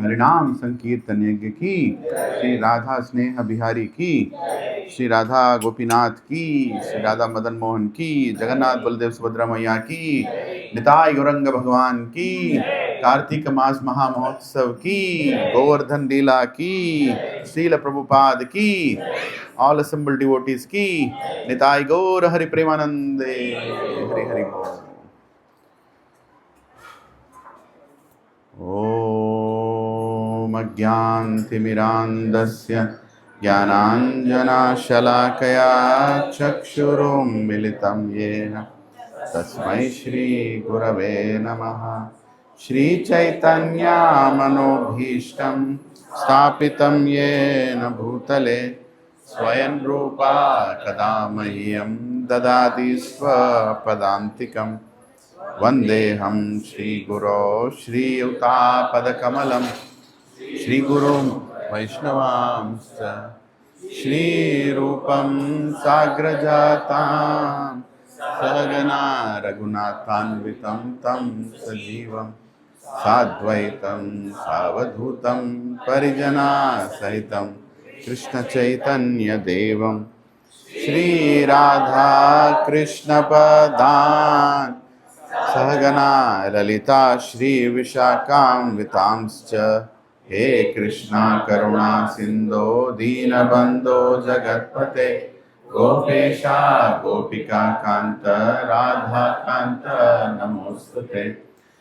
हरिनाम संकीर्तन यज्ञ की, श्री राधा स्नेह बिहारी की, श्री राधा गोपीनाथ की, श्री राधा मदन मोहन की, जगन्नाथ बलदेव सुभद्रा मैया की, निताई गौरंग भगवान की, कार्तिक मास महामहोत्सव की, गोवर्धन लीला की, श्रील प्रभुपाद की, ऑल असेंबल डिवोटीज की, निताई गौर हरि प्रेमानंदे, हरि हरि बोल। ओम अज्ञानतिमिरान्धस्य ज्ञानाञ्जनशलाकया चक्षुरुन्मिलितं येन तस्मै श्रीगुरवे नमः। श्रीचैतन्यमनोभीष्टं स्थापितं येन भूतले स्वयं रूपा कदा मह्यं ददाति स्वपदान्तिकं। वन्देऽहं श्रीगुरो श्रीयुतापदकमलं श्रीगुरुं वैष्णवांश्च श्रीरूपं साग्रजातां सहगना रघुनाथान्वितं तं सजीवं साद्वैतं सावधूतं परिजनासहितं कृष्णचैतन्यदेवं श्रीराधा कृष्णपदान् सहगना ललिता श्री विशाखान्वितांश्च। हे कृष्णा करुणा सिंधो दीनबंधो जगत्पते गोपेशा गोपिका कांत राधा कांत नमोस्तुते।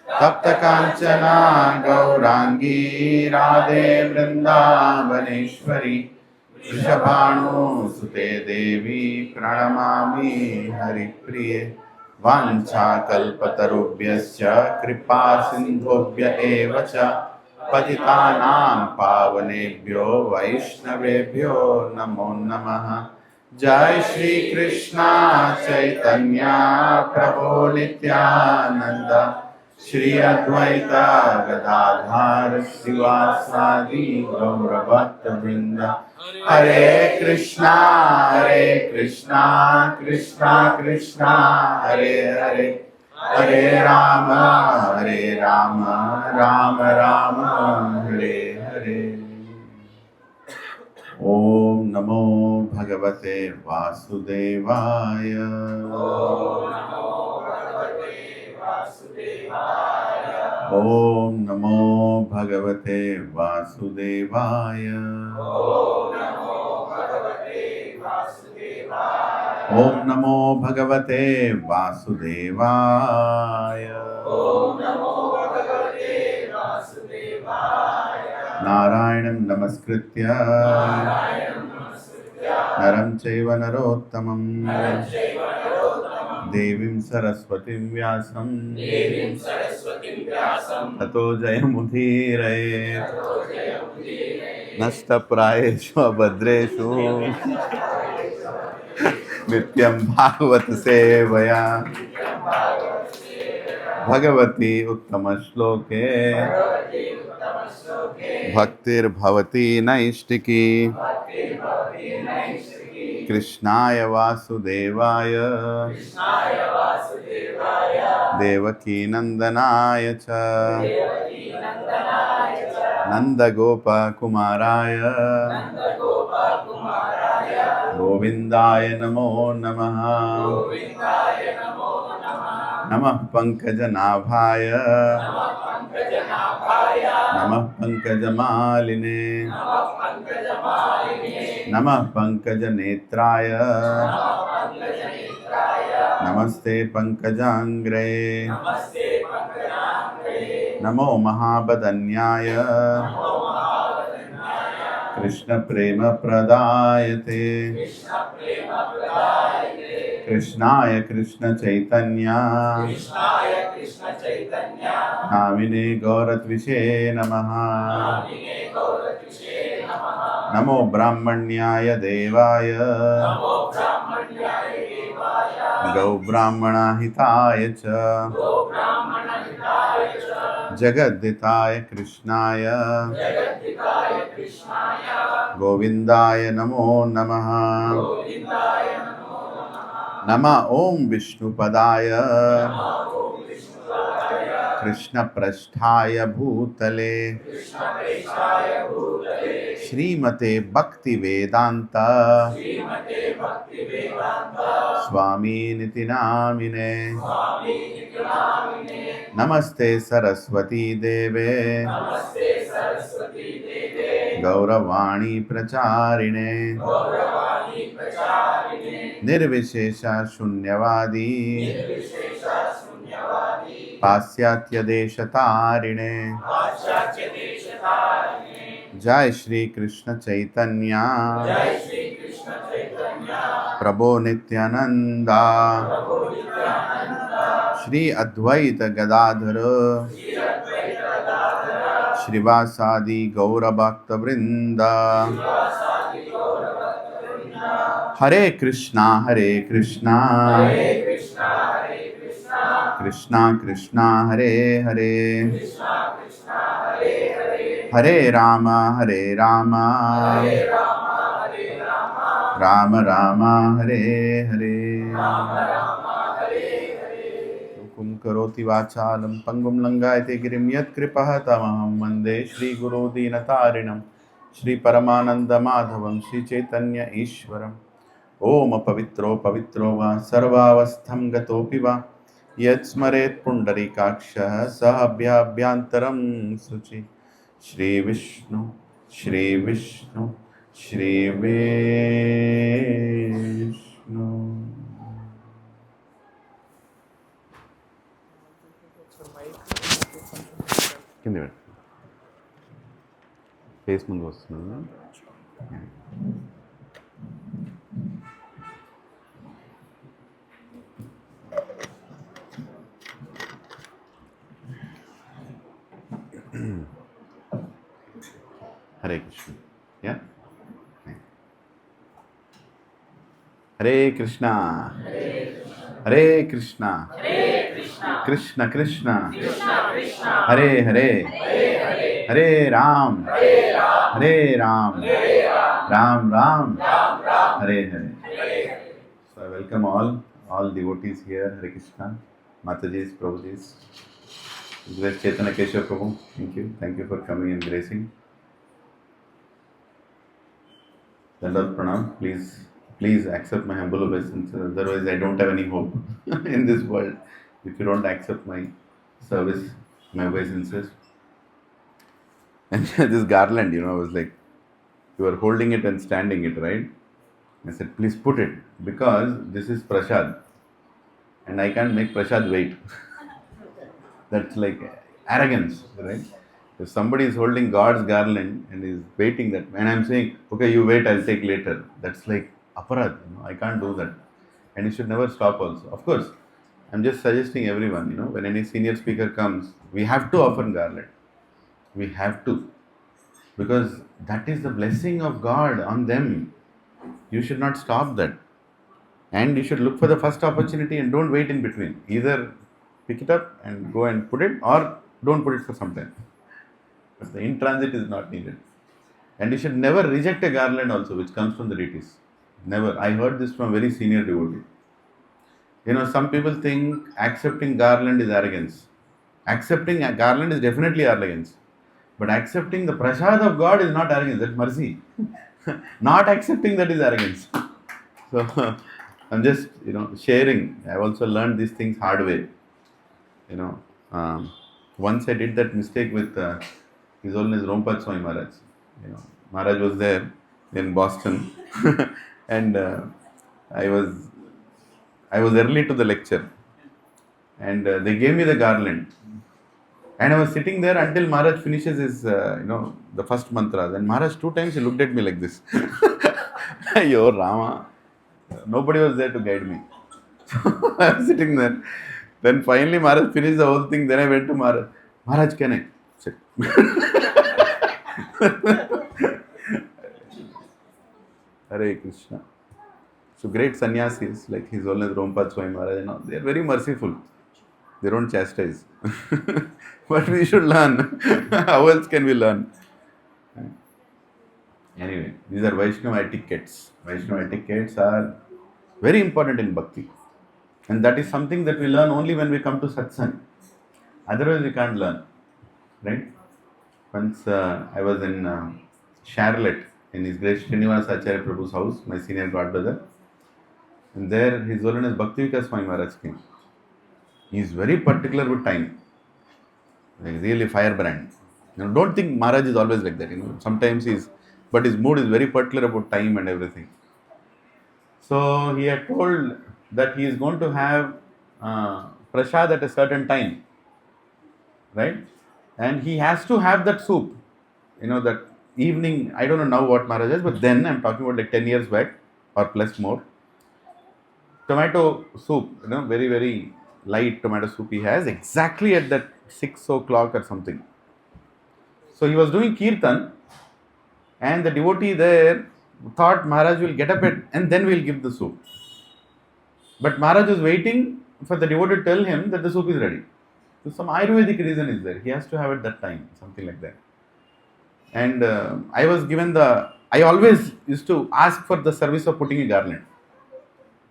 तप्त कांचना गौरांगी राधे वृंदावनेश्वरी वृषभानुसुते देवी प्रणमामि हरिप्रिये। वाञ्छाकल्पतरुभ्यश्च कृपा सिन्धुभ्य एव च पतितानां पावनेभ्यो वैष्णवेभ्यो नमो नमः। जय श्री कृष्णा चैतन्य प्रभो नित्यानंद श्री अद्वैत गदाधर श्रीवासादि गौरभक्तवृंद। हरे कृष्णा कृष्णा कृष्णा हरे हरे, हरे राम राम राम हरे हरे। ओम नमो भगवते वासुदेवाय। ओम नमो भगवते वासुदेवाय। Om Namo Bhagavate Vasudevaya. Om Namo Bhagavate Vasudevaya. Narayanam Namaskritya Naram Chaiva Narottamam Devim Saraswatim Vyasam Tato Jayamudhirayet Nashta Prayeshu Abhadreshu Nityam Bhagavat Sevaya Bhagavati Uttama Shloke Bhaktir Bhavati Naishtiki Krishnaya Vasudevaya Devaki Nandanaya Cha Nanda Gopa Kumaraya Govindaya Namo Namaha Namah Pankajanabhaya Namah Pankajamaline Namah Pankajanetraya Namaste Pankajangre Namo Mahabadanyaya Krishna Prema Pradayate Krishnaya Krishna Chaitanya Namine Gauratvishe Namaha Namo Brahmanyaya Devaya Gau Brahmana Hitaya Cha Jagadhitaya Krishnaya Govindaya Namo Namaha Nama Om Vishnu Padaya Krishna Prasthaya Bhutale Srimate Bhakti Vedanta Swami Niti Namine Namaste Saraswati Deve Gauravani Pracharine Nirvishesha Shunyavadi Pasyatya Deshatarine Jai Shri Krishna Chaitanya Prabhu Nityananda Shri Advaita Gadadhara Shrivasadi Gaura Bhakta Vrinda Hare Krishna Krishna Krishna Hare Hare Hare Rama Rama Rama Hare Hare Kum karoti vachalam pangum langayate girim yat kripah tamaham vande Shri Guru Dinatarinam Shri Paramananda Madhavam Shri Chaitanya Ishwaram Om Pavitro va sarvavastham gatopi va yat smaret pundarikaksha sahabhyabhyantaram suchi Shri Vishnu Shri Vishnu Shri Vishnu కింద పెట్టు face ముందు వస్తుంది Hare Krishna yeah Hare Krishna Hare Krishna Krishna Krishna Hare Hare Hare Ram Hare Ram Ram Ram Hare Hare. So I welcome all devotees here. Hare Krishna, Matajis, Prabhujis, Chaitanya Keshav Prabhu. Thank you for coming and gracing. Dandal Pranam. Please accept my humble obeisance. Otherwise, I don't have any hope in this world. If you don't accept my service, My wife insists. And this garland, I was like, you are holding it and standing it, right? I said, please put it, because this is prasad and I can't make prasad wait. That's like arrogance, right? If somebody is holding God's garland and is waiting that, and I'm saying, okay, you wait, I'll take later. That's like aparad. I can't do that. And you should never stop also. Of course, I'm just suggesting everyone, when any senior speaker comes, we have to offer garland. We have to. Because that is the blessing of God on them. You should not stop that. And you should look for the first opportunity and don't wait in between. Either pick it up and go and put it, or don't put it for some time. But the in transit is not needed. And you should never reject a garland also which comes from the deities. Never. I heard this from very senior devotee. Some people think accepting garland is arrogance. Accepting a garland is definitely arrogance. But accepting the prasad of God is not arrogance, that's mercy. Not accepting that is arrogance. So I'm just, sharing. I've also learned these things hard way. Once I did that mistake with His Holiness Rompa Swami Maharaj. Maharaj was there in Boston, and I was early to the lecture, and they gave me the garland, and I was sitting there until Maharaj finishes his, the first mantras, and Maharaj 2 times he looked at me like this. Yo Rama, nobody was there to guide me. So I was sitting there. Then finally Maharaj finished the whole thing. Then I went to Maharaj. Maharaj, can I sit? Hare Krishna. So great sannyasis like His Holiness Rompa Swami Maharaj, they are very merciful. They don't chastise. But we should learn. How else can we learn? Anyway, these are Vaishnava etiquettes. Vaishnava etiquettes are very important in bhakti. And that is something that we learn only when we come to Satsang. Otherwise we can't learn. Right? Once I was in Charlotte, in His Grace Srinivasa Acharya Prabhu's house, my senior godbrother. And there His Holiness Bhakti Swami Maharaj came. He is very particular with time. Like really firebrand. Don't think Maharaj is always like that. Sometimes but his mood is very particular about time and everything. So he had told that he is going to have prasad at a certain time, right? And he has to have that soup. That evening, I don't know now what Maharaj is, but then I'm talking about like 10 years back or plus more. Tomato soup, very, very light tomato soup he has exactly at that 6 o'clock or something. So he was doing kirtan, and the devotee there thought Maharaj will get up and then we'll give the soup. But Maharaj was waiting for the devotee to tell him that the soup is ready. So some Ayurvedic reason is there. He has to have it that time, something like that. And I always used to ask for the service of putting a garland.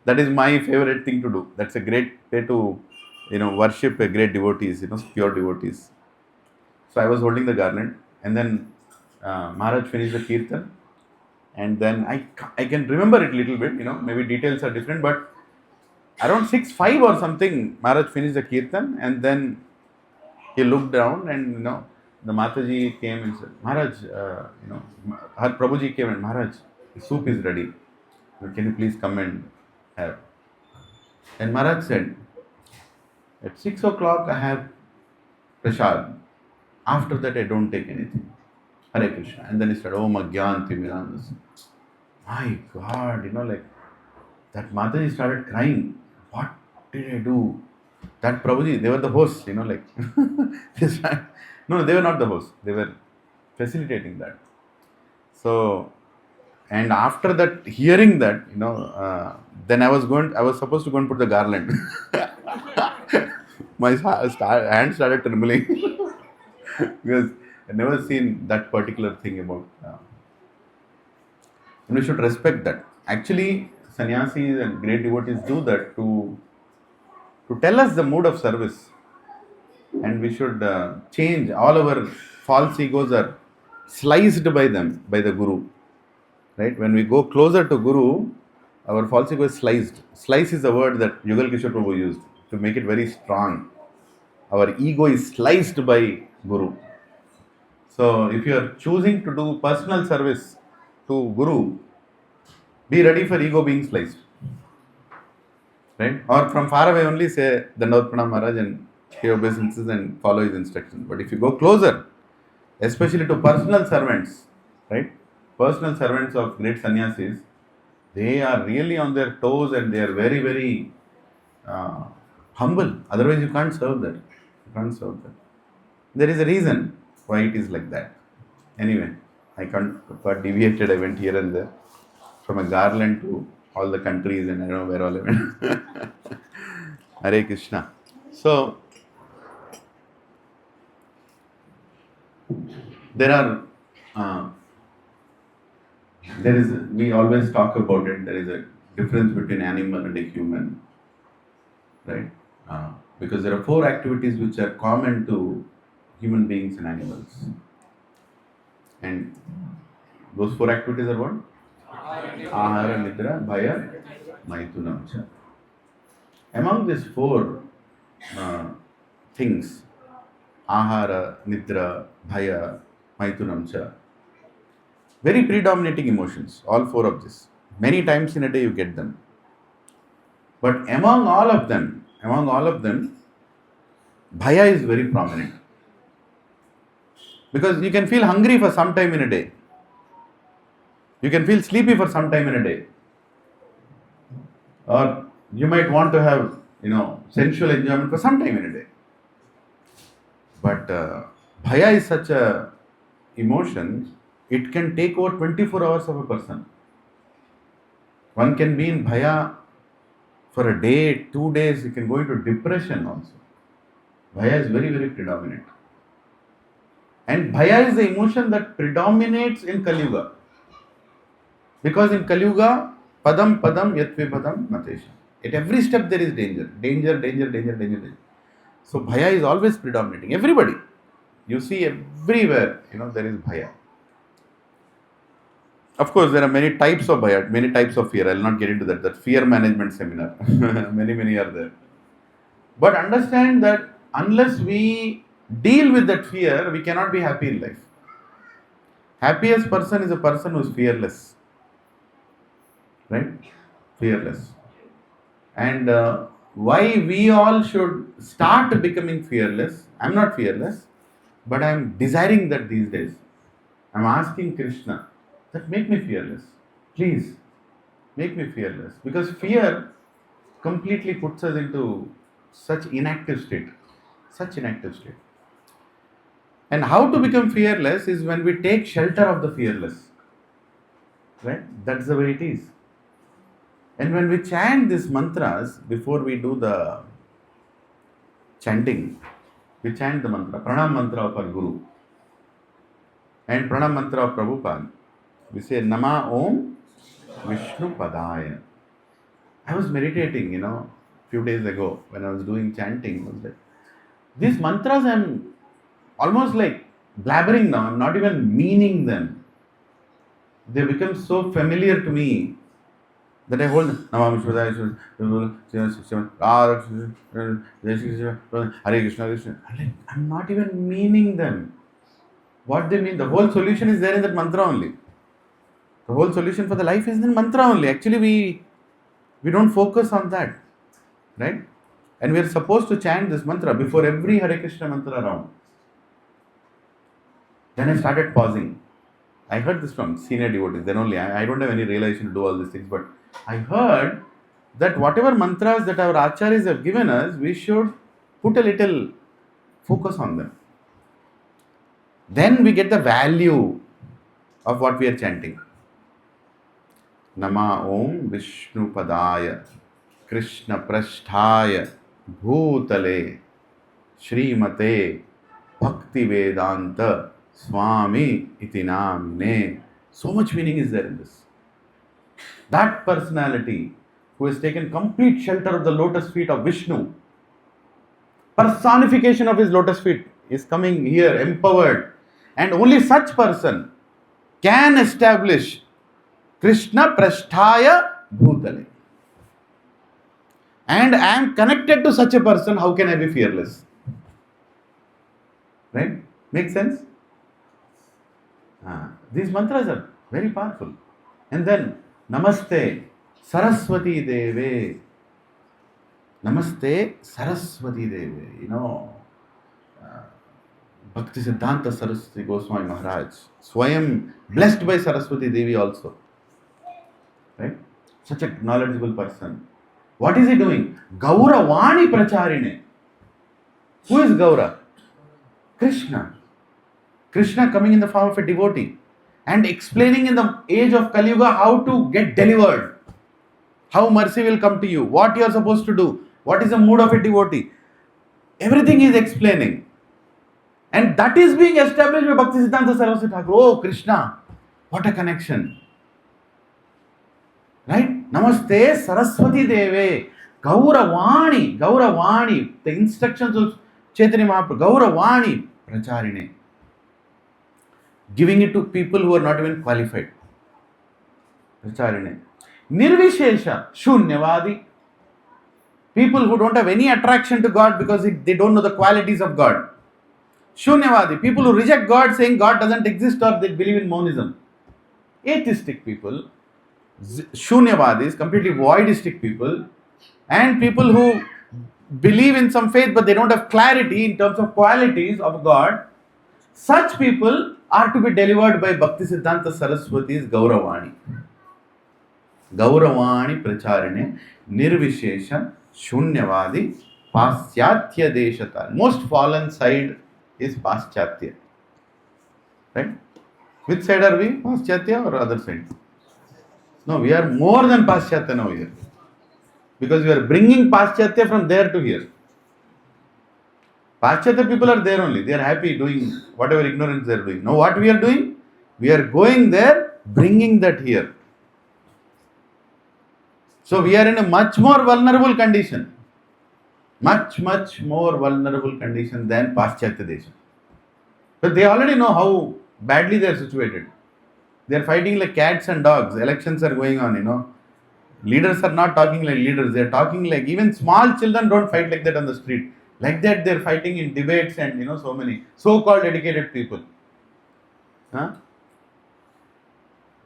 That is my favorite thing to do. That's a great way to, worship a great devotees, pure devotees. So I was holding the garland, and then Maharaj finished the kirtan, and then I can remember it a little bit, maybe details are different, but around 6:05 or something, Maharaj finished the kirtan, and then he looked down, and the Mataji came and said, Maharaj, her Prabhuji came and, Maharaj, the soup is ready. Can you please come and have? And Maharaj said, at 6 o'clock I have prasad. After that I don't take anything. Hare Krishna. And then he said, Om Agyanti Mirandas. My God, that Mataji started crying. What did I do? That Prabhuji, they were the hosts, No, they were not the hosts. They were facilitating that. So, and after that, hearing that, then I was supposed to go and put the garland. My hand started trembling because I've never seen that particular thing about. And we should respect that. Actually, sannyasis and great devotees do that to tell us the mood of service. And we should change. All our false egos are sliced by them, by the Guru. Right? When we go closer to Guru, our false ego is sliced. Slice is the word that Yugal Kishore Prabhu used to make it very strong. Our ego is sliced by Guru. So if you are choosing to do personal service to Guru, be ready for ego being sliced. Right? Or from far away only say Dandavata Pranam Maharaj and pay obeisances and follow his instructions. But if you go closer, especially to personal servants, right? Personal servants of great sannyasis, they are really on their toes and they are very, very humble. Otherwise, you can't serve that. You can't serve that. There is a reason why it is like that. Anyway, I got deviated. I went here and there from a garland to all the countries and I don't know where all I went. Hare Krishna. So, we always talk about it, there is a difference between animal and a human, right? Because there are 4 activities which are common to human beings and animals. And those 4 activities are what? Ahara, Nidra, Bhaya, Maitunam cha. Among these 4 things, Ahara, Nidra, Bhaya, Maitunam cha, very predominating emotions, all 4 of this. Many times in a day you get them. But among all of them, Bhaya is very prominent. Because you can feel hungry for some time in a day. You can feel sleepy for some time in a day. Or you might want to have, sensual enjoyment for some time in a day. But Bhaya is such a emotion, it can take over 24 hours of a person. One can be in Bhaya for a day, 2 days, you can go into depression also. Bhaya is very, very predominant. And Bhaya is the emotion that predominates in Kali Yuga. Because in Kali Yuga, padam padam yatve padam matesha. At every step there is danger. Danger. So Bhaya is always predominating. Everybody. You see everywhere, there is Bhaya. Of course, there are many types of Bhaya, many types of fear. I will not get into that. That fear management seminar. many are there. But understand that unless we deal with that fear, we cannot be happy in life. Happiest person is a person who is fearless. Right? Fearless. And why we all should start becoming fearless. I am not fearless, but I am desiring that these days. I am asking Krishna that make me fearless. Please, make me fearless. Because fear completely puts us into such inactive state. And how to become fearless is when we take shelter of the fearless. Right? That's the way it is. And when we chant these mantras, before we do the chanting, we chant the mantra, Pranam mantra of our Guru. And Pranam mantra of Prabhupada. We say, Nama Om Vishnu Padaya. I was meditating, few days ago when I was doing chanting. I was like, these mantras I'm almost like blabbering now. I'm not even meaning them. They become so familiar to me that I hold Nama Vishnu Padaya, Hare Krishna. I'm not even meaning them. What they mean, the whole solution is there in that mantra only. The whole solution for the life is in mantra only. Actually, we don't focus on that. Right? And we are supposed to chant this mantra before every Hare Krishna mantra round. Then I started pausing. I heard this from senior devotees. Then only, I don't have any realization to do all these things. But I heard that whatever mantras that our acharyas have given us, we should put a little focus on them. Then we get the value of what we are chanting. Nama Om Vishnu Padaya Krishna Prasthaya Bhutale Srimate Bhakti Vedanta Swami iti namne. So much meaning is there in this. That personality who has taken complete shelter of the lotus feet of Vishnu, personification of his lotus feet, is coming here empowered. And only such person can establish Krishna Prasthaya Bhutale. And I am connected to such a person, how can I be fearless? Right? Make sense? These mantras are very powerful. And then, Namaste Saraswati Deve. Namaste Saraswati Deve. Bhakti Siddhanta Saraswati Goswami Maharaj. Swayam blessed by Saraswati Devi also. Right? Such a knowledgeable person. What is he doing? Gaura Vani Pracharine. Who is Gaura? Krishna. Krishna coming in the form of a devotee and explaining in the age of Kali Yuga how to get delivered. How mercy will come to you. What you are supposed to do. What is the mood of a devotee. Everything he is explaining. And that is being established by Bhakti Siddhanta Saraswati Thakur. Oh, Krishna. What a connection. Right? Namaste Saraswati Deve. Gauravani. Gauravani. The instructions of Chaitanya Mahaprabhu. Gauravani Pracharine. Giving it to people who are not even qualified. Pracharine. Nirvishesha. Shunyavadi. People who don't have any attraction to God because they don't know the qualities of God. Shunyavadi. People who reject God saying God doesn't exist or they believe in monism. Atheistic people. Shunyavadis, completely voidistic people, and people who believe in some faith but they don't have clarity in terms of qualities of God, such people are to be delivered by Bhakti Siddhanta Saraswati's Gauravani. Gauravani Pracharine, Nirvishesha, Shunyavadi, Paschatya Deshata. Most fallen side is Paschatya. Right? Which side are we? Paschatya or other side? No, we are more than Paschatya now here. Because we are bringing Paschatya from there to here. Paschatya people are there only. They are happy doing whatever ignorance they are doing. Now what we are doing? We are going there, bringing that here. So we are in a much more vulnerable condition. Much more vulnerable condition than Paschatya Desha. But they already know how badly they are situated. They are fighting like cats and dogs. Elections are going on, Leaders are not talking like leaders. They are talking like, even small children don't fight like that on the street. Like that they are fighting in debates and, so many so-called educated people.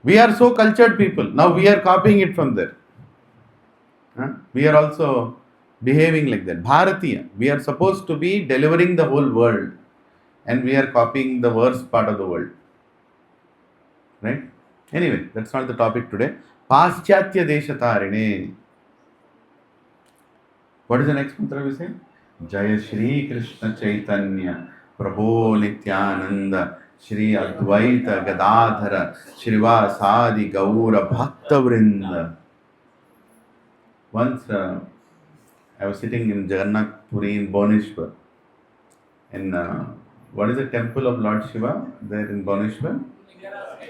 We are so cultured people. Now we are copying it from there. We are also behaving like that. Bharatiya. We are supposed to be delivering the whole world. And we are copying the worst part of the world. Right? Anyway, that's not the topic today. Paschatya Deshatarine. What is the next mantra we say? Jaya Shri Krishna Chaitanya Prabhu Nityananda Shri Advaita Gadadhara Shrivasadi Gaura Bhakta Vrinda. Once I was sitting in Jagannath Puri in Bhubaneswar. In what is the temple of Lord Shiva there in Bhubaneswar?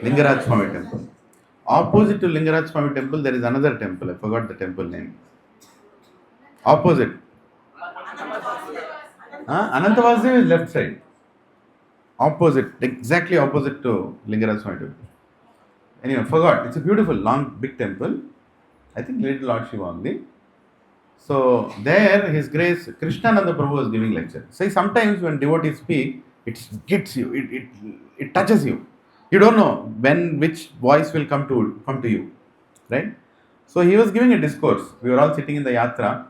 Lingaraj Swami temple. Opposite to Lingaraj Swami temple, there is another temple. I forgot the temple name. Opposite. Anantavasdev is left side. Opposite, exactly opposite to Lingaraj Swami temple. Anyway, forgot. It's a beautiful, long, big temple. I think little Lord Shiva only. So there, His Grace Krishnananda Prabhu was giving lecture. See, sometimes when devotees speak, it gets you. It touches you. You don't know which voice will come to you, right? So he was giving a discourse. We were all sitting in the yatra,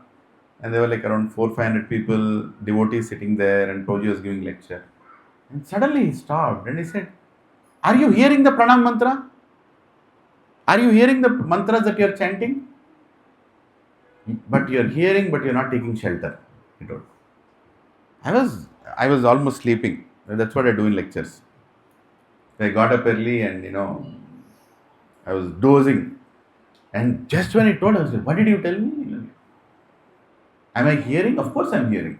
and there were like around 400-500 people, devotees sitting there, and Prabhuji was giving lecture. And suddenly he stopped and he said, "Are you hearing the pranam mantra? Are you hearing the mantras that you are chanting? But you are hearing, but you are not taking shelter." He told. I was almost sleeping. That's what I do in lectures. I got up early and, I was dozing. And just when he told us, "What did you tell me? Am I hearing?" Of course I am hearing.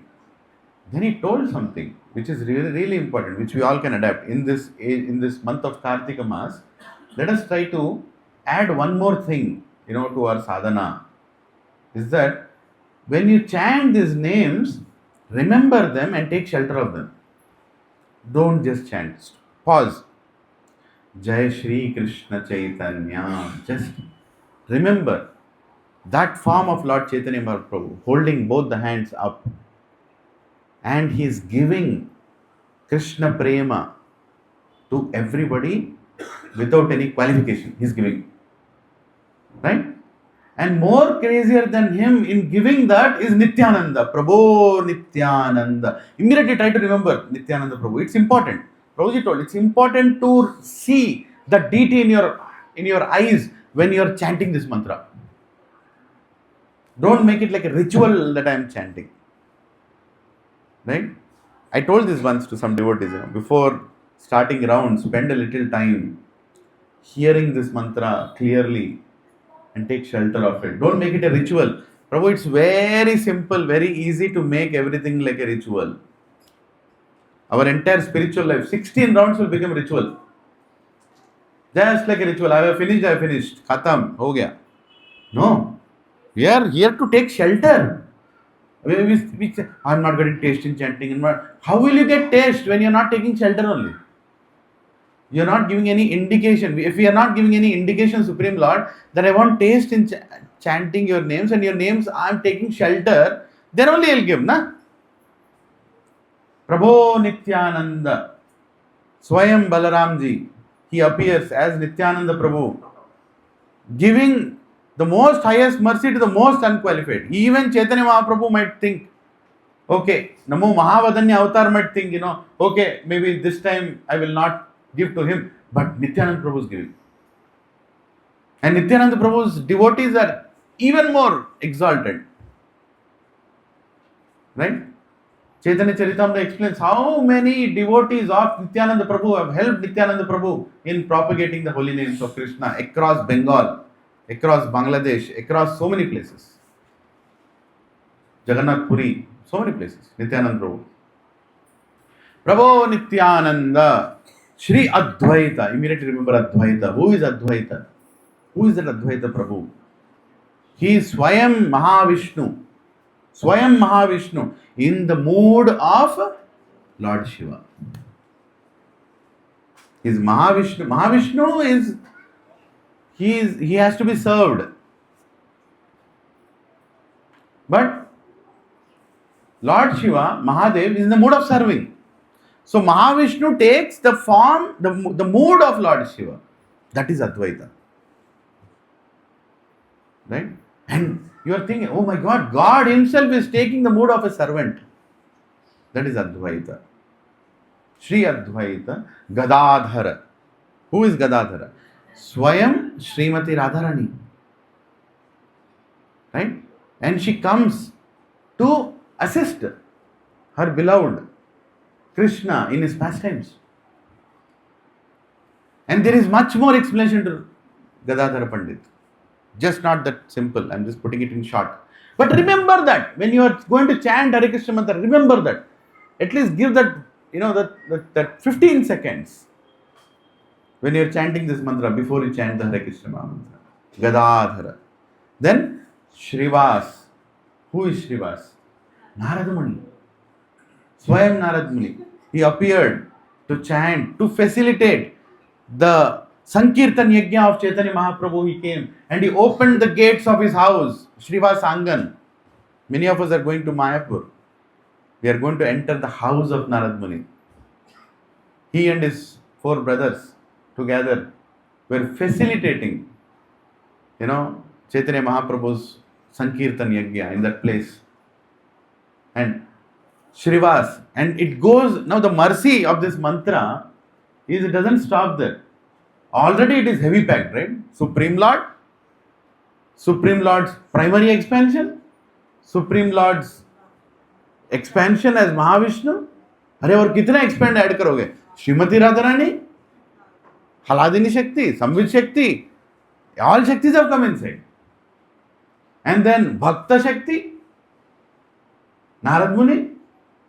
Then he told something which is really, really important, which we all can adapt. In this month of Kartika Mass, let us try to add one more thing, to our sadhana. Is that when you chant these names, remember them and take shelter of them. Don't just chant. Pause. Jai Shri Krishna Chaitanya. Just remember that form of Lord Chaitanya Mahaprabhu holding both the hands up, and he is giving Krishna Prema to everybody without any qualification. He's giving. Right? And more crazier than him in giving that is Nityananda. Prabhu Nityananda. Immediately try to remember Nityananda Prabhu. It's important. Prabhuji told it's important to see the deity in your eyes when you are chanting this mantra. Don't make it like a ritual that I am chanting. Right? I told this once to some devotees. Before starting round, spend a little time hearing this mantra clearly and take shelter of it. Don't make it a ritual. Prabhu, it's very simple, very easy to make everything like a ritual. Our entire spiritual life, 16 rounds will become ritual. Just like a ritual. I have finished. Khatam, ho gaya. No. We are here to take shelter. I'm not getting taste in chanting. How will you get taste when you're not taking shelter only? You're not giving any indication. If we are not giving any indication, Supreme Lord, that I want taste in chanting your names and your names, I'm taking shelter, then only I'll give, na? Prabhu Nityananda, Swayam Balaramji, he appears as Nityananda Prabhu, giving the most highest mercy to the most unqualified. Even Chaitanya Mahaprabhu might think, okay, Namo Mahavadanya Avatar might think, okay, maybe this time I will not give to him, but Nityananda Prabhu is giving. And Nityananda Prabhu's devotees are even more exalted. Right? Chaitanya Charitamrita explains how many devotees of Nityananda Prabhu have helped Nityananda Prabhu in propagating the holy names of Krishna across Bengal, across Bangladesh, across so many places. Jagannath Puri, so many places. Nityananda Prabhu. Prabhu Nityananda. Shri Advaita. Immediately remember Advaita. Who is Advaita? Who is that Advaita Prabhu? He is Swayam Mahavishnu. Swayam Mahavishnu in the mood of Lord Shiva. He is Mahavishnu. Mahavishnu is he has to be served. But Lord Shiva, Mahadev, is in the mood of serving. So Mahavishnu takes the form, the mood of Lord Shiva. That is Advaita. Right? And you are thinking, oh my God, God himself is taking the mood of a servant. That is Advaita. Shri Advaita Gadadhara. Who is Gadadhara? Swayam Srimati Radharani. Right? And she comes to assist her beloved Krishna in his pastimes. And there is much more explanation to Gadadhara Pandit. Just not that simple. I'm just putting it in short. But remember that when you are going to chant Hare Krishna mantra, remember that. At least give that, that 15 seconds when you are chanting this mantra before you chant the Hare Krishna mantra. Gadadhara. Then Shrivas. Who is Shrivas? Narada Muni. Swayam Narada Muni. He appeared to chant, to facilitate the Sankirtan Yajna of Chaitanya Mahaprabhu. He came and he opened the gates of his house, Shrivas Angan. Many of us are going to Mayapur. We are going to enter the house of Narad Muni. He and his 4 brothers together were facilitating, Chaitanya Mahaprabhu's Sankirtan Yajna in that place. And Shrivas, and it goes, now the mercy of this mantra is it doesn't stop there. Already it is heavy packed, right? Supreme Lord's primary expansion, Supreme Lord's expansion as Mahavishnu. अरे और कितना expand add करोगे? Srimati Radharani, Haladini Shakti, Samvit Shakti, all Shaktis have come inside. And then Bhakta Shakti, Narad Muni,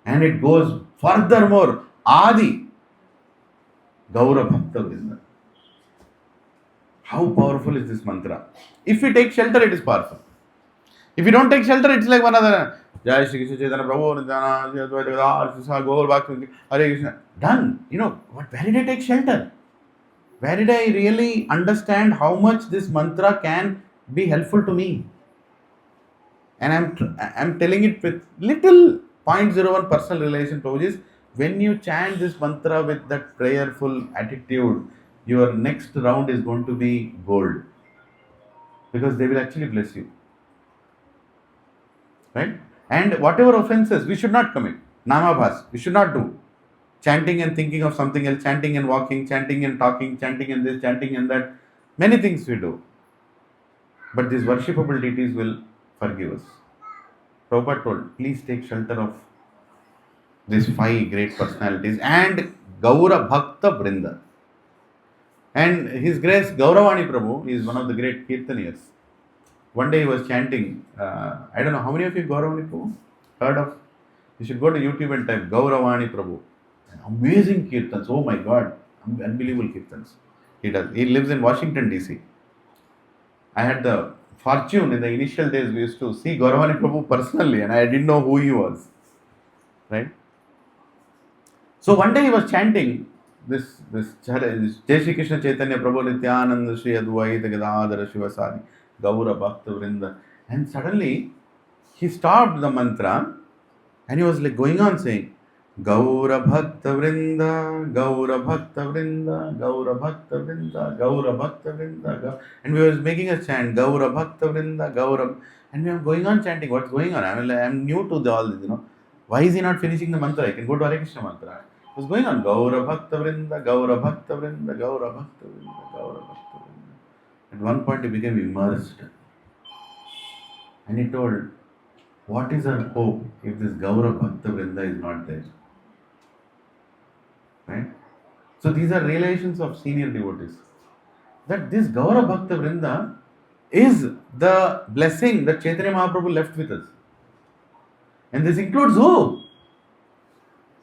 and it goes furthermore, Adi, Gaura Bhakta Vrinda. How powerful is this mantra? If we take shelter, it is powerful. If you don't take shelter, it's like one other. Jai Shri Krishna Chaitanya Prabhu Nityananda Gaur Bhakti Hare Krishna. Done. Where did I take shelter? Where did I really understand how much this mantra can be helpful to me? And I'm telling it with little 0.01 personal relation, Prabhuji. When you chant this mantra with that prayerful attitude, your next round is going to be gold, because they will actually bless you. Right? And whatever offenses we should not commit, namabhas, we should not do. Chanting and thinking of something else, chanting and walking, chanting and talking, chanting and this, chanting and that. Many things we do. But these worshipable deities will forgive us. Prabhupada told, please take shelter of these 5 great personalities and Gaura Bhakta Vrinda. And His Grace Gauravani Prabhu is one of the great Kirtaniyas. One day he was chanting, I don't know how many of you Gauravani Prabhu heard of? You should go to YouTube and type Gauravani Prabhu. Amazing Kirtans, oh my God, unbelievable Kirtans. He does. He lives in Washington DC. I had the fortune in the initial days, we used to see Gauravani Prabhu personally, and I didn't know who he was. Right? So one day he was chanting this Jai Shri Krishna Chaitanya Prabhu Nityananda Shri Advaita Gadadhara Shivasadi Gaura Bhakta Vrinda, and suddenly he stopped the mantra and he was like going on saying Gaura Bhakta Vrinda, Gaura Bhakta Vrinda, Gaura Bhakta Vrinda, Gaura Bhakta Vrinda, and we were making a chant Gaura Bhakta Vrinda, Gaura, and we were going on chanting. What's going on? I'm new to all this, Why is he not finishing the mantra? I can go to Hare Krishna mantra. It was going on Gaura Bhakta Vrinda, Gaura Bhakta Vrinda, Gaura Bhakta Vrinda, Gaura Bhakta Vrinda. At one point he became immersed. And he told, what is our hope if this Gaura Bhakta Vrinda is not there? Right? So these are realizations of senior devotees. That this Gaura Bhakta Vrinda is the blessing that Chaitanya Mahaprabhu left with us. And this includes who?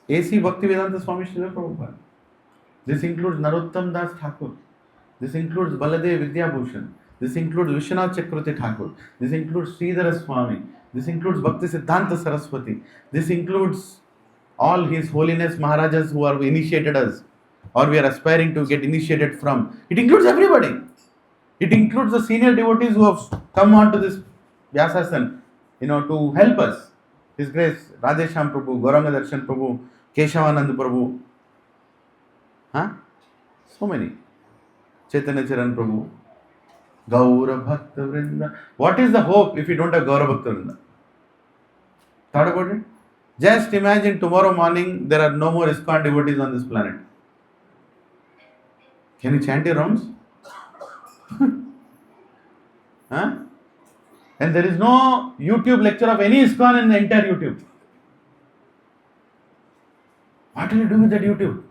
A.C. Bhaktivedanta Swami Srila Prabhupada. This includes Narottam Das Thakur. This includes Baladev Vidyabhushan. This includes Vishwanath Chakravarti Thakur. This includes Sridhara Swami. This includes Bhakti Siddhanta Saraswati. This includes all His Holiness Maharajas who have initiated us, or we are aspiring to get initiated from. It includes everybody. It includes the senior devotees who have come on to this Vyasasan, to help us. His Grace Radhesham Prabhu, Gauranga Darshan Prabhu, Keshavanand Prabhu. So many. Chaitanya Charan Prabhu. Gaura Bhakta Vrinda. What is the hope if you don't have Gaura Bhakta Vrinda? Thought about it? Just imagine tomorrow morning there are no more ISKCON devotees on this planet. Can you chant your rounds? And there is no YouTube lecture of any ISKCON in the entire YouTube. What will you do with that YouTube?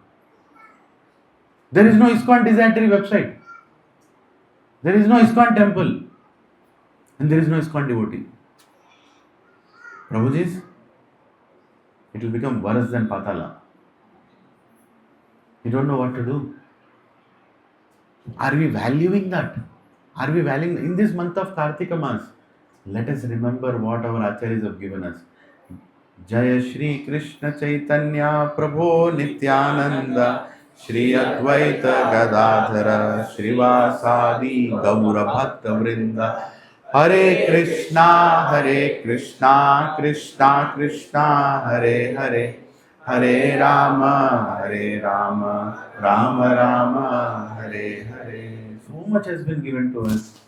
There is no ISKCON Desiratory website. There is no ISKCON temple. And there is no ISKCON devotee. Prabhuji's, it will become worse than Patala. You don't know what to do. Are we valuing that? Are we valuing in this month of Kartika Mas? Let us remember what our acharyas have given us. Jaya Shri Krishna Chaitanya Prabhu Nityananda Shri Advaita Gadadhara Shrivasadi Gaura Bhakta Vrinda Hare Krishna Krishna Krishna Hare Hare Hare Rama Rama Rama Hare Hare. So much has been given to us.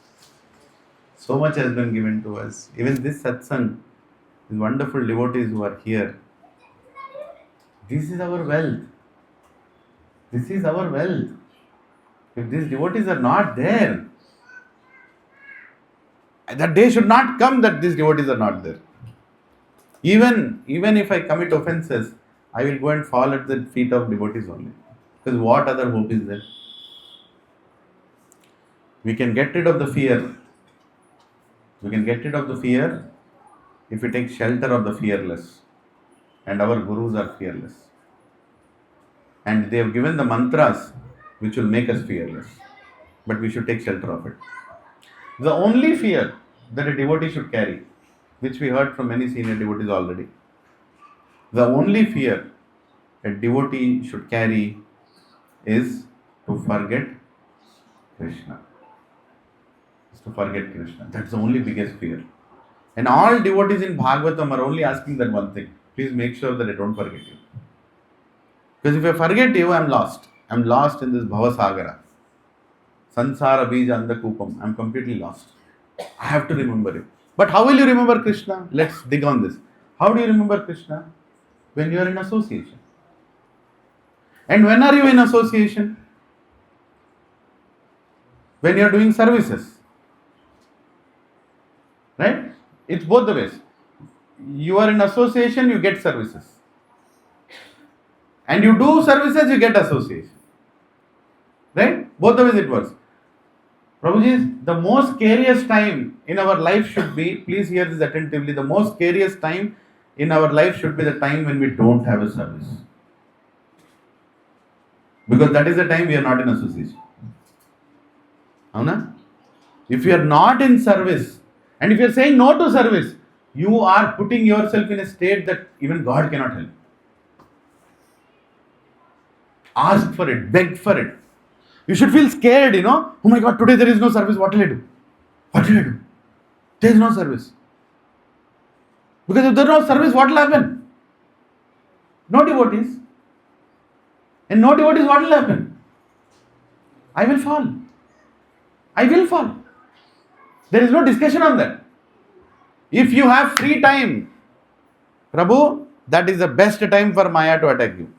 So much has been given to us. Even this satsang, these wonderful devotees who are here. This is our wealth. This is our wealth. If these devotees are not there, that day should not come that these devotees are not there. Even if I commit offenses, I will go and fall at the feet of devotees only. Because what other hope is there? We can get rid of the fear. We can get rid of the fear if we take shelter of the fearless. And our gurus are fearless. And they have given the mantras which will make us fearless. But we should take shelter of it. The only fear that a devotee should carry, which we heard from many senior devotees already, the only fear a devotee should carry is to forget Krishna. Is to forget Krishna. That's the only biggest fear. And all devotees in Bhagavatam are only asking that one thing. Please make sure that I don't forget you. Because if I forget you, I'm lost. I'm lost in this Bhavasagara. Sansara Bija Andakupam. I'm completely lost. I have to remember it. But how will you remember Krishna? Let's dig on this. How do you remember Krishna? When you are in association. And when are you in association? When you are doing services. Right? It's both the ways. You are in association, you get services. And you do services, you get association. Right? Both the ways it works. Prabhuji, the most scariest time in our life should be, please hear this attentively, the most scariest time in our life should be the time when we don't have a service. Because that is the time we are not in association. Avuna? If you are not in service, and if you are saying no to service, you are putting yourself in a state that even God cannot help. Ask for it, beg for it. You should feel scared, Oh my God, today there is no service. What will I do? What will I do? There is no service. Because if there is no service, what will happen? No devotees. And no devotees, what will happen? I will fall. I will fall. There is no discussion on that. If you have free time, Prabhu, that is the best time for Maya to attack you.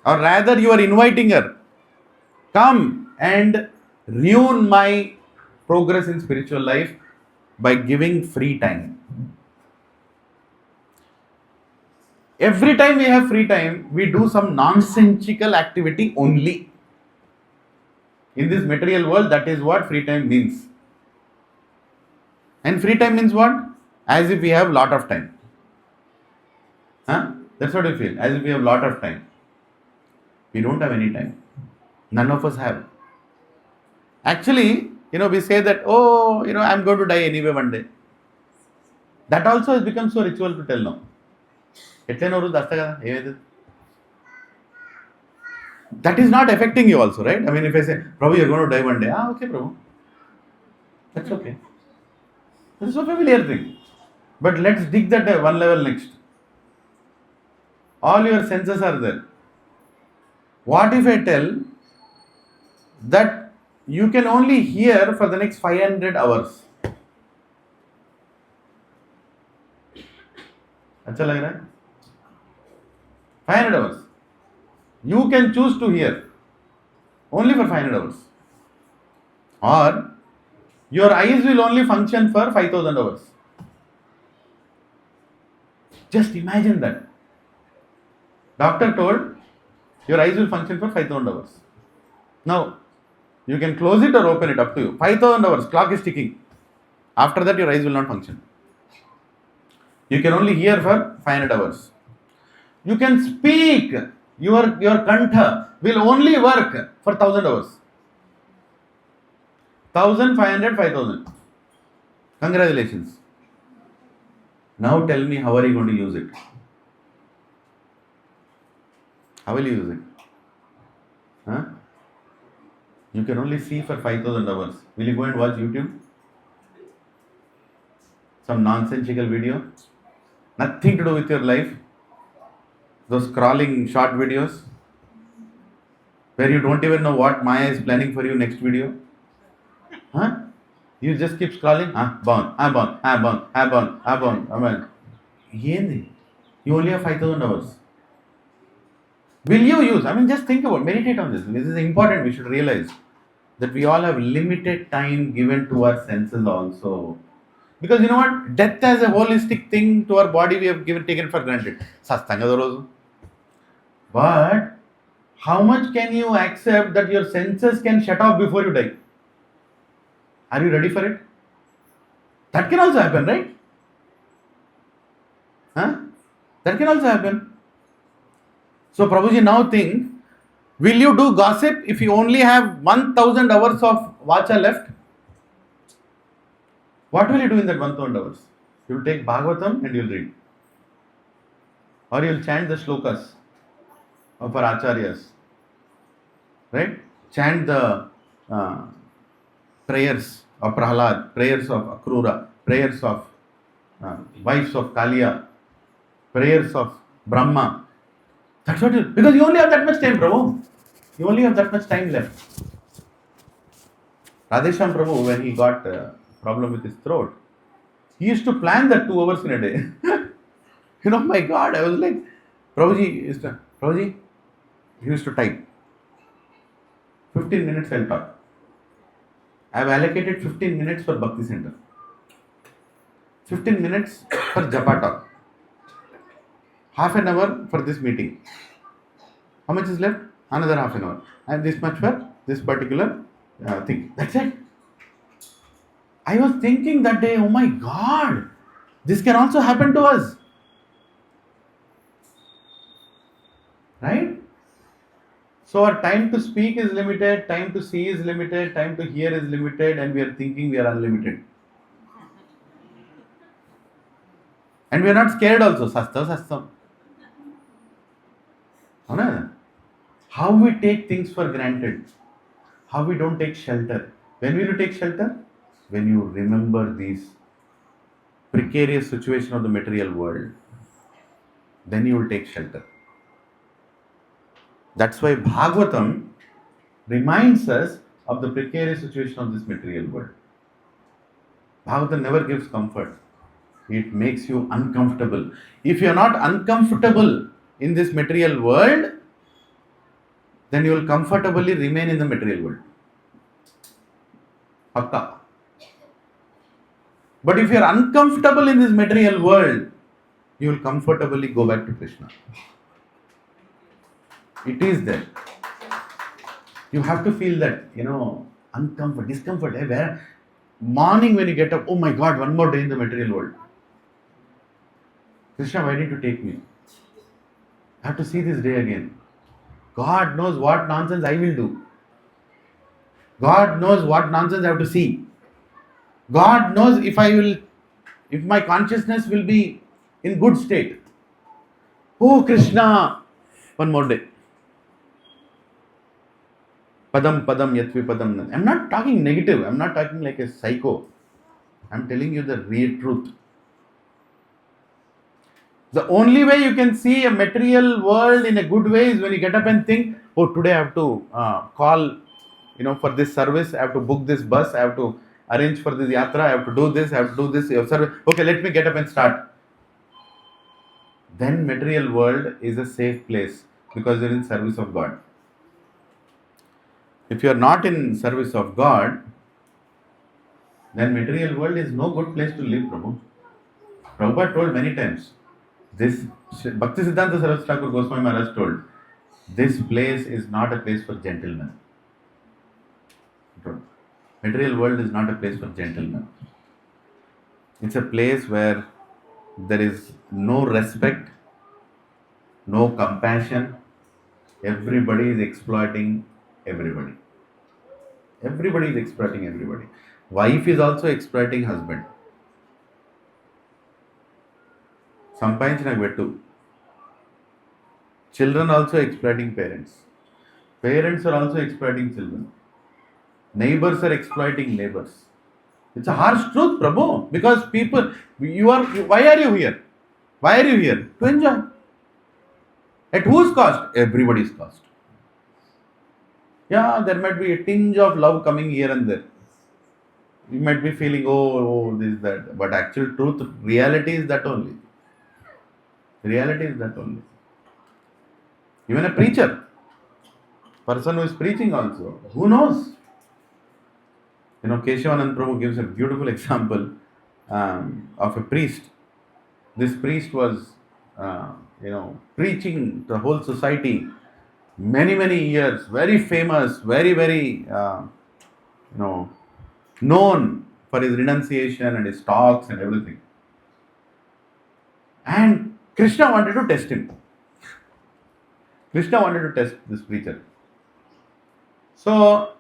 Or rather, you are inviting her. Come and ruin my progress in spiritual life by giving free time. Every time we have free time, we do some nonsensical activity only. In this material world, that is what free time means. And free time means what? As if we have lot of time. That's what we feel. As if we have lot of time. We don't have any time. None of us have. Actually, we say that, I'm going to die anyway one day. That also has become so ritual to tell now. That is not affecting you also, right? I mean, if I say, Prabhu, you're going to die one day. Okay, Prabhu. That's okay. This is a familiar thing. But let's dig that one level next. All your senses are there. What if I tell that you can only hear for the next 500 hours? अच्छा लग रहा है? 500 hours. You can choose to hear only for 500 hours. Or your eyes will only function for 5,000 hours. Just imagine that. Doctor told your eyes will function for 5,000 hours. Now, you can close it or open it, up to you. 5,000 hours, clock is ticking. After that, your eyes will not function. You can only hear for 500 hours. You can speak. Your kantha will only work for 1,000 hours. 1,500, 5,000. Congratulations. Now tell me, how are you going to use it? How will you use it? You can only see for 5,000 hours. Will you go and watch YouTube? Some nonsensical video? Nothing to do with your life. Those scrolling short videos where you don't even know what Maya is planning for you next video. You just keep scrolling. You only have 5,000 hours. Will you use? Just think about, meditate on this. This is important. We should realize that we all have limited time given to our senses also. Because you know what? Death as a holistic thing to our body we have taken for granted. Satsang. But how much can you accept that your senses can shut off before you die? Are you ready for it? That can also happen, right? That can also happen. So Prabhuji, now think, will you do gossip if you only have 1,000 hours of vacha left? What will you do in that 1,000 hours? You will take Bhagavatam and you will read. Or you will chant the shlokas of our acharyas. Right? Chant the prayers of Prahlad, prayers of Akrura, prayers of wives of Kaliya, prayers of Brahma. That's what it is. Because you only have that much time, Prabhu. You only have that much time left. Radhesham Prabhu, when he got a problem with his throat, he used to plan that 2 hours in a day. My God, I was like, Prabhuji, he used to type. 15 minutes I'll talk. I have allocated 15 minutes for Bhakti Center. 15 minutes for Japa talk. Half an hour for this meeting. How much is left? Another half an hour. And this much for this particular thing. That's it. I was thinking that day, oh my God, this can also happen to us. Right? So our time to speak is limited, time to see is limited, time to hear is limited, and we are thinking we are unlimited. And we are not scared also. Sasta. How we take things for granted. How we don't take shelter. When will you take shelter? When you remember these precarious situation of the material world. Then you will take shelter. That's why Bhagavatam reminds us of the precarious situation of this material world. Bhagavatam never gives comfort. It makes you uncomfortable. If you are not uncomfortable in this material world, then you will comfortably remain in the material world. Pakka. But if you are uncomfortable in this material world, you will comfortably go back to Krishna. It is there. You have to feel that, discomfort. Where morning when you get up, oh my God, one more day in the material world. Krishna, why did you take me? I have to see this day again. God knows what nonsense I will do. God knows what nonsense I have to see. God knows if my consciousness will be in good state. Oh Krishna, one more day. Padam yatvi padam. I'm not talking negative. I'm not talking like a psycho. I'm telling you the real truth. The only way you can see a material world in a good way is when you get up and think, oh, today I have to call, for this service, I have to book this bus, I have to arrange for this yatra, I have to do this, I have to do this service. Okay, let me get up and start. Then material world is a safe place because you're in service of God. If you are not in service of God, then material world is no good place to live, Prabhu. Prabhupada told many times, this Bhakti Siddhanta Saraswati Thakur Goswami Maharaj told, this place is not a place for gentlemen. Material world is not a place for gentlemen. It's a place where there is no respect, no compassion. Everybody is exploiting everybody. Everybody is exploiting everybody. Wife is also exploiting husband. సంపాదించిన పెట్టు. Children also exploiting parents. Parents are also exploiting children. Neighbors are exploiting neighbors. It's a harsh truth, Prabhu. Because people, why are you here? Why are you here? To enjoy. At whose cost? Everybody's cost. Yeah, there might be a tinge of love coming here and there. You might be feeling, oh, this, that. But actual truth, reality is that only. Reality is that only. Even a preacher, person who is preaching also, who knows? Keshavanand Prabhu gives a beautiful example of a priest. This priest was, preaching to the whole society many, many years, very famous, very, very, known for his renunciation and his talks and everything. And Krishna wanted to test him. Krishna wanted to test this preacher. So,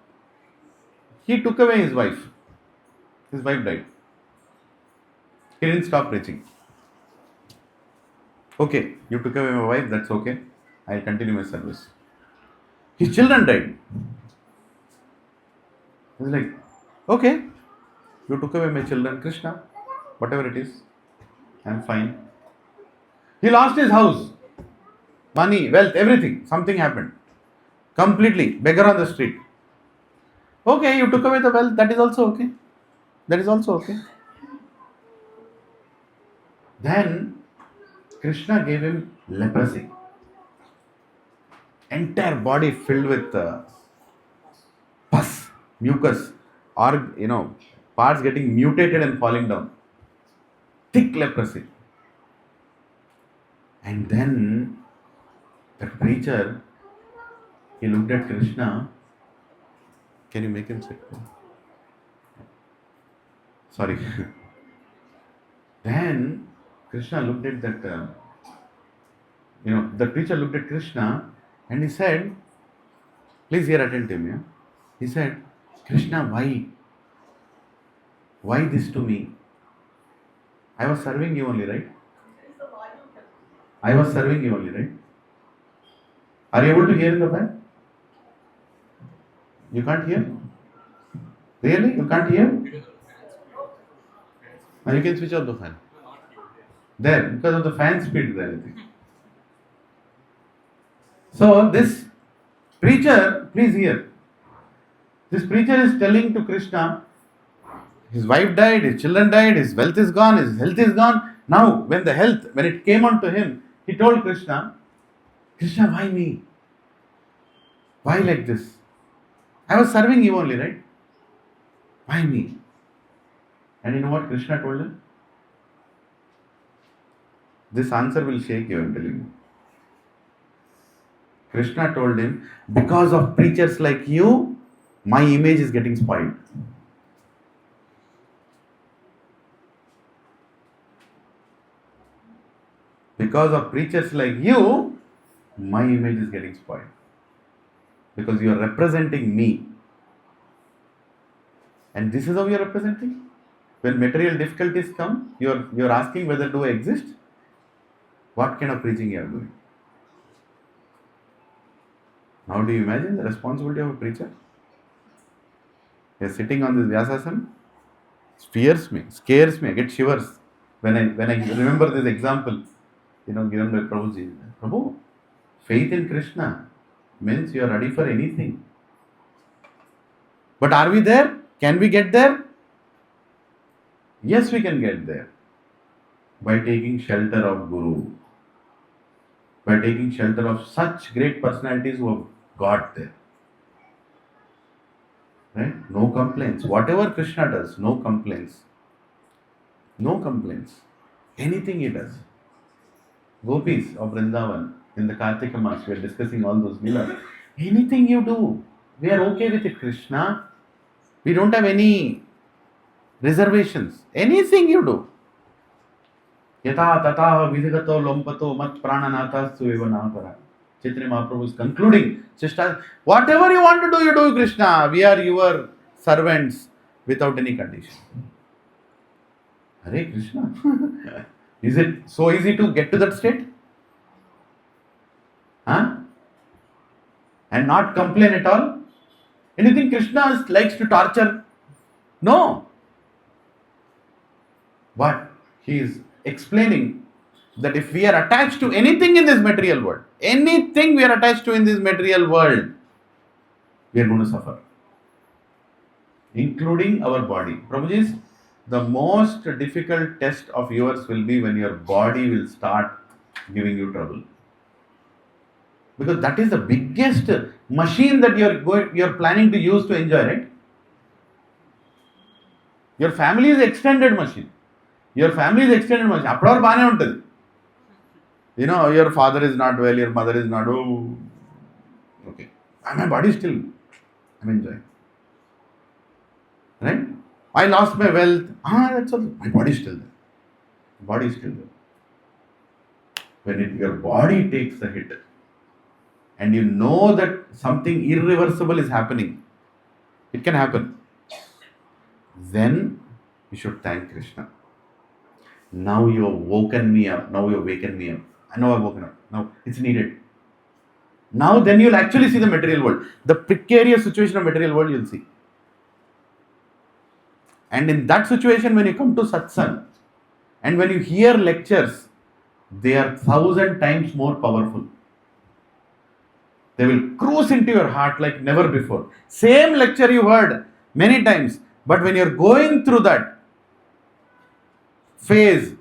he took away his wife. His wife died. He didn't stop preaching. Okay, you took away my wife, that's okay. I'll continue my service. His children died. He's like, okay, you took away my children, Krishna, whatever it is, I'm fine. He lost his house. money, wealth, everything. Something happened. Completely. Beggar on the street. Okay, you took away the wealth. That is also okay. That is also okay. Then Krishna gave him leprosy. Entire body filled with pus, mucus, or parts getting mutated and falling down. Thick leprosy. And then the preacher, he looked at Krishna. Can you make him sit? Sorry. Then Krishna looked at that, the preacher looked at Krishna and he said, please hear attentively. Yeah? He said, Krishna, why? Why this to me? I was serving you only, right? I was serving you only, right? Are you able to hear in the back? You can't hear? Really? You can't hear? Now you can switch off the fan. There, because of the fan speed there, I think. So this preacher, please hear. This preacher is telling to Krishna, his wife died, his children died, his wealth is gone, his health is gone. Now, when it came on to him, he told Krishna, Krishna, why me? Why like this? I was serving you only, right? Why me? And you know what Krishna told him? This answer will shake you, I'm telling you. Krishna told him, because of preachers like you, my image is getting spoiled. Because of preachers like you, my image is getting spoiled. Because you are representing me. And this is how you are representing? When material difficulties come, you are asking whether do I exist? What kind of preaching you are doing? Now do you imagine the responsibility of a preacher? You are sitting on this Vyasasana. It scares me, I get shivers. When I remember this example, given by Prabhuji. Prabhu, faith in Krishna means you are ready for anything. But are we there? Can we get there? Yes, we can get there. By taking shelter of Guru. By taking shelter of such great personalities who have got there. Right? No complaints. Whatever Krishna does, no complaints. No complaints. Anything he does. Gopis of Vrindavan, in the Kartika Mass, we are discussing all those Lilas. Anything you do, we are okay with it, Krishna. We don't have any reservations. Anything you do. Yata tata vidhigato lompato mat prananatha suevanapara. Chaitanya Mahaprabhu is concluding. Whatever you want to do, you do, Krishna. We are your servants without any condition. Hare Krishna. Is it so easy to get to that state? And not complain at all? And you think Krishna likes to torture? No. But he is explaining that if we are attached to anything in this material world, we are going to suffer. Including our body. Prabhuji, the most difficult test of yours will be when your body will start giving you trouble. Because that is the biggest machine that you are planning to use to enjoy, right? Your family is extended machine. Approval baane untadi. Your father is not well, your mother is not. Oh, okay. My body still, I'm enjoying. Right? I lost my wealth. That's all. My body is still there. When your body takes the hit, and you know that something irreversible is happening, it can happen. Then you should thank Krishna. Now you have woken me up. I know I've woken up. Now it's needed. Now then you'll actually see the material world. The precarious situation of material world you'll see. And in that situation, when you come to Satsang, and when you hear lectures, they are 1,000 times more powerful. They will cruise into your heart like never before. Same lecture you heard many times, but when you're going through that phase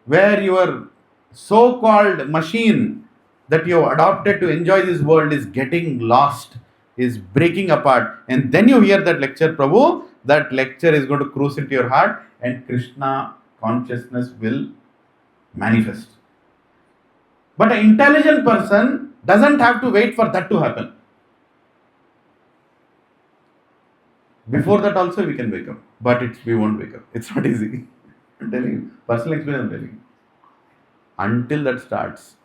where your so-called machine that you have adopted to enjoy this world is getting lost, is breaking apart, and then you hear that lecture, Prabhu, that lecture is going to cruise into your heart and Krishna consciousness will manifest. But an intelligent person doesn't have to wait for that to happen. Before that also we can wake up, but we won't wake up. It's not easy. I'm telling you, personal experience I'm telling you. Until that starts.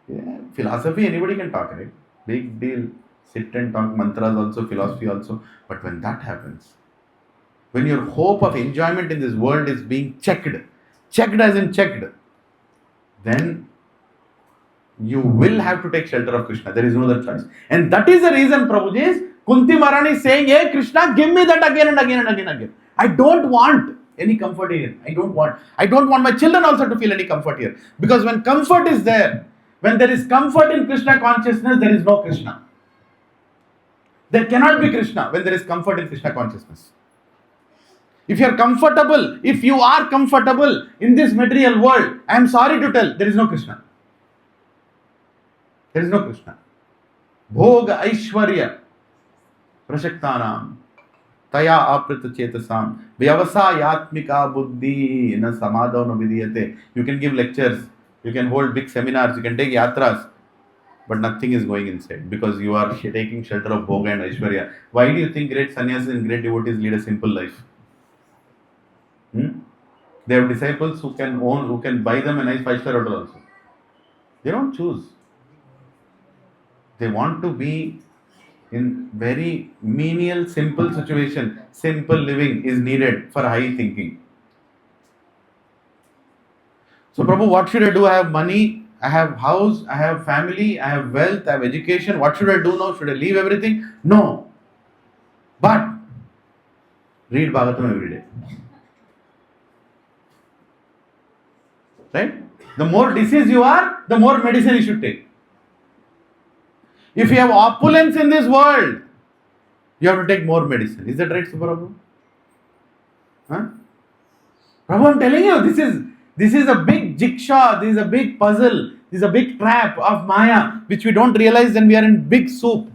Yeah, philosophy anybody can talk, right? Big deal. Sit and talk mantras also, philosophy also. But when that happens, when your hope of enjoyment in this world is being checked as in checked, then you will have to take shelter of Krishna. There is no other choice. And that is the reason, Prabhuji, Kunti Maharani is saying, hey Krishna, give me that again and again and again and again. I don't want any comfort here. I don't want my children also to feel any comfort here. Because when comfort is there, when there is comfort in Krishna consciousness, there is no Krishna. There cannot be Krishna when there is comfort in Krishna consciousness. If you are comfortable in this material world, I am sorry to tell, there is no Krishna. There is no Krishna. Bhoga Aishwarya Prashaktanam Taya Aprita Chetasam Vyavasayatmika Buddhi Na Samadhavana Vidiyate. You can give lectures, you can hold big seminars, you can take yatras, but nothing is going inside because you are taking shelter of Bhoga and Aishwarya. Why do you think great sannyasis and great devotees lead a simple life? They have disciples who can buy them a nice 5-star hotel also. They don't choose. They want to be in very menial, simple situation. Simple living is needed for high thinking. So Prabhu, what should I do? I have money, I have house, I have family, I have wealth, I have education. What should I do now? Should I leave everything? No. But read Bhagavatam every day. Right? The more disease you are, the more medicine you should take. If you have opulence in this world, you have to take more medicine. Is that right, Subharabu? Huh? Prabhu, I'm telling you, this is a big jigsaw, this is a big puzzle, this is a big trap of Maya, which we don't realize, then we are in big soup.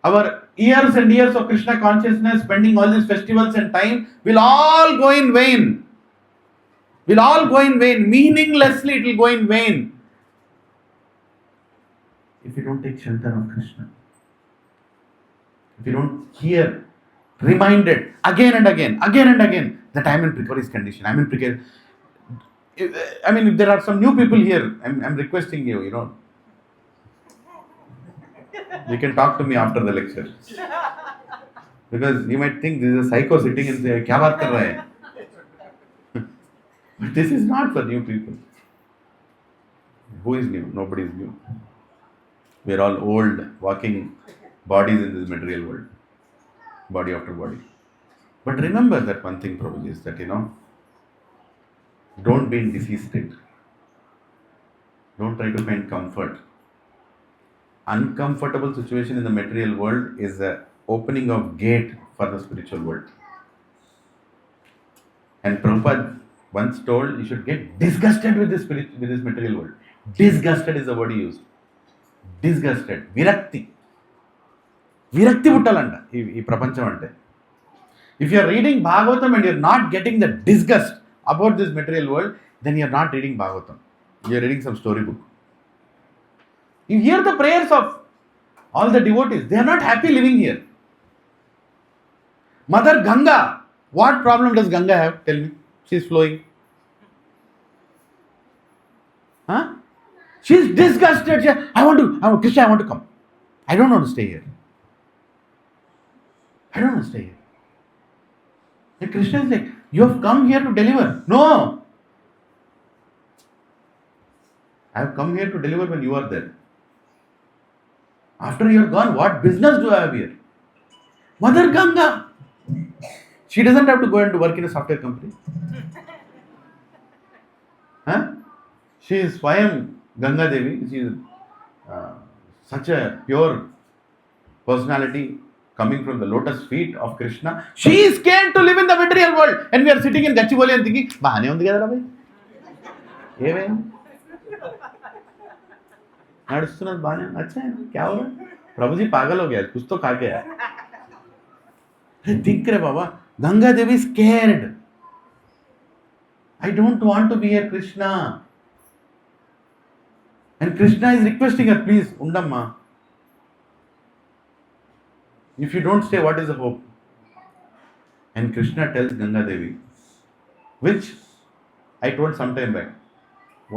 Our years and years of Krishna consciousness, spending all these festivals and time, will all go in vain. Will all go in vain. Meaninglessly it will go in vain. If you don't take shelter of Krishna, if you don't hear, reminded again and again that I am in precarious condition, I am in precarious. I mean, if there are some new people here, I'm requesting you, you can talk to me after the lecture. Because you might think this is a psycho sitting and say, kya baat kar raha hai? But this is not for new people. Who is new? Nobody is new. We are all old, walking bodies in this material world. Body after body. But remember that one thing, Prabhuji, is that, don't be in disease state. Don't try to find comfort. Uncomfortable situation in the material world is the opening of gate for the spiritual world. And Prabhupada once told you should get disgusted with this material world. Disgusted is the word he used. Disgusted. Virakti. Virakti puttalanta. Ee prapancham ante. If you are reading Bhagavatam and you are not getting the disgust about this material world, then you are not reading Bhagavatam. You are reading some storybook. You hear the prayers of all the devotees. They are not happy living here. Mother Ganga. What problem does Ganga have? Tell me. She is flowing. Huh? She is disgusted. Krishna, I want to come. I don't want to stay here. And Krishna is like, you have come here to deliver. No. I have come here to deliver when you are there. After you are gone, what business do I have here? Mother Ganga. She doesn't have to go and work in a software company. Huh? She is Swayam Ganga Devi, she is such a pure personality coming from the lotus feet of Krishna. She is scared to live in the material world. And we are sitting in Gachibowli and thinking, bahane undi kada bhai? Even नడుస్తున్నది బానే अच्छा है क्या हो रहा है प्रभु जी पागल हो गया कुछ तो खा के दिख रहे बाबा Ganga Devi scared I don't want to be here Krishna and Krishna is requesting her please undamma if you don't stay what is the hope and Krishna tells Ganga Devi which I told some time back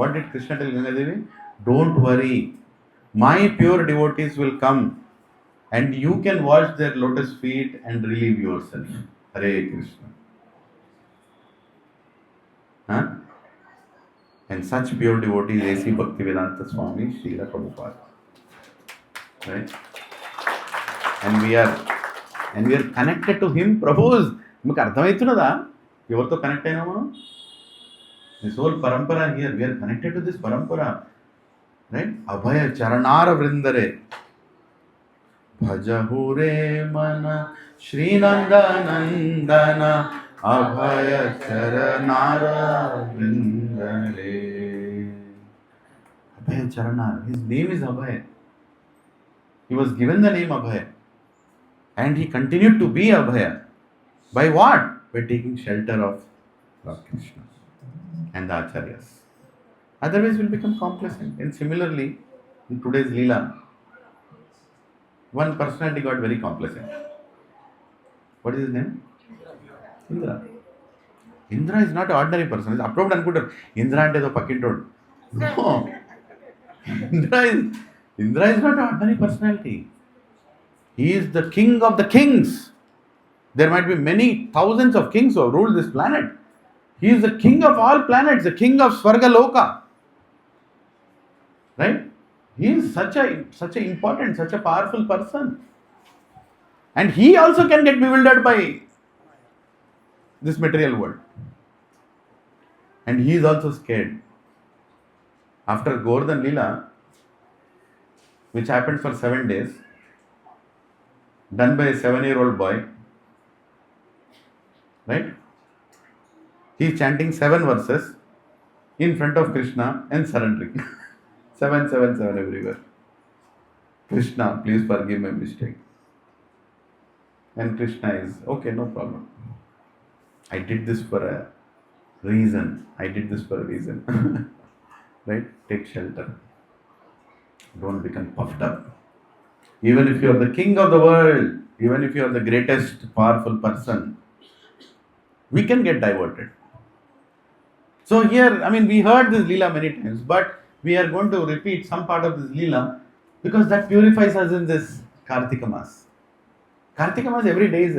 what did Krishna tell Ganga Devi don't worry my pure devotees will come and you can wash their lotus feet and relieve yourself. Hare Krishna. Huh? And such pure devotees, A.C. Bhaktivedanta Swami, Srila Prabhupada. Right? And we are connected to him. Prabhu's. మీకు అర్థమవుతున్నదా ఎవరితో connect అయినా మనం this whole పరంపర here we are connected to this parampara. Right? Abhaya charanara vrindare bhajahu re mana Shri Nanda Nandana Abhaya charanara vrindare Abhaya charanara his name is Abhaya he was given the name Abhaya and he continued to be Abhaya by what? By taking shelter of Lord Krishna and the Acharyas. Otherwise, we'll become complacent. And similarly, in today's Leela, one personality got very complacent. What is his name? Indra. Indra is not an ordinary person. It's approved and good. Indra ante the pakkintodu. No. Indra is not an ordinary personality. He is the king of the kings. There might be many thousands of kings who have ruled this planet. He is the king of all planets, the king of Swarga Loka. Right? He is such a important, such a powerful person. And he also can get bewildered by this material world. And he is also scared. After Govardhana Lila, which happened for 7 days, done by a 7-year-old boy, right? He is chanting 7 verses in front of Krishna and surrendering. 7 everywhere. Krishna, please forgive my mistake. And Krishna is, okay, no problem. I did this for a reason. Right? Take shelter. Don't become puffed up. Even if you are the king of the world, even if you are the greatest powerful person, we can get diverted. So here, we heard this Leela many times, but we are going to repeat some part of this Leela because that purifies us in this Kartika Mas. Kartika Mas every day is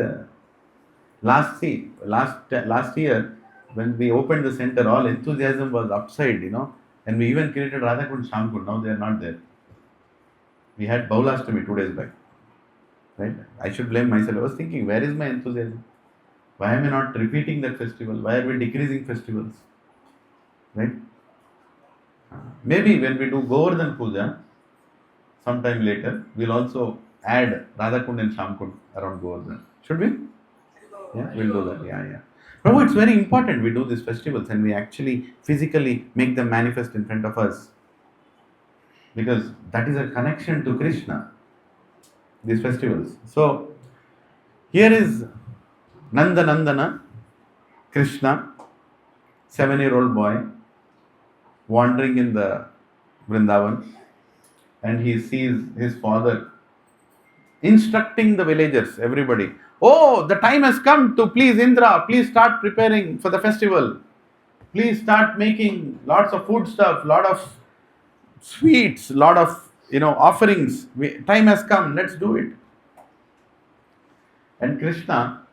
last year when we opened the center, all enthusiasm was upside, and we even created Radhakund Shamkund. Now they are not there. We had Baulashtami 2 days back. Right? I should blame myself. I was thinking, where is my enthusiasm? Why am I not repeating that festival? Why are we decreasing festivals? Right? Maybe when we do Govardhan Puja, sometime later, we'll also add Radhakund and Shamkund around Govardhan. Should we? Yeah, we'll do that. Yeah. Prabhu, it's very important we do these festivals and we actually physically make them manifest in front of us. Because that is a connection to Krishna, these festivals. So, here is Nanda Nandana, Krishna, 7-year-old boy, wandering in the Vrindavan, and he sees his father instructing the villagers, everybody. Oh, the time has come to please Indra, please start preparing for the festival. Please start making lots of food stuff, lot of sweets, lot of offerings. Time has come, let's do it. And Krishna,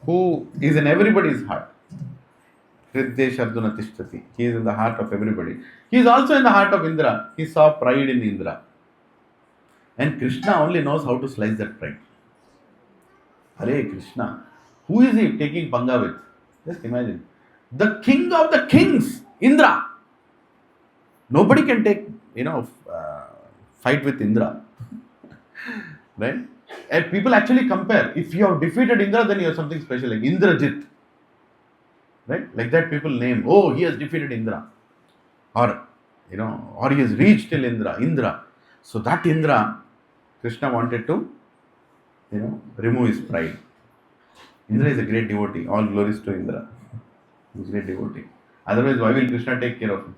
who is in everybody's heart, Hriddesh Arjuna Tishtati, he is in the heart of everybody. He is also in the heart of Indra. He saw pride in Indra. And Krishna only knows how to slice that pride. Hare Krishna. Who is he taking panga with? Just imagine. The king of the kings, Indra. Nobody can take fight with Indra. Right? And people actually compare. If you have defeated Indra, then you have something special, like Indrajit. Right? Like that people name, oh, he has defeated Indra. Or he has reached till Indra. So that Indra, Krishna wanted to, remove his pride. Indra is a great devotee. All glories to Indra. He's a great devotee. Otherwise, why will Krishna take care of him?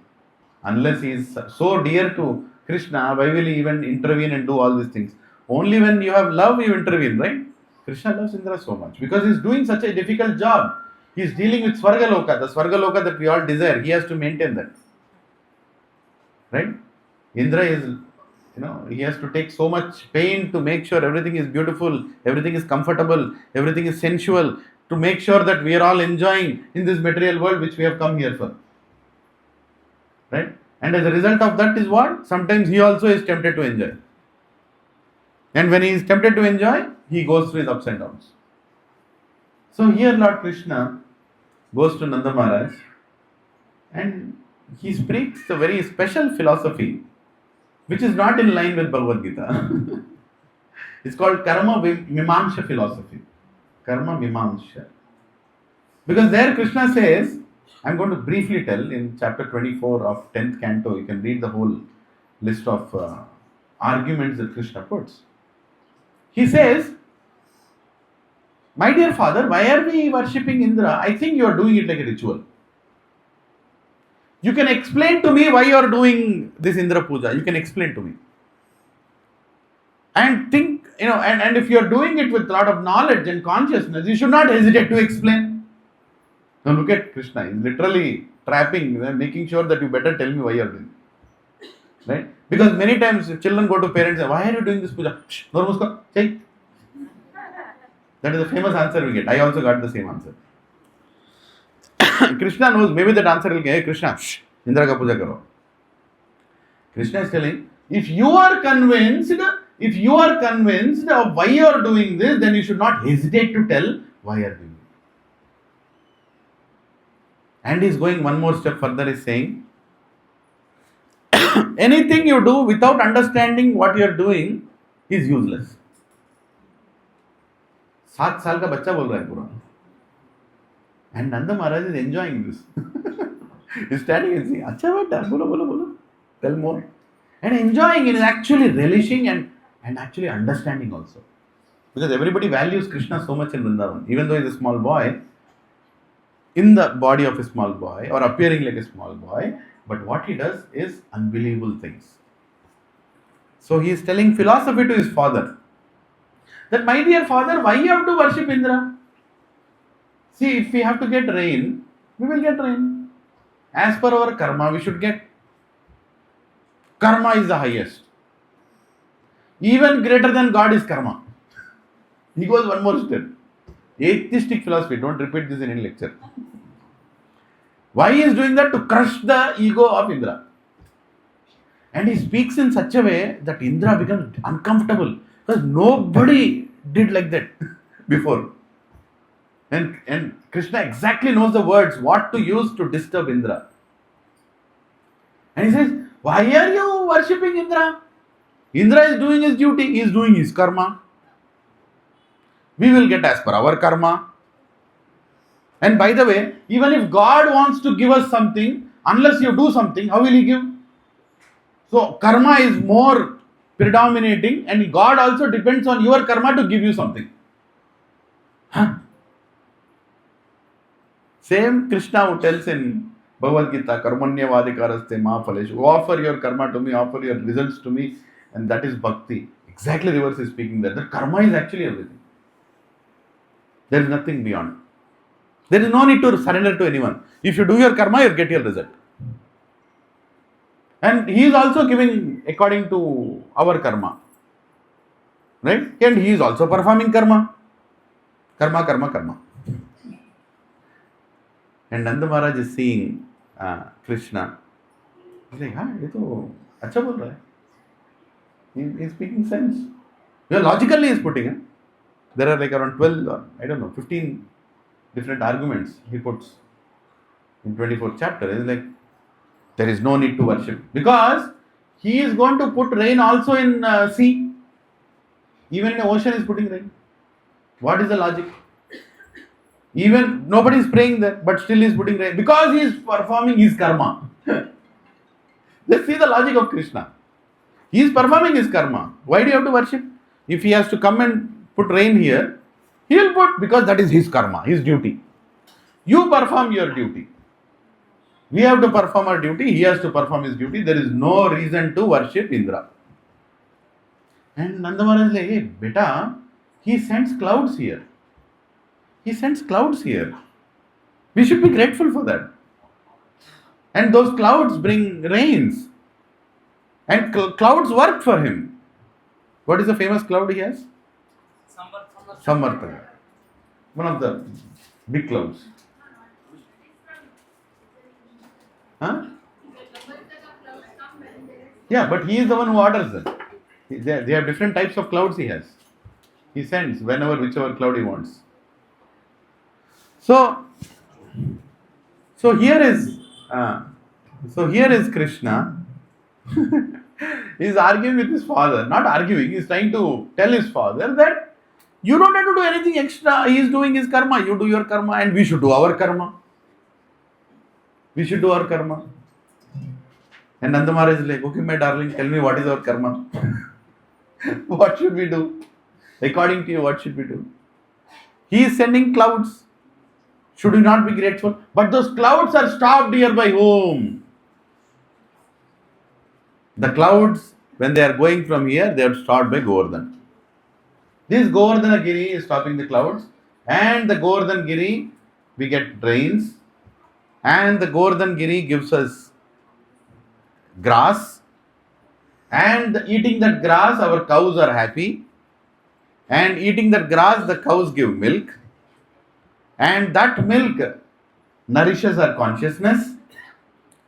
Unless he is so dear to Krishna, why will he even intervene and do all these things? Only when you have love, you intervene, right? Krishna loves Indra so much because he's doing such a difficult job. He's dealing with Svargaloka, the Svargaloka that we all desire. He has to maintain that. Right? Indra is, he has to take so much pain to make sure everything is beautiful, everything is comfortable, everything is sensual, to make sure that we are all enjoying in this material world which we have come here for. Right? And as a result of that is what? Sometimes he also is tempted to enjoy. And when he is tempted to enjoy, he goes through his ups and downs. So here Lord Krishna goes to Nanda Maharaj and he speaks a very special philosophy which is not in line with Bhagavad Gita. It's called Karma Mimamsha philosophy. Karma Mimamsha. Because there Krishna says, I'm going to briefly tell in chapter 24 of 10th canto, you can read the whole list of arguments that Krishna puts. He says, my dear father, why are we worshipping Indra? I think you are doing it like a ritual. You can explain to me why you are doing this Indra Puja. You can explain to me. And think, and if you are doing it with a lot of knowledge and consciousness, you should not hesitate to explain. Now look at Krishna. He's literally trapping, making sure that you better tell me why you are doing it. Right? Because many times children go to parents and say, why are you doing this puja? Shh, Normuska, say. That is a famous answer we get. I also got the same answer. Krishna knows, maybe that answer will get, hey Krishna, shh, Indra ka puja karo. Krishna is telling, if you are convinced of why you are doing this, then you should not hesitate to tell why you are doing it. And he is going one more step further, is saying, anything you do without understanding what you are doing is useless. 7 साल का बच्चा बोल रहा है पूरा. And Nanda Maharaj is enjoying this. He's standing and saying, अच्छा बेटा, बोलो, tell more. And enjoying it is actually relishing and actually understanding also. Because everybody values Krishna so much in Vrindavan. Even though he is a small boy, in the body of a small boy or appearing like a small boy, but what he does is unbelievable things. So he is telling philosophy to his father. That, my dear father, why you have to worship Indra? See, if we have to get rain, we will get rain. As per our karma, we should get. Karma is the highest. Even greater than God is karma. He goes one more step. Atheistic philosophy, don't repeat this in any lecture. Why he is doing that? To crush the ego of Indra. And he speaks in such a way that Indra becomes uncomfortable. Because nobody did like that before. And Krishna exactly knows the words, what to use to disturb Indra. And he says, why are you worshipping Indra? Indra is doing his duty, he is doing his karma. We will get as per our karma. And by the way, even if God wants to give us something, unless you do something, how will he give? So karma is more predominating, and God also depends on your karma to give you something. Same Krishna who tells in Bhagavad Gita, Karmanya Vadikaraste Ma Phaleshu. Offer your karma to me, offer your results to me, and that is bhakti. Exactly reverse is speaking there. The karma is actually everything. There is nothing beyond. There is no need to surrender to anyone. If you do your karma, you get your result. And he is also giving according to our karma. Right? And he is also performing karma. Karma. And Nanda Maharaj is seeing Krishna. He's like, ये तो अच्छा बोल रहा है. He is speaking sense. Logically he is putting it. There are like around 12 or 15 different arguments he puts in 24th chapter. It's like, there is no need to worship. Because He is going to put rain also in sea. Even in the ocean is putting rain. What is the logic? Even nobody is praying there, but still he is putting rain because he is performing his karma. Let's see the logic of Krishna. He is performing his karma. Why do you have to worship? If he has to come and put rain here, he will put because that is his karma, his duty. You perform your duty. We have to perform our duty. He has to perform his duty. There is no reason to worship Indra. And Nanda Maharaj is like, hey, beta, he sends clouds here. He sends clouds here. We should be grateful for that. And those clouds bring rains. And clouds work for him. What is the famous cloud he has? Samvartaka. One of the big clouds. Huh? Yeah, but he is the one who orders them. They have different types of clouds he has. He sends whenever, whichever cloud he wants. So here is Krishna. He is arguing with his father. Not arguing. He is trying to tell his father that you don't have to do anything extra. He is doing his karma. You do your karma, and we should do our karma. We should do our karma. And Nanda Maharaj is like, okay, my darling, tell me what is our karma. What should we do? According to you, what should we do? He is sending clouds. Should we not be grateful? But those clouds are stopped here by whom? The clouds, when they are going from here, they are stopped by Govardhan. This Govardhana Giri is stopping the clouds. And the Govardhan Giri, we get rains. And the Govardhan Giri gives us grass. And eating that grass, our cows are happy. And eating that grass, the cows give milk. And that milk nourishes our consciousness.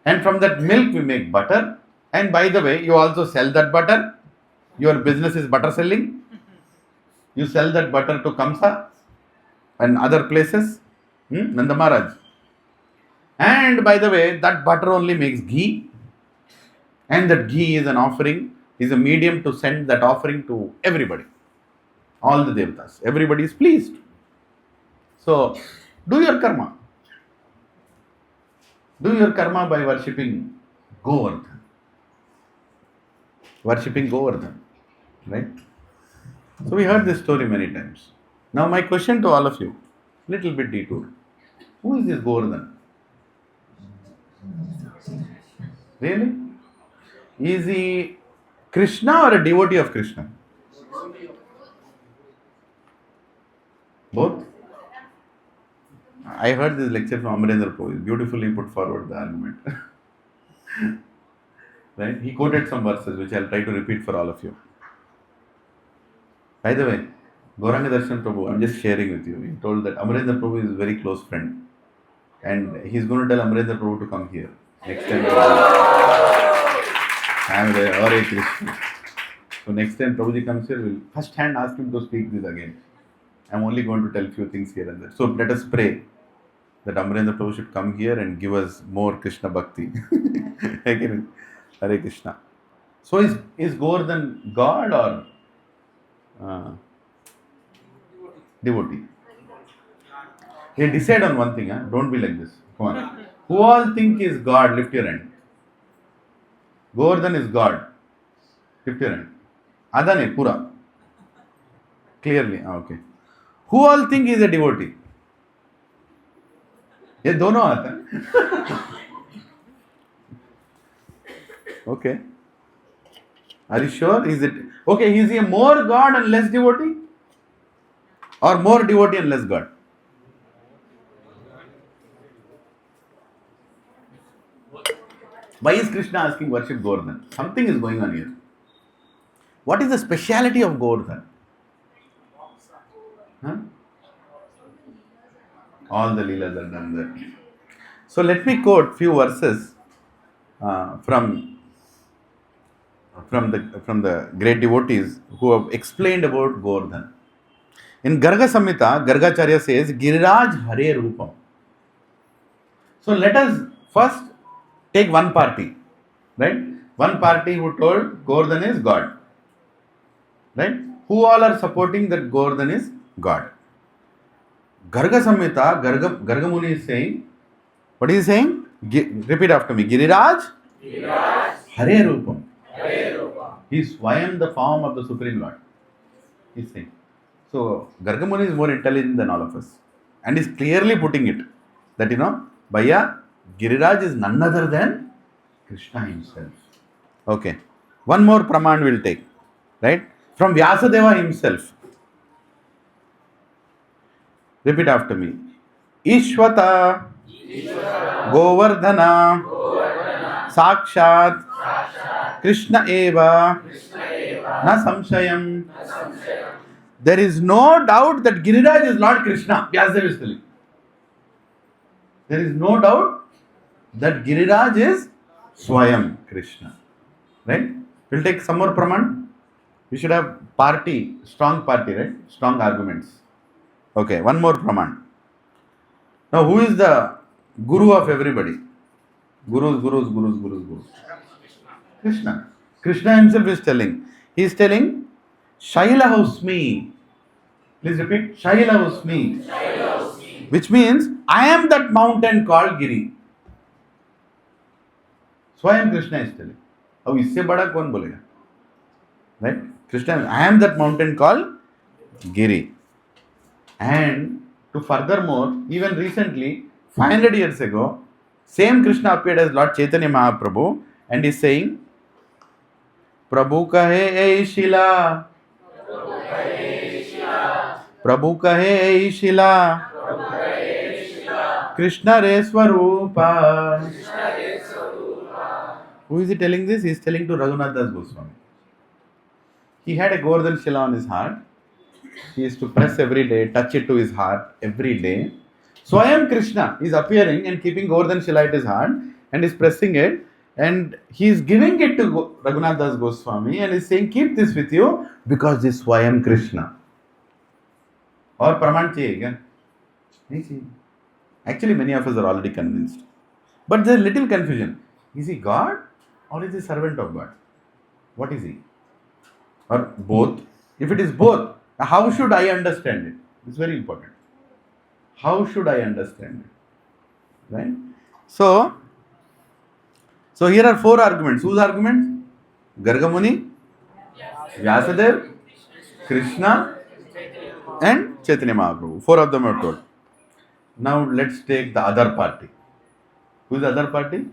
And from that milk, we make butter. And by the way, you also sell that butter. Your business is butter selling. You sell that butter to Kamsa and other places. Nanda Maharaj. And by the way, that butter only makes ghee. And that ghee is an offering, is a medium to send that offering to everybody. All the devatas. Everybody is pleased. So, do your karma. Do your karma by worshipping Govardhan. Worshipping Govardhan. Right? So, we heard this story many times. Now, my question to all of you, little bit detour. Who is this Govardhan? Really? Is he Krishna or a devotee of Krishna? Both? I heard this lecture from Amarendra Prabhuji. Beautifully put forward the argument. Right? He quoted some verses which I'll try to repeat for all of you. By the way, Gauranga Darshan Prabhu, I'm just sharing with you. He told that Amarendra Prabhu is a very close friend. And he's going to tell Amarendra Prabhu to come here. Next time. Hare Krishna. So next time Prabhuji comes here, we'll first hand ask him to speak this again. I'm only going to tell few things here and there. So let us pray that Amarendra Prabhu should come here and give us more Krishna Bhakti. Hare Krishna. So is Govardhan God or devotee? Hey, decide on one thing. Don't be like this. Come on. Who all think is God? Lift your hand. Govardhan is God. Lift your hand. Adane, Pura. Clearly. Okay. Who all think he is a devotee? ये दोनों आता है. Okay. Are you sure? Is it okay? Is he a more God and less devotee, or more devotee and less God? Why is Krishna asking worship Govardhan? Something is going on here. What is the speciality of Govardhan? Huh? All the Leelas are done there. So let me quote few verses from the great devotees who have explained about Govardhan. In Garga Samhita, Gargacharya says, Giriraj Hare Rupam. So let us first take one party, right? One party who told Govardhan is God. Right? Who all are supporting that Govardhan is God? Garga Samhita, Garga Muni is saying, what is he saying? Repeat after me. Giriraj, Hare Rupam. He is Swayam, the form of the Supreme Lord. He is saying. So, Garga Muni is more intelligent than all of us. And is clearly putting it that, Bhaiya, Giriraj is none other than Krishna himself. Okay. One more Praman will take. Right? From Vyasadeva himself. Repeat after me. Ishvata, Govardhana, Sakshat, Krishna Eva, Na Samshayam. There is no doubt that Giriraj is Lord Krishna. Vyasadeva is telling. There is no doubt that Giriraj is Swayam Krishna. Right? We'll take some more Praman. We should have strong party, right? Strong arguments. Okay, one more Praman. Now, who is the guru of everybody? Gurus. Krishna. Krishna himself is telling. He is telling, Shaila Husmi. Please repeat, Shaila Husmi. Which means, I am that mountain called Giri. Swayam Krishna is telling. अब इससे बड़ा कौन बोलेगा? Right? Krishna, I am that mountain called Giri. And to furthermore, even recently, 500 years ago, same Krishna appeared as Lord Chaitanya Mahaprabhu and is saying, Prabhu kahe ei Shila. Prabhu kahe ei Shila. Krishna re Swarupa. Who is he telling this? He is telling to Raghunath Das Goswami. He had a Govardhan Shila on his heart. He used to press every day, touch it to his heart every day. Swayam Krishna is appearing and keeping Govardhan Shila at his heart and is pressing it, and he is giving it to Raghunath Das Goswami and is saying, keep this with you because this Swayam Krishna. Or Praman chahiye kya? Nahi chahiye. Actually, many of us are already convinced. But there is little confusion. Is he God or is he servant of God? What is he? Or both? If it is both, how should I understand it? It's very important. How should I understand it? Right? So here are 4 arguments. Whose arguments? Garga Muni, Vyasadeva, Krishna, and Chaitanya Mahaprabhu. 4 of them are told. Now let's take the other party. Who is the other party?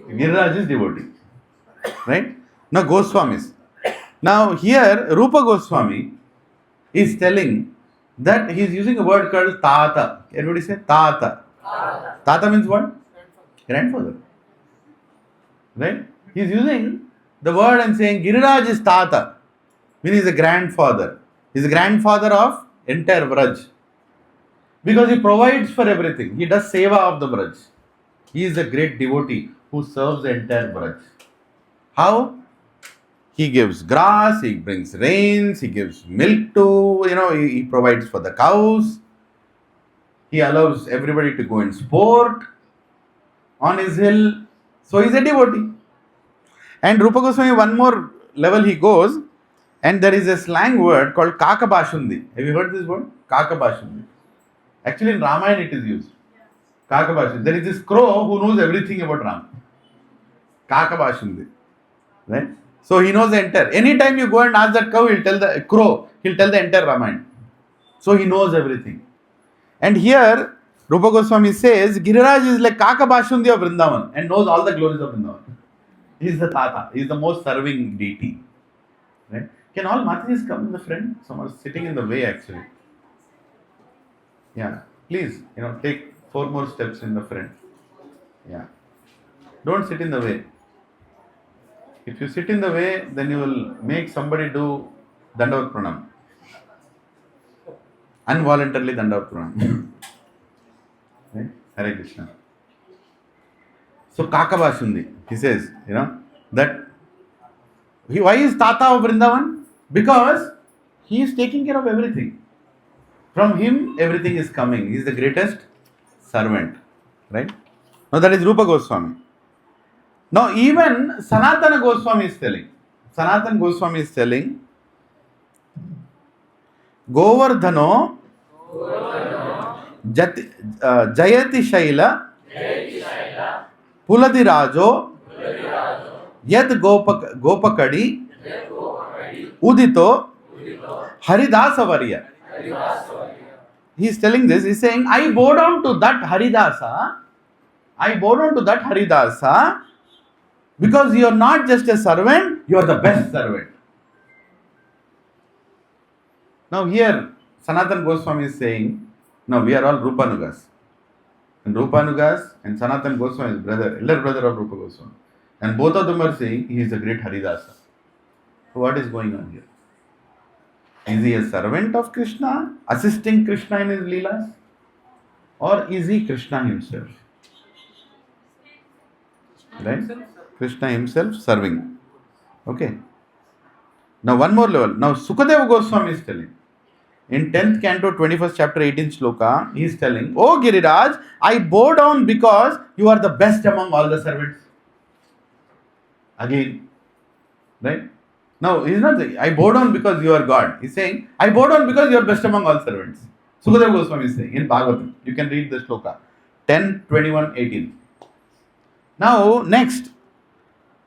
Giriraj is devotee. Right? Now Goswamis. Now here Rupa Goswami is telling that he is using a word called Tata. Everybody say Tata. Tata means what? Grandfather. Right? He is using the word and saying Giriraj is Tata. Meaning he is a grandfather. He is a grandfather of entire Vraj. Because he provides for everything. He does seva of the Vraj. He is a great devotee who serves the entire Vraj. How? He gives grass, he brings rains, he gives milk to, he provides for the cows. He allows everybody to go and sport on his hill. So he is a devotee. And Rupa Goswami, one more level he goes, and there is a slang word called Kakabashundi. Have you heard this word? Kakabashundi. Actually in Ramayana it is used. Kakabashundi. There is this crow who knows everything about Ram. Kakabashundi. Right? So he knows the entire. Anytime you go and ask that cow, he'll tell the entire Ramayana. So he knows everything. And here, Rupa Goswami says, Giriraj is like Kakabashundi of Vrindavan and knows all the glories of Vrindavan. He is the Tata. He is the most serving deity. Right? Can all Matajis come in the front? Someone is sitting in the way actually. Yeah. Please, take 4 more steps in the front. Yeah. Don't sit in the way. If you sit in the way, then you will make somebody do Dandavat Pranam. Involuntarily Dandavat Pranam. Right? Hare Krishna. So Kakabashundi, he says, that why is Tata of Vrindavan? Because he is taking care of everything. From him, everything is coming. He is the greatest servant. Right? Now that is Rupa Goswami. Now even Sanatana Goswami is telling. Sanatana Goswami is telling, Govardhano Jayati Shaila Puladi Rajo Yat Gopakadi Udito Haridasa Varya. He is telling this, he is saying, I bow down to that Haridasa. I bow down to that Haridasa because you are not just a servant, you are the best servant. Now here, Sanatana Goswami is saying, now we are all Rupanugas. And Rupanugas and Sanatana Goswami is brother, elder brother of Rupa Goswami. And both of them are saying he is a great Haridasa. So what is going on here? Is he a servant of Krishna, assisting Krishna in his Leelas? Or is he Krishna himself? Right? Krishna himself serving. Okay. Now one more level. Now Sukadeva Goswami is telling. In 10th canto, 21st chapter, 18th shloka, he is telling, Oh Giriraj, I bow down because you are the best among all the servants. Again. Right? Now, he is not saying, I bow down because you are God. He is saying, I bow down because you are best among all servants. Sukadeva Goswami is saying in Bhagavatam. You can read the shloka. 10, 21, 18. Now, next.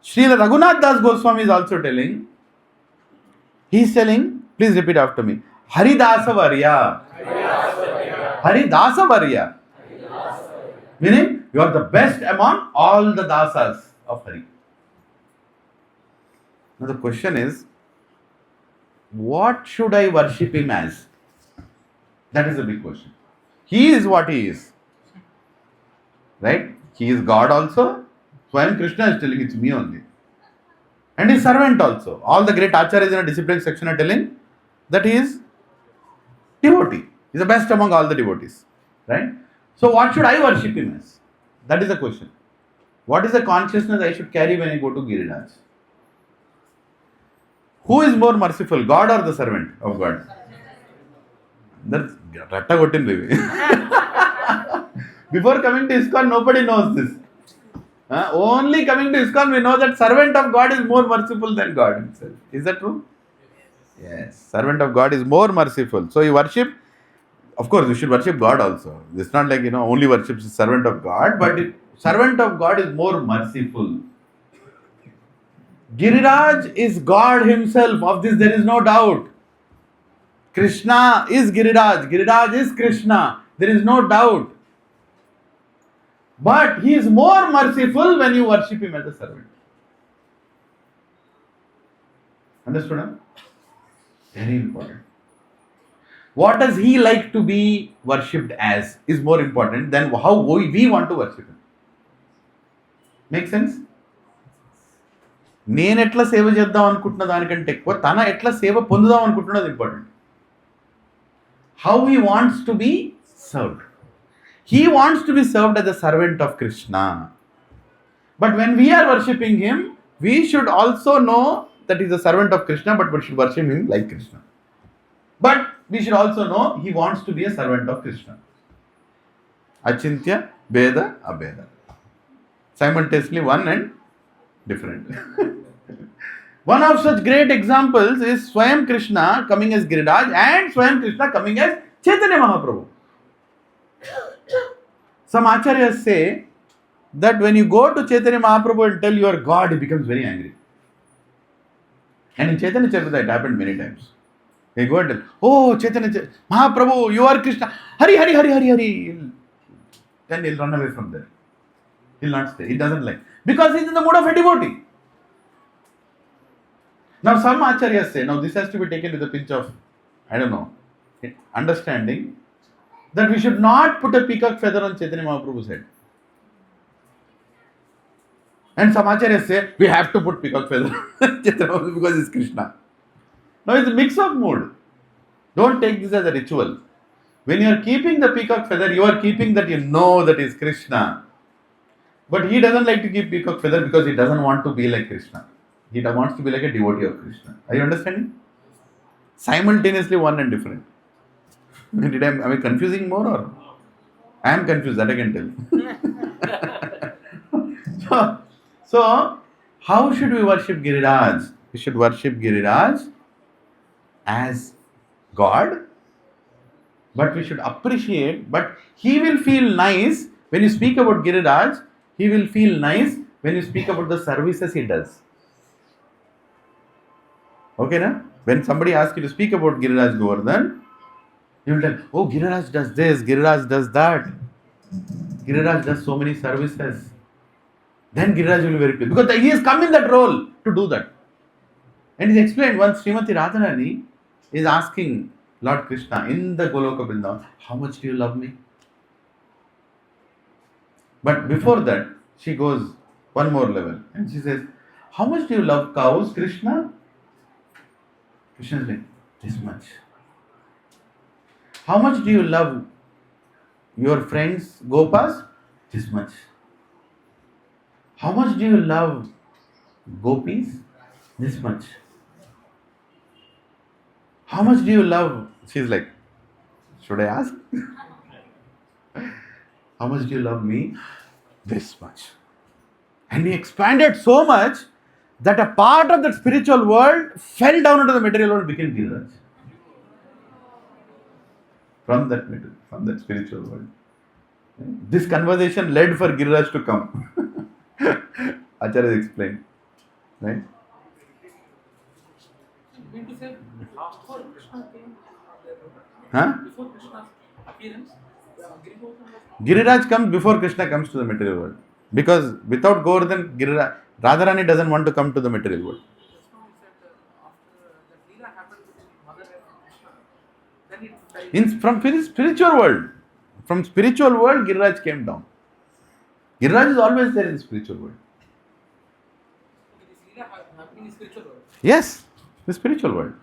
Srila Raghunath Das Goswami is also telling, he is telling, please repeat after me. Haridasa Varya. Haridasa Varya. Meaning, you are the best among all the dasas of Hari. Now the question is, what should I worship him as? That is the big question. He is what he is. Right? He is God also. Swami Krishna is telling it's me only. And his servant also. All the great acharyas in a discipline section are telling that he is devotee. He is the best among all the devotees. Right? So what should I worship him as? That is the question. What is the consciousness I should carry when I go to Giriraj? Who is more merciful, God or the servant of God? That's ratta gottin baby. Before coming to ISKCON, nobody knows this. Only coming to ISKCON, we know that servant of God is more merciful than God himself. Is that true? Yes. Servant of God is more merciful. So you worship, of course, you should worship God also. It's not like, only worship the servant of God, but servant of God is more merciful. Giriraj is God himself. Of this there is no doubt. Krishna is Giriraj. Giriraj is Krishna. There is no doubt. But he is more merciful when you worship him as a servant. Understood? Huh? Very important. What does he like to be worshipped as is more important than how we want to worship him. Make sense? నేను ఎట్లా సేవ చేద్దాం అనుకుంటున్న దానికంటే ఎక్కువ తన ఎట్లా సేవ పొందుదాం అనుకుంటున్నది important. How he wants to be served. He wants to be served as a servant of Krishna. But when we are worshipping him, we should also know that he is a servant of Krishna, but we should worship him like Krishna. But we should also know he wants to be a servant of Krishna. Achintya, Beda, Abeda. Simultaneously one and different. One of such great examples is Swami Krishna coming as Giriraj and Swami Krishna coming as Chaitanya Mahaprabhu. Some acharyas say that when you go to Chaitanya Mahaprabhu and tell you are God, he becomes very angry. And in Chaitanya Charitamrita it happened many times. They go and tell, oh Chaitanya Mahaprabhu, you are Krishna. Hari, Hari, Hari, Hari, Hari. Then he'll run away from there. He'll not stay. He doesn't like. Because he's in the mood of a devotee. Now some acharyas say, now this has to be taken with a pinch of, understanding, that we should not put a peacock feather on Chaitanya Mahaprabhu's head. And some acharyas say, we have to put peacock feather on Chaitanya Mahaprabhu because he's Krishna. Now it's a mix of mood. Don't take this as a ritual. When you are keeping the peacock feather, you are keeping that you know that is Krishna. But he doesn't like to keep peacock feather because he doesn't want to be like Krishna. He wants to be like a devotee of Krishna. Are you understanding? Simultaneously one and different. Am I confusing more or? I am confused, that I can tell. So, how should we worship Giriraj? We should worship Giriraj as God, but we should appreciate, but he will feel nice when you speak about Giriraj, he will feel nice when you speak about the services he does. Okay, na? When somebody asks you to speak about Giriraj Govardhan, you will tell, oh, Giriraj does this, Giriraj does that. Giriraj does so many services. Then Giriraj will be very pleased. Because he has come in that role to do that. And he explained once Srimati Radharani is asking Lord Krishna in the Goloka Vrindavan, how much do you love me? But before that, she goes one more level and she says, how much do you love cows, Krishna? Krishna is like, this much. How much do you love your friends, Gopas? This much. How much do you love gopis? This much. How much do you love? She's like, should I ask? How much do you love me? This much. And he expanded so much that a part of that spiritual world fell down into the material world and became Giriraj. From that spiritual world. This conversation led for Giriraj to come. Acharya explained. Right? You mean to say before Krishna came? Huh? Before Krishna's appearance, Giriraj comes before Krishna comes to the material world. Because without Govardhan, Radharani doesn't want to come to the material world. just now you said after the Lila happened between Mother and Krishna, then it From spiritual world, Giriraj came down. Giriraj is always there in the spiritual world. this Lila happened in the spiritual world. Yes, the spiritual world.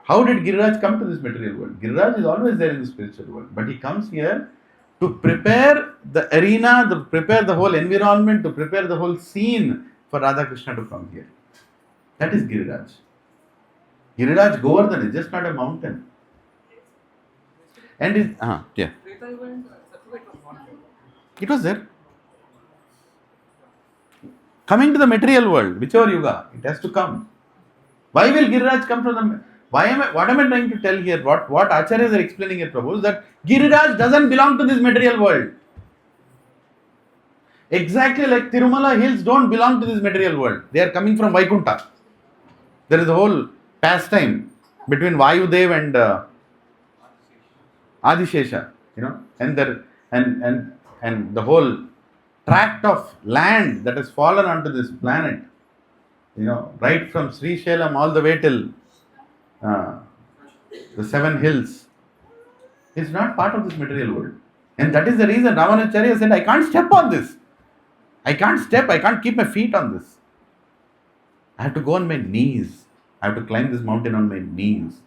How did Giriraj come to this material world? Giriraj is always there in the spiritual world. But he comes here to prepare the arena, to prepare the whole environment, to prepare the whole scene for Radha Krishna to come here. That is Giriraj. Giriraj Govardhan is just not a mountain. And it, yeah. Treta Yuga and Satyaveta was not there. It was there. Coming to the material world, whichever yuga, it has to come. Why will Giriraj come from the... What am I trying to tell here? What Acharyas are explaining here, Prabhu, is that Giriraj doesn't belong to this material world. Exactly like Tirumala hills don't belong to this material world. They are coming from Vaikunta. There is a whole pastime between Vayudev and Adishesha, and the whole tract of land that has fallen onto this planet, right from Sri Shailam all the way till the 7 hills, is not part of this material world. And that is the reason Ramanacharya said, I can't step on this. I can't keep my feet on this. I have to go on my knees. I have to climb this mountain on my knees.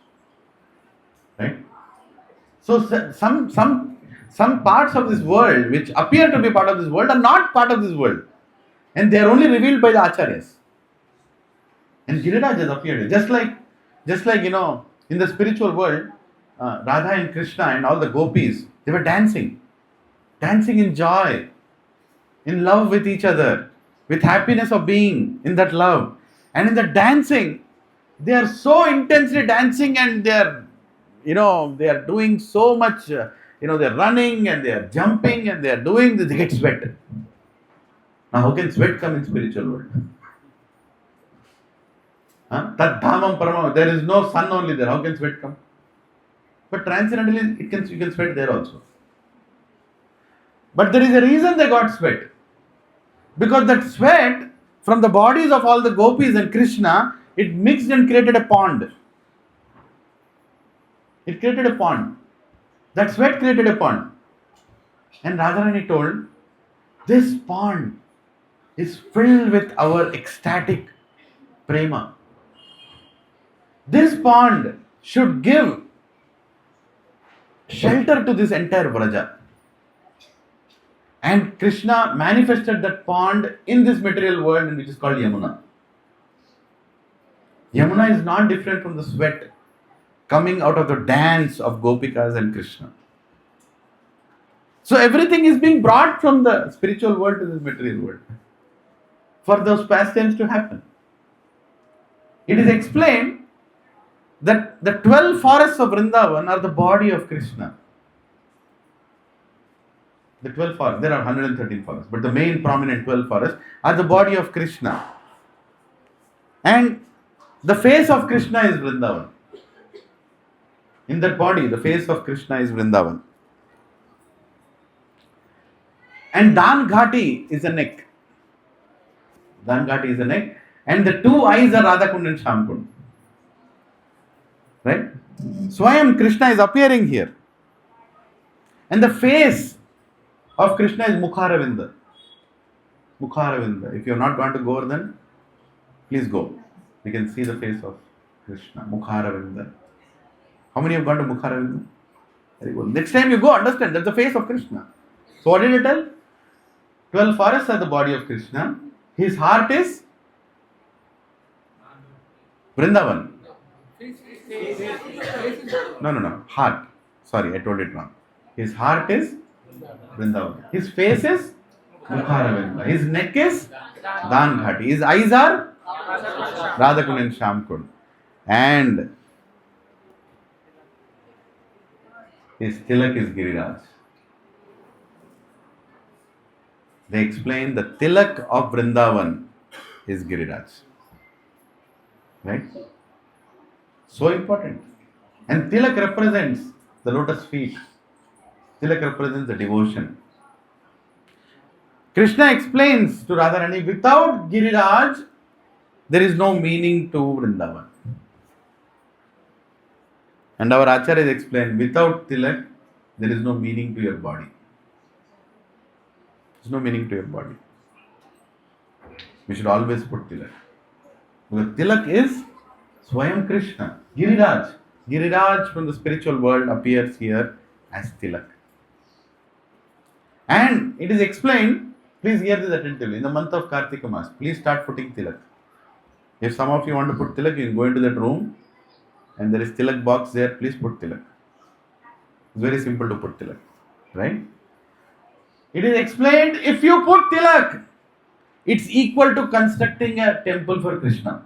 Right? So some parts of this world which appear to be part of this world are not part of this world. And they are only revealed by the Acharyas. And Giriraj has appeared. Just like in the spiritual world, Radha and Krishna and all the gopis, they were dancing in joy, in love with each other, with happiness of being in that love. And in the dancing, they are so intensely dancing and they are doing so much, they're running and they are jumping and they are doing this, they get sweat. Now how can sweat come in spiritual world? Tat dhamam paramam, there is no sun only there, how can sweat come? But transcendentally, you can sweat there also. But there is a reason they got sweat. Because that sweat from the bodies of all the gopis and Krishna, it mixed and created a pond. It created a pond. That sweat created a pond. And Radharani told, this pond is filled with our ecstatic prema. This pond should give shelter to this entire Vraja. And Krishna manifested that pond in this material world, which is called Yamuna. Yamuna is not different from the sweat coming out of the dance of Gopikas and Krishna. So everything is being brought from the spiritual world to this material world. for those pastimes to happen. It is explained that the 12 forests of Vrindavan are the body of Krishna. The 12 forests, there are 113 forests, but the main prominent 12 forests are the body of Krishna. And the face of Krishna is Vrindavan. In that body, the face of Krishna is Vrindavan. And Dan Ghati is a neck. Dan Ghati is a neck. And the two eyes are Radhakund and Shamkund. Right? Swayam Krishna is appearing here. And the face of Krishna is Mukharavinda. Mukharavinda. If you have not gone to Govardhan, please go. You can see the face of Krishna. Mukharavinda. How many have gone to Mukharavinda? Very good. Next time you go, understand that's the face of Krishna. So what did you tell? 12 forests are the body of Krishna. His heart is Vrindavan. No. Heart. Sorry, I told it wrong. His heart is Vrindavan. His face is Mukharavinda. His neck is Dan Ghati. His eyes are Radhakund and Shamkund. And his tilak is Giriraj. They explain the tilak of Vrindavan is Giriraj. Right? So important. And tilak represents the lotus feet. Tilak represents the devotion. Krishna explains to Radharani, without Giriraj, there is no meaning to Vrindavan. And our Acharyas explained, without tilak, there is no meaning to your body. There is no meaning to your body. We should always put tilak. Because tilak is Swayam Krishna. Giriraj. Giriraj from the spiritual world appears here as tilak. And it is explained, please hear this attentively, in the month of Kartika Mas, please start putting tilak. If some of you want to put tilak, you can go into that room and there is tilak box there, please put tilak. It's very simple to put tilak. Right? It is explained, if you put tilak, it's equal to constructing a temple for Krishna.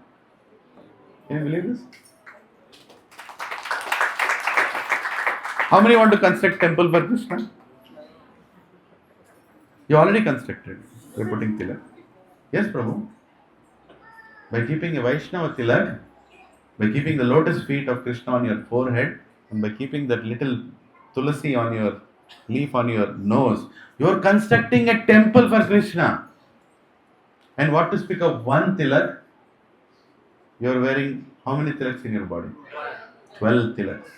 Can you believe this? How many want to construct temple for Krishna? You already constructed by putting tilak. Yes, Prabhu. By keeping a Vaishnava tilak, by keeping the lotus feet of Krishna on your forehead, and by keeping that little tulasi on your leaf on your nose, you are constructing a temple for Krishna. And what to speak of one tilak? You are wearing how many tilaks in your body? 12 tilaks.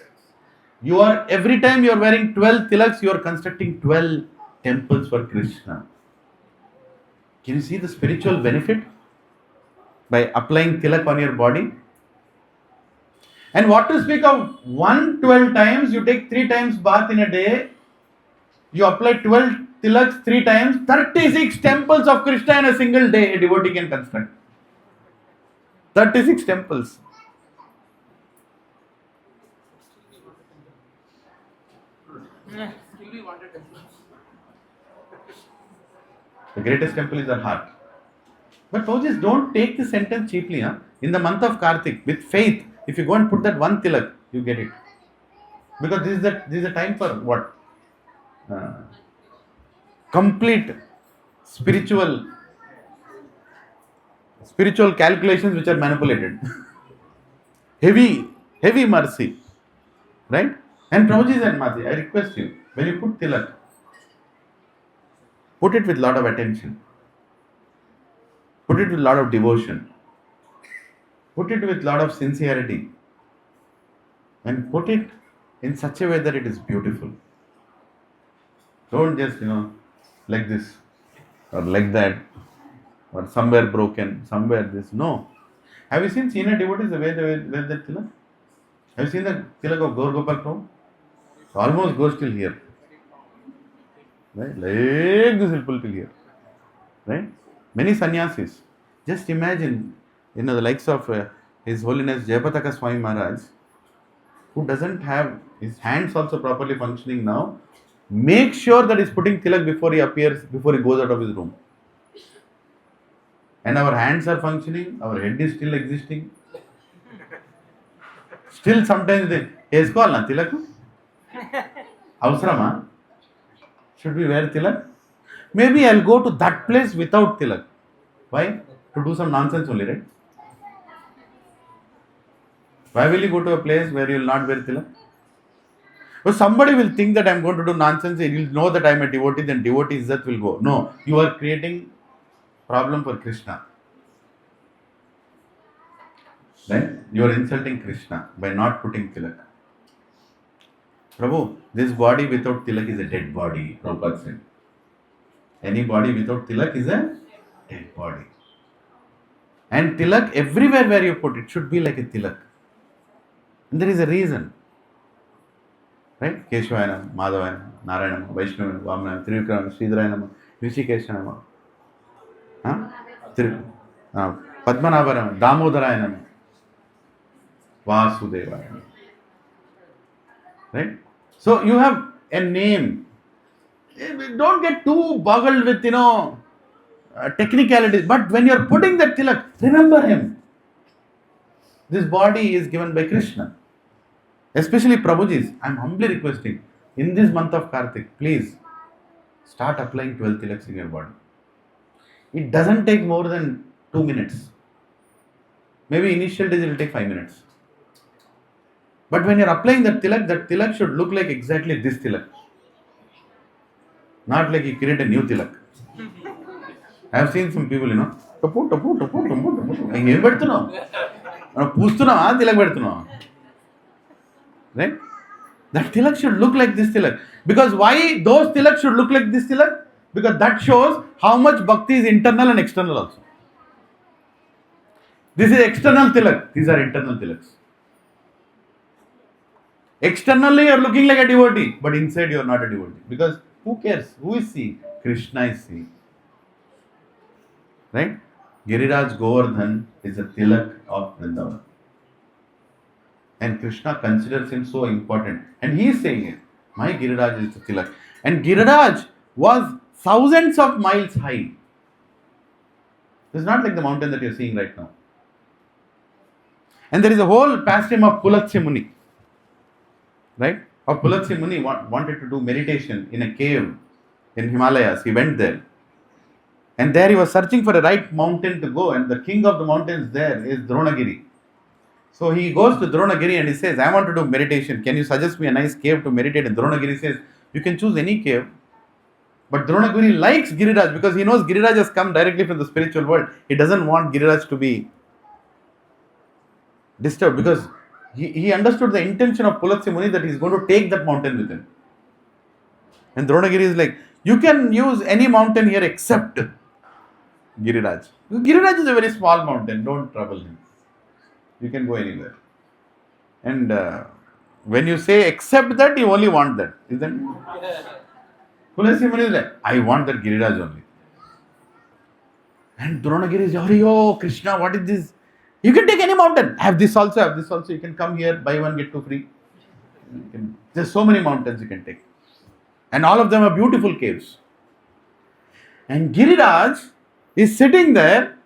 You are, every time you are wearing 12 tilaks, you are constructing 12 temples for Krishna. Can you see the spiritual benefit by applying tilak on your body? And what to speak of 12 times, you take 3 times bath in a day, you apply 12 tilaks 3 times, 36 temples of Krishna in a single day a devotee can construct. 36 temples. Still we wanted temple. The greatest temple is our heart. But Prabhuji, don't take the sentence cheaply. Huh? In the month of Kartik, with faith, if you go and put that one tilak, you get it. Because this is the time for what? Complete spiritual calculations which are manipulated. heavy mercy. Right? And Prabhuji and Mati, I request you, when you put tilak, put it with lot of attention. Put it with lot of devotion. Put it with lot of sincerity. And put it in such a way that it is beautiful. Don't just, like this, or like that, or somewhere broken, somewhere this. No. Have you seen senior devotees the way they wear that tilak? Have you seen the tilak of Gaur Gopal Prabhu? Almost goes till here. Right? Like this will pull till here. Right? Many sannyasis. Just imagine, the likes of His Holiness Jayapataka Swami Maharaj, who doesn't have his hands also properly functioning now, make sure that he's putting tilak before he appears, before he goes out of his room. And our hands are functioning, our head is still existing. Still sometimes they, వేసుకోవాలనా తిలక్? అవసరమా? Should we wear tilak? Maybe I'll go to that place without tilak. Why? To do some nonsense only, right? Why will you go to a place where you will not wear tilak? Well, somebody will think that I'm going to do nonsense, he will know that I'm a devotee, then devotee izzat will go. No, you are creating problem for Krishna. Right? You are insulting Krishna by not putting tilak. Prabhu, this body without tilak is a dead body, Prabhupada said. Any body without tilak is a dead body. And tilak, everywhere where you put it, should be like a tilak. And there is a reason. Right? Keshavayanam, Madhavayanam, Narayanam, Vaishnavanam, Vamanam, Trivikram, Sridharayanam, Rishikeshanam, Padmanabharam, Damodarayanam, Vasudevayanam. Right? So you have a name. Don't get too boggled with, technicalities. But when you are putting that tilak, remember him. This body is given by Krishna. Especially Prabhuji's. I am humbly requesting, in this month of Kartik, please start applying 12 tilaks in your body. It doesn't take more than 2 minutes. Maybe initial days it will take 5 minutes. But when you are applying that tilak should look like exactly this tilak. Not like you create a new tilak. I have seen some people, ఏం పెడుతున్నావు? పూస్తున్నావా Tilak పెడుతున్నావా? Right? That tilak should look like this tilak. Because why those tilak should look like this tilak? Because that shows how much bhakti is internal and external also. This is external tilak. These are internal tilaks. Externally you are looking like a devotee, but inside you are not a devotee. Because who cares? Who is seeing? Krishna is seeing. Right? Giriraj Govardhan is a tilak of Vrindavan. And Krishna considers him so important. And he is saying it. My Giriraj is the tilak. And Giriraj was thousands of miles high. It's not like the mountain that you are seeing right now. And there is a whole pastime of Pulatsya Muni. Right? Of Pulatsya Muni wanted to do meditation in a cave in Himalayas. He went there. And there he was searching for a right mountain to go. And the king of the mountains there is Dronagiri. So he goes to Dronagiri and he says, I want to do meditation. Can you suggest me a nice cave to meditate? And Dronagiri says, you can choose any cave. But Dronagiri likes Giriraj because he knows Giriraj has come directly from the spiritual world. He doesn't want Giriraj to be disturbed because he understood the intention of Pulatsya Muni that he is going to take that mountain with him. And Dronagiri is like, you can use any mountain here except Giriraj. Giriraj is a very small mountain. Don't trouble him. You can go anywhere. And when you say except that, you only want that. Isn't it? Pulatsya Muni is like, I want that Giriraj only. And Dronagiri is, oh Krishna, what is this? You can take any mountain. I have this also, You can come here, buy one, get two free. There's so many mountains you can take. And all of them are beautiful caves. And Giriraj is sitting there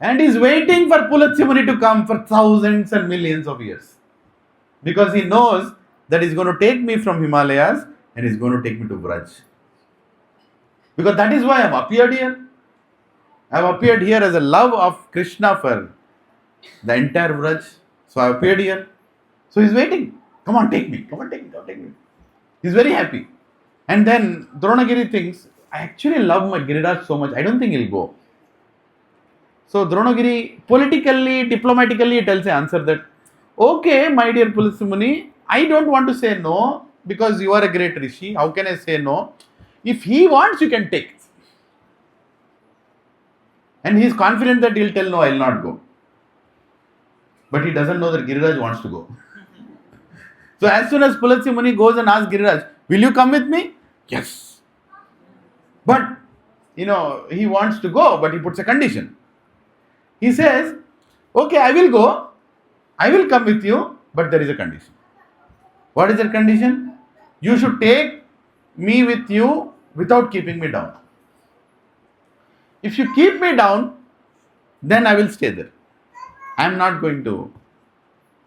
and is waiting for Pulatsya Muni to come for thousands and millions of years. Because he knows that he's going to take me from Himalayas and he's going to take me to Vraj. Because that is why I have appeared here. I have appeared here as a love of Krishna for the entire Vraj. So I appeared here. So he's waiting. Come on, take me. He's very happy. And then Dronagiri thinks, I actually love my Giriraj so much, I don't think he'll go. So Dronagiri politically, diplomatically tells the answer that, okay, my dear Pulatsya Muni, I don't want to say no because you are a great Rishi. How can I say no? If he wants, you can take. And he is confident that he'll tell no, I will not go. But he doesn't know that Giriraj wants to go. So as soon as Pulatsya Muni goes and asks Giriraj, will you come with me? Yes. But, he wants to go, but he puts a condition. He says, okay, I will go. I will come with you, but there is a condition. What is that condition? You should take me with you without keeping me down. If you keep me down, then I will stay there. I am not going to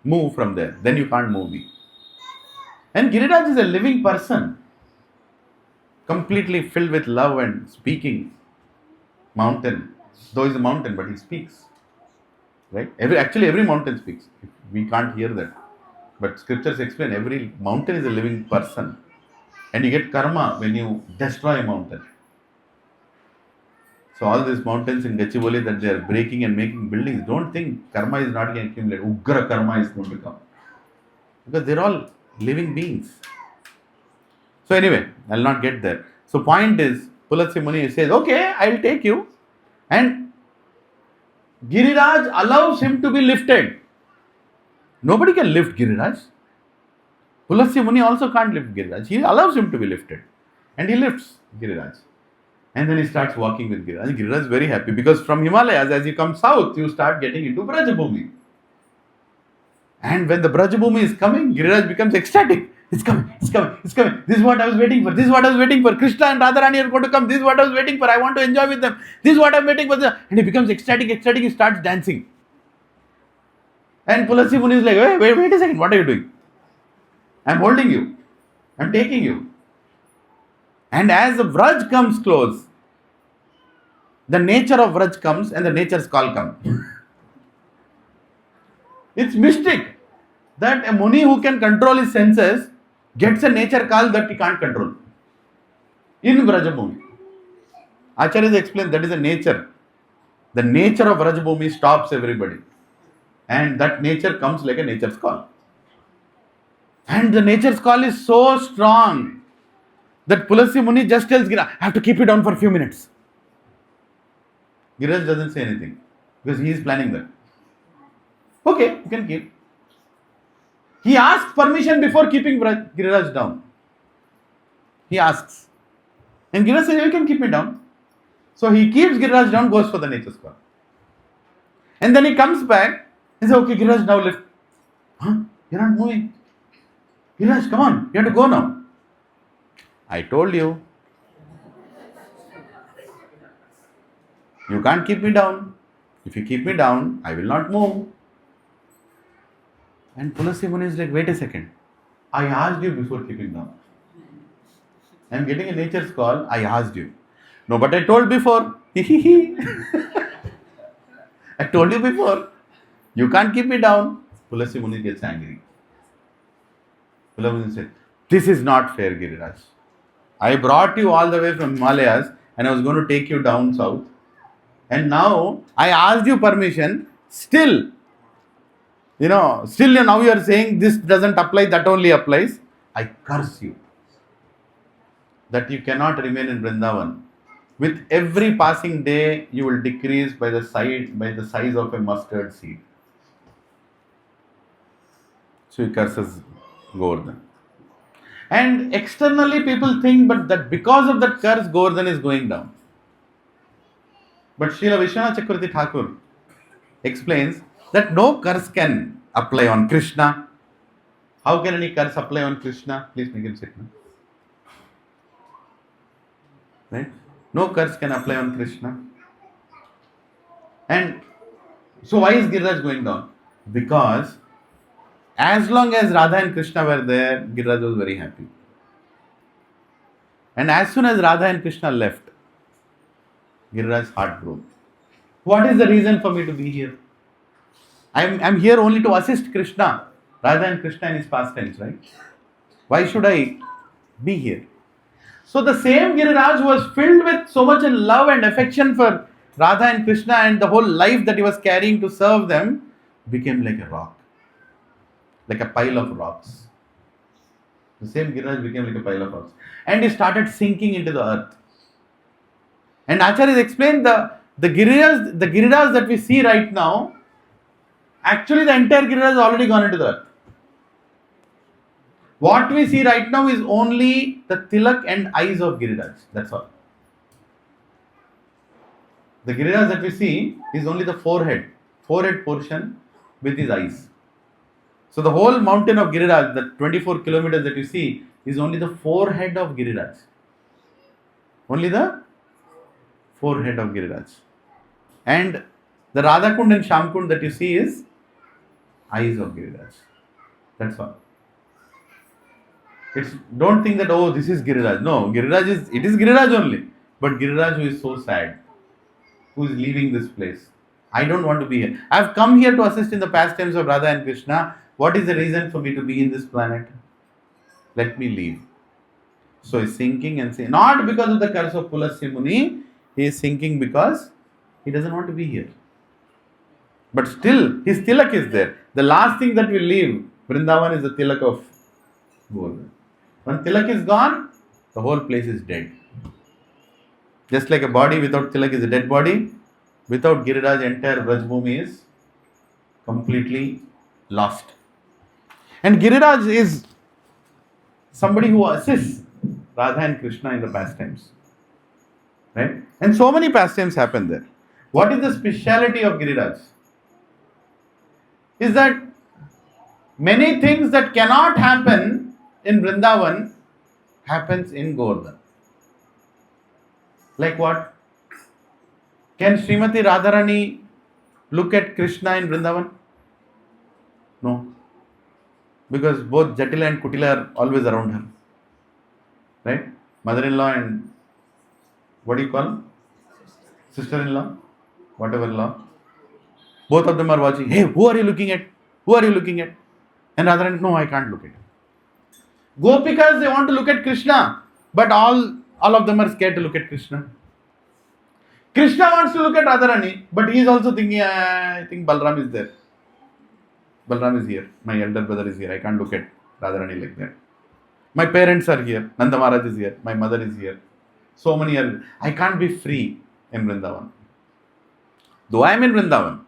move from there. Then you can't move me. And Giriraj is a living person, completely filled with love and speaking. Mountain, though he's a mountain, but he speaks. Right? Every mountain speaks. We can't hear that. But scriptures explain every mountain is a living person. And you get karma when you destroy a mountain. So all these mountains in Gachibowli that they are breaking and making buildings, don't think karma is not going to accumulate. Ugra karma is going to come. Because they're all living beings. So anyway, I'll not get there. So point is, Pulatsi Muni says, okay, I'll take you. And Giriraj allows him to be lifted. Nobody can lift Giriraj. Pulatsi Muni also can't lift Giriraj. He allows him to be lifted. And he lifts Giriraj. And then he starts walking with Giriraj. Giriraj is very happy because from Himalayas, as you come south, you start getting into Brajabhumi. And when the Brajabhumi is coming, Giriraj becomes ecstatic. It's coming, it's coming, it's coming. This is what I was waiting for. This is what I was waiting for. Krishna and Radharani are going to come. This is what I was waiting for. I want to enjoy with them. This is what I'm waiting for. And he becomes ecstatic. He starts dancing. And Pulatsi Muni is like, wait a second. What are you doing? I'm holding you. I'm taking you. And as the Vraj comes close, the nature of Vraj comes and the nature's call comes. It's mystic that a Muni who can control his senses gets a nature call that he can't control. In Vrajabhumi. Acharyas explain that is a nature. The nature of Vrajabhumi stops everybody. And that nature comes like a nature's call. And the nature's call is so strong that Pulatsi Muni just tells Giriraj, I have to keep it down for a few minutes. Giriraj doesn't say anything because he is planning that. Okay, you can keep. He asks permission before keeping Giriraj down. He asks. And Giriraj says, you can keep me down. So he keeps Giriraj down, goes for the nature's call. And then he comes back and says, okay, Giriraj, now lift. Huh? You're not moving. Giriraj, come on, you have to go now. I told you. You can't keep me down. If you keep me down, I will not move. And Pulatsi Muni is like, wait a second. I asked you before keeping down. I am getting a nature's call. I asked you. No, but I told before. I told you before. You can't keep me down. Pulatsi Muni gets angry. Pulatsi Muni said, this is not fair, Giriraj. I brought you all the way from Himalayas and I was going to take you down south. And now I asked you permission. Still now you are saying this doesn't apply, that only applies. I curse you that you cannot remain in Vrindavan. With every passing day, you will decrease by the size of a mustard seed. So he curses Govardhan. And externally people think but that because of that curse, Govardhan is going down. But Srila Vishwanath Chakravarti Thakur explains that no curse can apply on Krishna. How can any curse apply on Krishna? Please make him sit now. Right? No curse can apply on Krishna. And so why is Giriraj going down? Because as long as Radha and Krishna were there, Giriraj was very happy. And as soon as Radha and Krishna left, Giriraj's heart broke. What is the reason for me to be here? I'm here only to assist Krishna, Radha and Krishna in his pastimes, right? Why should I be here? So the same Giriraj was filled with so much love and affection for Radha and Krishna and the whole life that he was carrying to serve them became like a rock, like a pile of rocks. The same Giriraj became like a pile of rocks. And he started sinking into the earth. And Acharyas explained the Giriraj that we see right now, actually the entire Giriraj has already gone into the earth. What we see right now is only the tilak and eyes of Giriraj. That's all. The Giriraj that we see is only the forehead portion with his eyes. So the whole mountain of Giriraj, the 24 kilometers that you see, is only the forehead of Giriraj. Only the forehead of Giriraj. And The Radha Kund and Sham Kund that you see is eyes of Giriraj. That's all. Don't think that, oh, this is Giriraj. No, it is Giriraj only. But Giriraj who is so sad, who is leaving this place. I don't want to be here. I have come here to assist in the pastimes of Radha and Krishna. What is the reason for me to be in this planet? Let me leave. So he's thinking and saying, not because of the curse of Pulasya Muni, he is thinking because he doesn't want to be here. But still, his tilak is there. The last thing that will leave Vrindavan is the tilak of Govardhan. When tilak is gone, the whole place is dead. Just like a body without tilak is a dead body, without Giriraj, entire Brajbhumi is completely lost. And Giriraj is somebody who assists Radha and Krishna in the pastimes. Right? And so many pastimes happen there. What is the speciality of Giriraj? Is that many things that cannot happen in Vrindavan happens in Govardhan. Like what? Can Srimati Radharani look at Krishna in Vrindavan? No. Because both Jatila and Kutila are always around her. Right? Mother-in-law and what do you call? Sister-in-law? Whatever-in-law. Both of them are watching. Hey, who are you looking at? Who are you looking at? And Radharani, no, I can't look at him. Gopikas, they want to look at Krishna. But all of them are scared to look at Krishna. Krishna wants to look at Radharani, but he is also thinking, I think Balram is there. Balram is here. My elder brother is here. I can't look at Radharani like that. My parents are here. Nanda Maharaj is here. My mother is here. So many are. I can't be free in Vrindavan. Though I am in Vrindavan.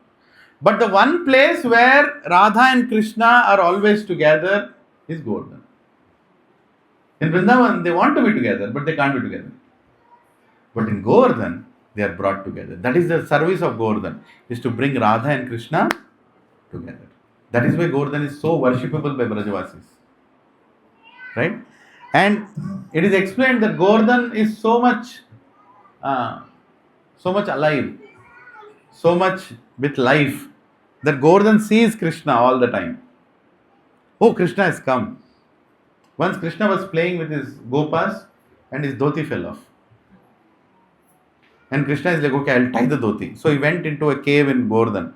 But the one place where Radha and Krishna are always together is Govardhan. In Vrindavan, they want to be together, but they can't be together. But in Govardhan, they are brought together. That is the service of Govardhan, is to bring Radha and Krishna together. That is why Govardhan is so worshipable by Brajavasis. Right? And it is explained that Govardhan is so much alive, so much with life, that Govardhan sees Krishna all the time. Oh, Krishna has come. Once Krishna was playing with his gopas and his dhoti fell off. And Krishna is like, okay, I'll tie the dhoti. So he went into a cave in Govardhan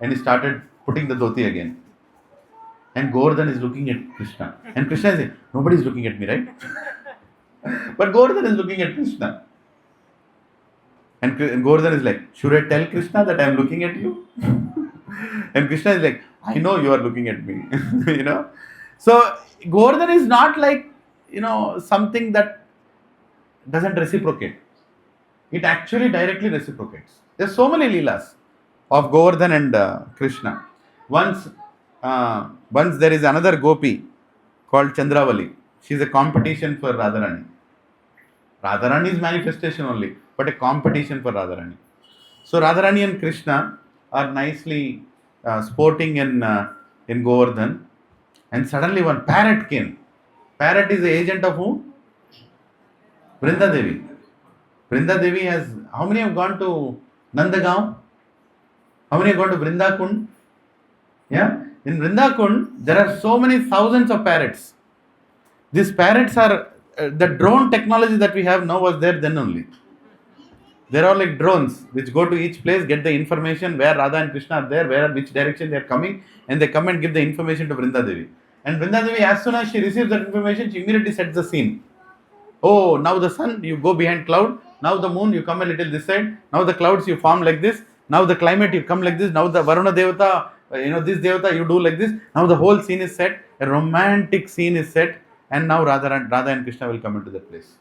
and he started putting the dhoti again. And Govardhan is looking at Krishna. And Krishna is saying, nobody is looking at me, right? But Govardhan is looking at Krishna. And Govardhan is like, should I tell Krishna that I am looking at you? And Krishna is like, I know you are looking at me. You know. So Govardhan is not like, something that doesn't reciprocate. It actually directly reciprocates. There are so many Leelas of Govardhan and Krishna. Once there is another gopi called Chandravali. She is a competition for Radharani. Radharani is manifestation only, but a competition for Radharani. So Radharani and Krishna are nicely sporting in Govardhan, and suddenly one parrot came. Parrot is the agent of who? Vrinda Devi. Vrinda Devi has, how many have gone to Nandagaon? How many have gone to Vrinda Kund? Yeah? In Vrinda Kund, there are so many thousands of parrots. These parrots are, the drone technology that we have now was there then only. There are like drones which go to each place, get the information where Radha and Krishna are there, which direction they are coming, and they come and give the information to Vrinda Devi. And Vrinda Devi, as soon as she receives that information, she immediately sets the scene. Oh, now the sun, you go behind cloud. Now the moon, you come a little this side. Now the clouds, you form like this. Now the climate, you come like this. Now the Varuna Devata, this Devata, you do like this. Now the whole scene is set. A romantic scene is set. And now Radha and Krishna will come into that place.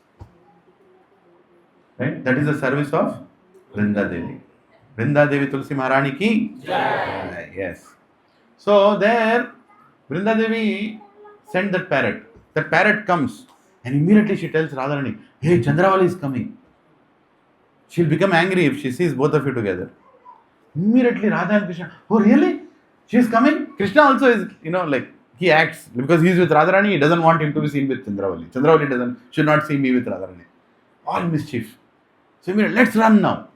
Right? That is the service of Vrinda Devi. Vrinda Devi Tulsi Maharani ki? Yeah. Yes. So there, Vrinda Devi sent that parrot. That parrot comes and immediately she tells Radharani, hey, Chandravali is coming. She'll become angry if she sees both of you together. Immediately Radha and Krishna, oh really? She is coming? Krishna also is, like, he acts, because he is with Radharani, he doesn't want him to be seen with Chandravali. Chandravali should not see me with Radharani. All mischief. So immediately, let's run now.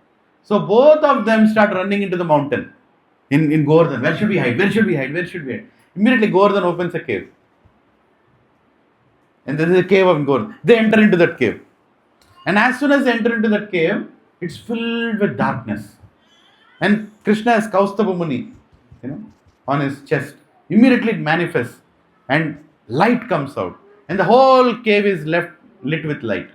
So both of them start running into the mountain in Govardhan. Where should we hide? Where should we hide? Where should we hide? Immediately Govardhan opens a cave. And there is a cave of Govardhan. They enter into that cave. And as soon as they enter into that cave, it's filled with darkness. And Krishna has Kaustubha Muni, on his chest. Immediately it manifests and light comes out. And the whole cave is left lit with light.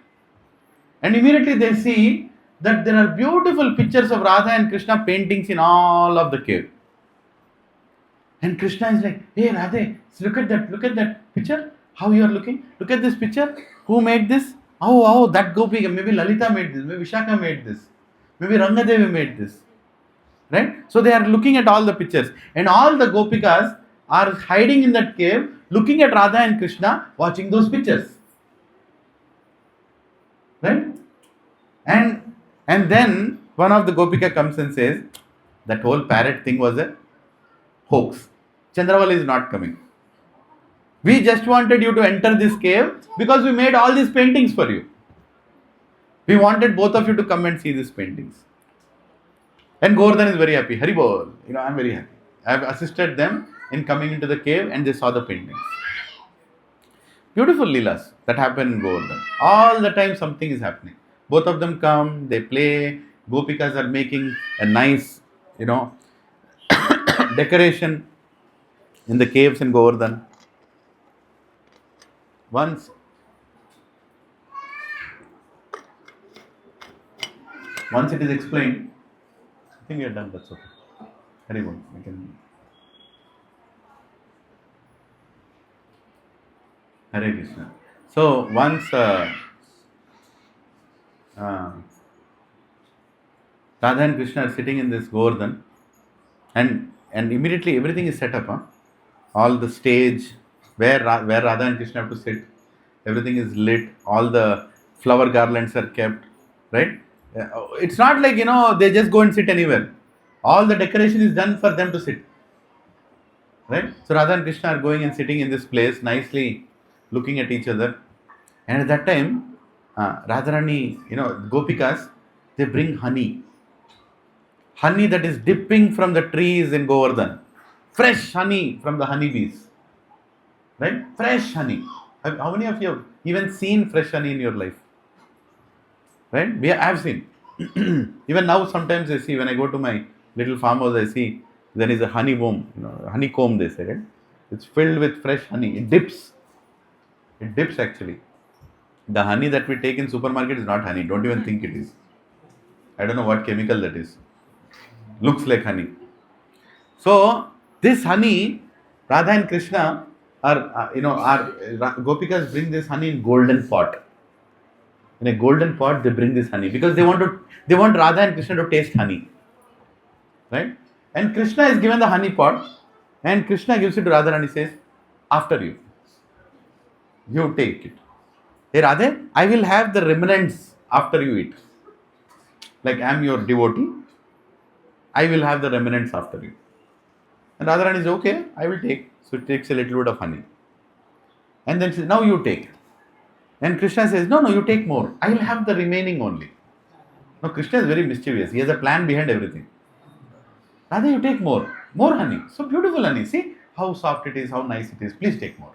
And immediately they see that there are beautiful pictures of Radha and Krishna paintings in all of the cave. And Krishna is like, hey Radhe, look at that picture. How you are looking? Look at this picture. Who made this? Oh, that Gopika. Maybe Lalita made this. Maybe Vishaka made this. Maybe Rangadevi made this. Right? So they are looking at all the pictures. And all the Gopikas are hiding in that cave, looking at Radha and Krishna, watching those pictures. Right? And then one of the Gopika comes and says, that whole parrot thing was a hoax. Chandravala is not coming. We just wanted you to enter this cave because we made all these paintings for you. We wanted both of you to come and see these paintings. And Govardhan is very happy. Haribol, I am very happy. I have assisted them in coming into the cave and they saw the paintings. Beautiful Leelas that happen in Govardhan. All the time something is happening. Both of them come, they play. Gopikas are making a nice, decoration in the caves in Govardhan. Once it is explained, I think we are done, that's okay. Very good. Hare Krishna. So once Radha and Krishna are sitting in this Govardhan, and immediately everything is set up. All the stage where Radha and Krishna have to sit, everything is lit, all the flower garlands are kept, right? It's not like, they just go and sit anywhere. All the decoration is done for them to sit. Right? So Radha and Krishna are going and sitting in this place, nicely looking at each other. And at that time, Radharani, Gopikas, they bring honey. Honey that is dipping from the trees in Govardhan. Fresh honey from the honeybees. Right? Fresh honey. How many of you have even seen fresh honey in your life? Right? I have seen. Even now sometimes I see, when I go to my little farmhouse, I see there is a honeycomb they say, right? It's filled with fresh honey. It dips. It dips actually. The honey that we take in supermarket is not honey. Don't even think it is. I don't know what chemical that is. Looks like honey. So this honey, Radha and Krishna Gopikas bring this honey in golden pot. In a golden pot, they bring this honey because they want Radha and Krishna to taste honey, right? And Krishna is given the honey pot, and Krishna gives it to Radha and he says, "After you, you take it. Hey Radha, I will have the remnants after you eat. Like I am your devotee, I will have the remnants after you." And Radharani says, "Okay, I will take." So it takes a little bit of honey, and then she says, "Now you take." And Krishna says, no, you take more. I will have the remaining only. Now Krishna is very mischievous. He has a plan behind everything. Radha, you take more honey. So beautiful honey. See how soft it is, how nice it is. Please take more.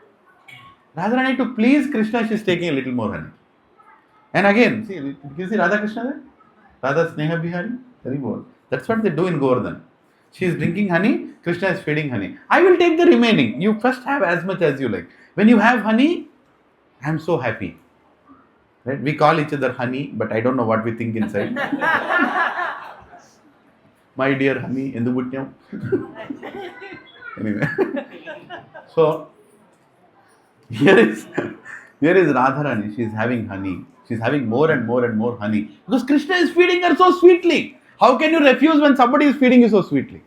Radharani, to please Krishna, she is taking a little more honey. And again, see, you see Radha Krishna there? Radha Sneha Bihari. Very good. That's what they do in Govardhan. She is drinking honey, Krishna is feeding honey. I will take the remaining. You first have as much as you like. When you have honey, I am so happy. Right? We call each other honey, but I don't know what we think inside. My dear honey, in the buttyam. Anyway. So, here is Radharani. She is having honey. She is having more and more and more honey. Because Krishna is feeding her so sweetly. How can you refuse when somebody is feeding you so sweetly?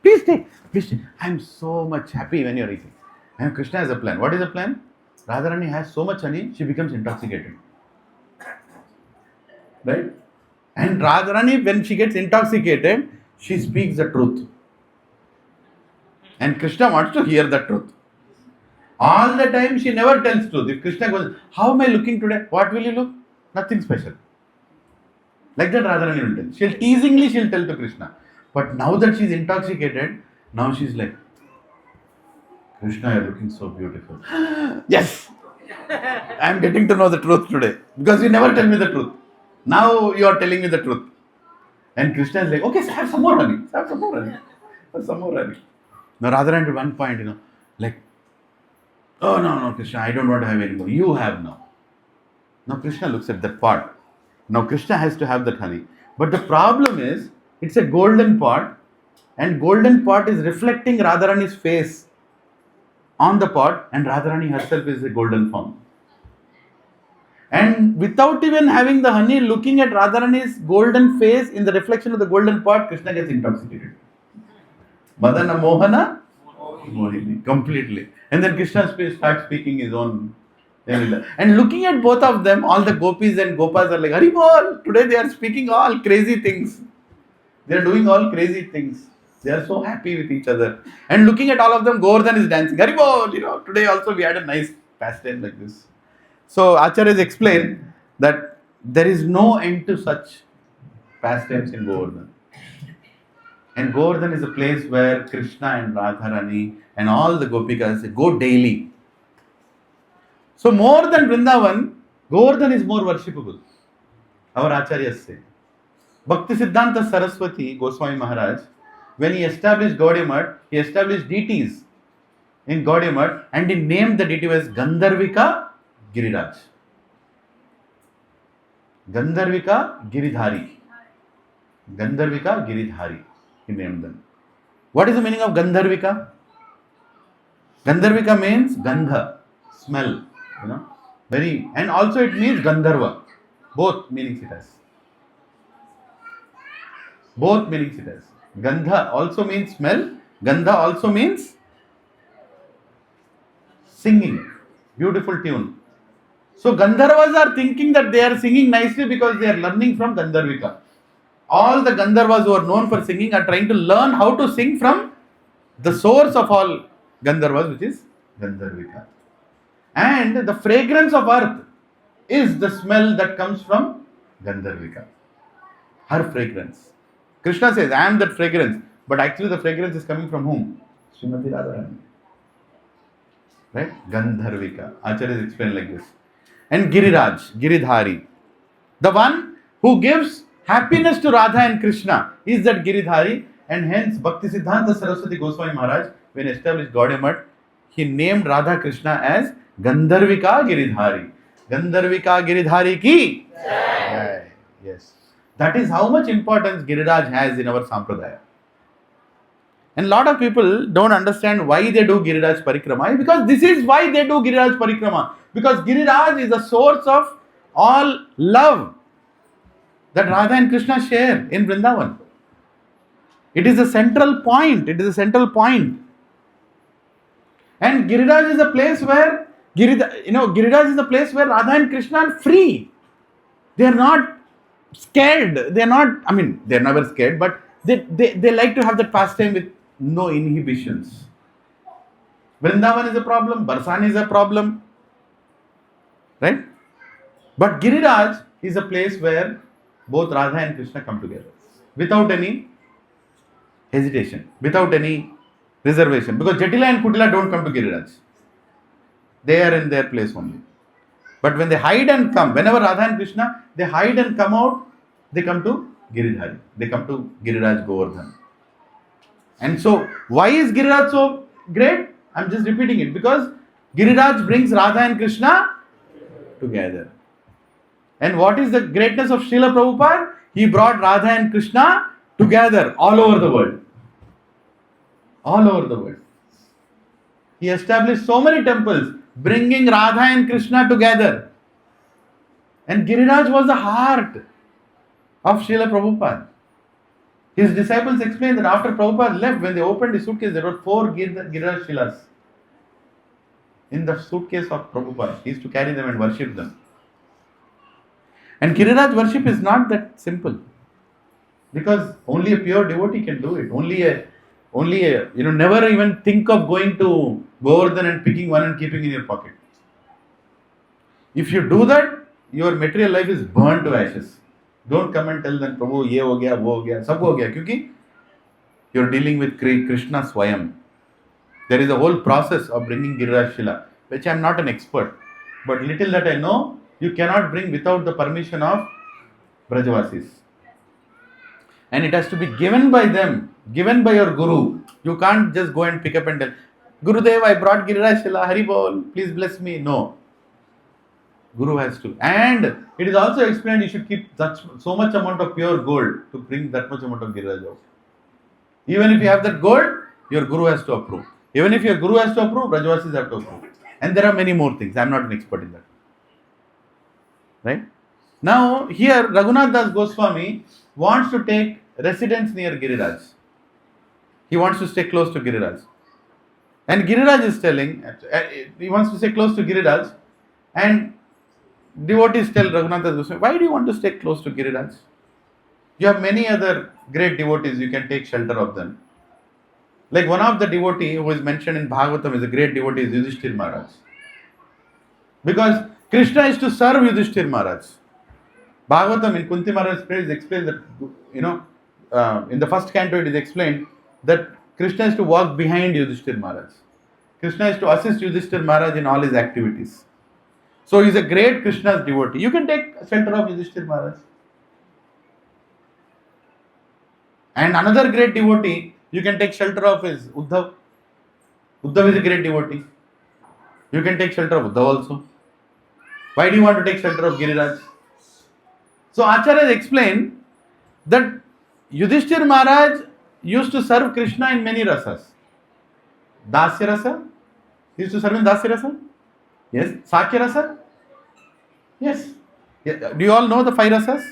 Please take. Please take. I am so much happy when you are eating. And Krishna has a plan. What is the plan? Radharani has so much honey, she becomes intoxicated. Right? And Radharani, when she gets intoxicated, she speaks the truth. And Krishna wants to hear the truth. All the time she never tells truth. If Krishna goes, how am I looking today? What will you look? Nothing special. Like that Radharani will tell. She'll tell to Krishna. But now that she's intoxicated, now she's like, Krishna, you're looking so beautiful. Yes! I'm getting to know the truth today. Because you never tell me the truth. Now you are telling me the truth. And Krishna is like, okay, have some more honey. Have some more honey. Have some more honey. Now Radharani at one point, like, oh no, Krishna, I don't want to have any more. You have now. Now Krishna looks at that pot. Now Krishna has to have that honey. But the problem is, it's a golden pot, and golden pot is reflecting Radharani's face on the pot, and Radharani herself is a golden form. And without even having the honey, looking at Radharani's golden face in the reflection of the golden pot, Krishna gets intoxicated. Madana Mohana Mohini, completely. And then Krishna starts speaking his own. And looking at both of them, all the gopis and gopas are like, Haribol, today they are speaking all crazy things. They are doing all crazy things. They are so happy with each other. And looking at all of them, Govardhan is dancing. Haribol, today also we had a nice pastime like this. So Acharyas explained that there is no end to such pastimes in Govardhan. And Govardhan is a place where Krishna and Radharani and all the gopikas go daily. So more than Vrindavan, Govardhan is more worshipable. Our Acharyas say. Bhakti Siddhanta Saraswati Goswami Maharaj, when he established Gaudiya Math, he established deities in Gaudiya Math, and he named the deity as Gandharvika Giriraj. Gandharvika Giridhari. Gandharvika Giridhari. He named them. What is the meaning of Gandharvika? Gandharvika means Gandha, smell. And also it means Gandharva. Both meanings it has. Both meanings it has. Gandha also means smell. Gandha also means singing. Beautiful tune. So Gandharvas are thinking that they are singing nicely because they are learning from Gandharvika. All the Gandharvas who are known for singing are trying to learn how to sing from the source of all Gandharvas, which is Gandharvika. And the fragrance of earth is the smell that comes from Gandharvika. Her fragrance. Krishna says, I am that fragrance. But actually the fragrance is coming from whom? Srimati Radharani. Right? Gandharvika. Acharyas explain like this. And Giriraj, Giridhari. The one who gives happiness to Radha and Krishna is that Giridhari. And hence Bhakti Siddhanta Saraswati Goswami Maharaj, when he established Gaudiya Math, he named Radha Krishna as Gandharvika Giridhari. Gandharvika Giridhari ki? Jai. Yes. That is how much importance Giriraj has in our Sampradaya. And a lot of people don't understand why they do Giriraj Parikrama. Because this is why they do Giriraj Parikrama. Because Giriraj is the source of all love that Radha and Krishna share in Vrindavan. It is a central point. It is a central point. And Giriraj is a place where Giriraj is a place where Radha and Krishna are free. They are not scared. They are not, they are never scared, but they like to have that pastime with no inhibitions. Vrindavan is a problem. Barsan is a problem. Right? But Giriraj is a place where both Radha and Krishna come together. Without any hesitation. Without any reservation. Because Jatila and Kutila don't come to Giriraj. They are in their place only. But when they hide and come, whenever Radha and Krishna, they hide and come out, they come to Giridhari. They come to Giriraj Govardhan. And so, why is Giriraj so great? I'm just repeating it. Because Giriraj brings Radha and Krishna together. And what is the greatness of Srila Prabhupada? He brought Radha and Krishna together all over the world. All over the world. He established so many temples, bringing Radha and Krishna together. And Giriraj was the heart of Srila Prabhupada. His disciples explained that after Prabhupada left, when they opened his suitcase, there were 4 Giriraj Shilas in the suitcase of Prabhupada. He used to carry them and worship them. And Giriraj worship is not that simple. Because only a pure devotee can do it. Never even think of going to Govardhan and picking one and keeping in your pocket. If you do that, your material life is burned to ashes. Don't come and tell them, Prabhu, ye ho gaya, wo ho gaya, sab ho gaya. Kyunki you're dealing with Krishna Swayam. There is a whole process of bringing Giriraj Shila, which I am not an expert. But little that I know, you cannot bring without the permission of Brajavasis. And it has to be given by them, given by your Guru. You can't just go and pick up and tell, Gurudev, I brought Giriraj Shila, Hari Bol, please bless me. No. Guru has to. And it is also explained you should keep so much amount of pure gold to bring that much amount of Giriraj out. Even if you have that gold, your Guru has to approve. Even if your Guru has to approve, Brajavasis have to approve. And there are many more things. I am not an expert in that. Right? Now, here Raghunath Das Goswami wants to take residence near Giriraj. He wants to stay close to Giriraj. And Giriraj is telling, he wants to stay close to Giriraj. And devotees tell Raghunath Das Goswami, why do you want to stay close to Giriraj? You have many other great devotees, you can take shelter of them. Like one of the devotee who is mentioned in Bhagavatam is a great devotee, is Yudhishthir Maharaj. Because Krishna is to serve Yudhishthir Maharaj. Bhagavatam in Kunti Maharaj's praise explains that, in the first canto it is explained that Krishna is to walk behind Yudhishthir Maharaj. Krishna is to assist Yudhishthir Maharaj in all his activities. So he is a great Krishna's devotee. You can take shelter of Yudhishthir Maharaj. And another great devotee, you can take shelter of is Uddhav. Uddhav is a great devotee. You can take shelter of Uddhav also. Why do you want to take shelter of Giriraj? So Acharyas explain that Yudhishthir Maharaj used to serve Krishna in many rasas. Dasya rasa? He used to serve in Dasya rasa? Yes. Sakya rasa? Yes. Yeah. Do you all know the 5 rasas?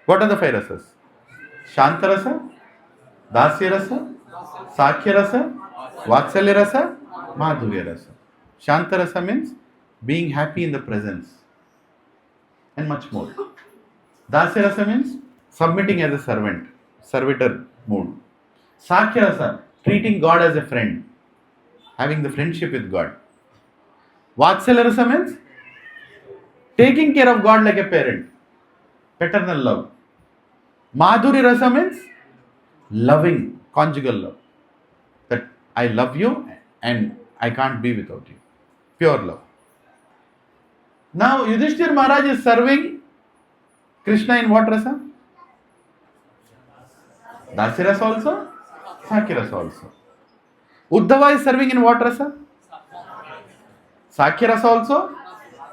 What are the 5 rasas? Shanta rasa, Dasya rasa, Sakya rasa, Vatsalya rasa, Madhurya rasa. Shanta rasa means being happy in the presence and much more. Dasya rasa means submitting as a servant, servitor mood. Sakya rasa, treating God as a friend, having the friendship with God. Vatsalya rasa means taking care of God like a parent, paternal love. Madhurya rasa means loving, conjugal love. That I love you and I can't be without you. Pure love. Now Yudhishthir Maharaj is serving Krishna in what rasa? Dasya rasa also, Sakya rasa also. Uddhava is serving in what rasa? Sakya rasa also,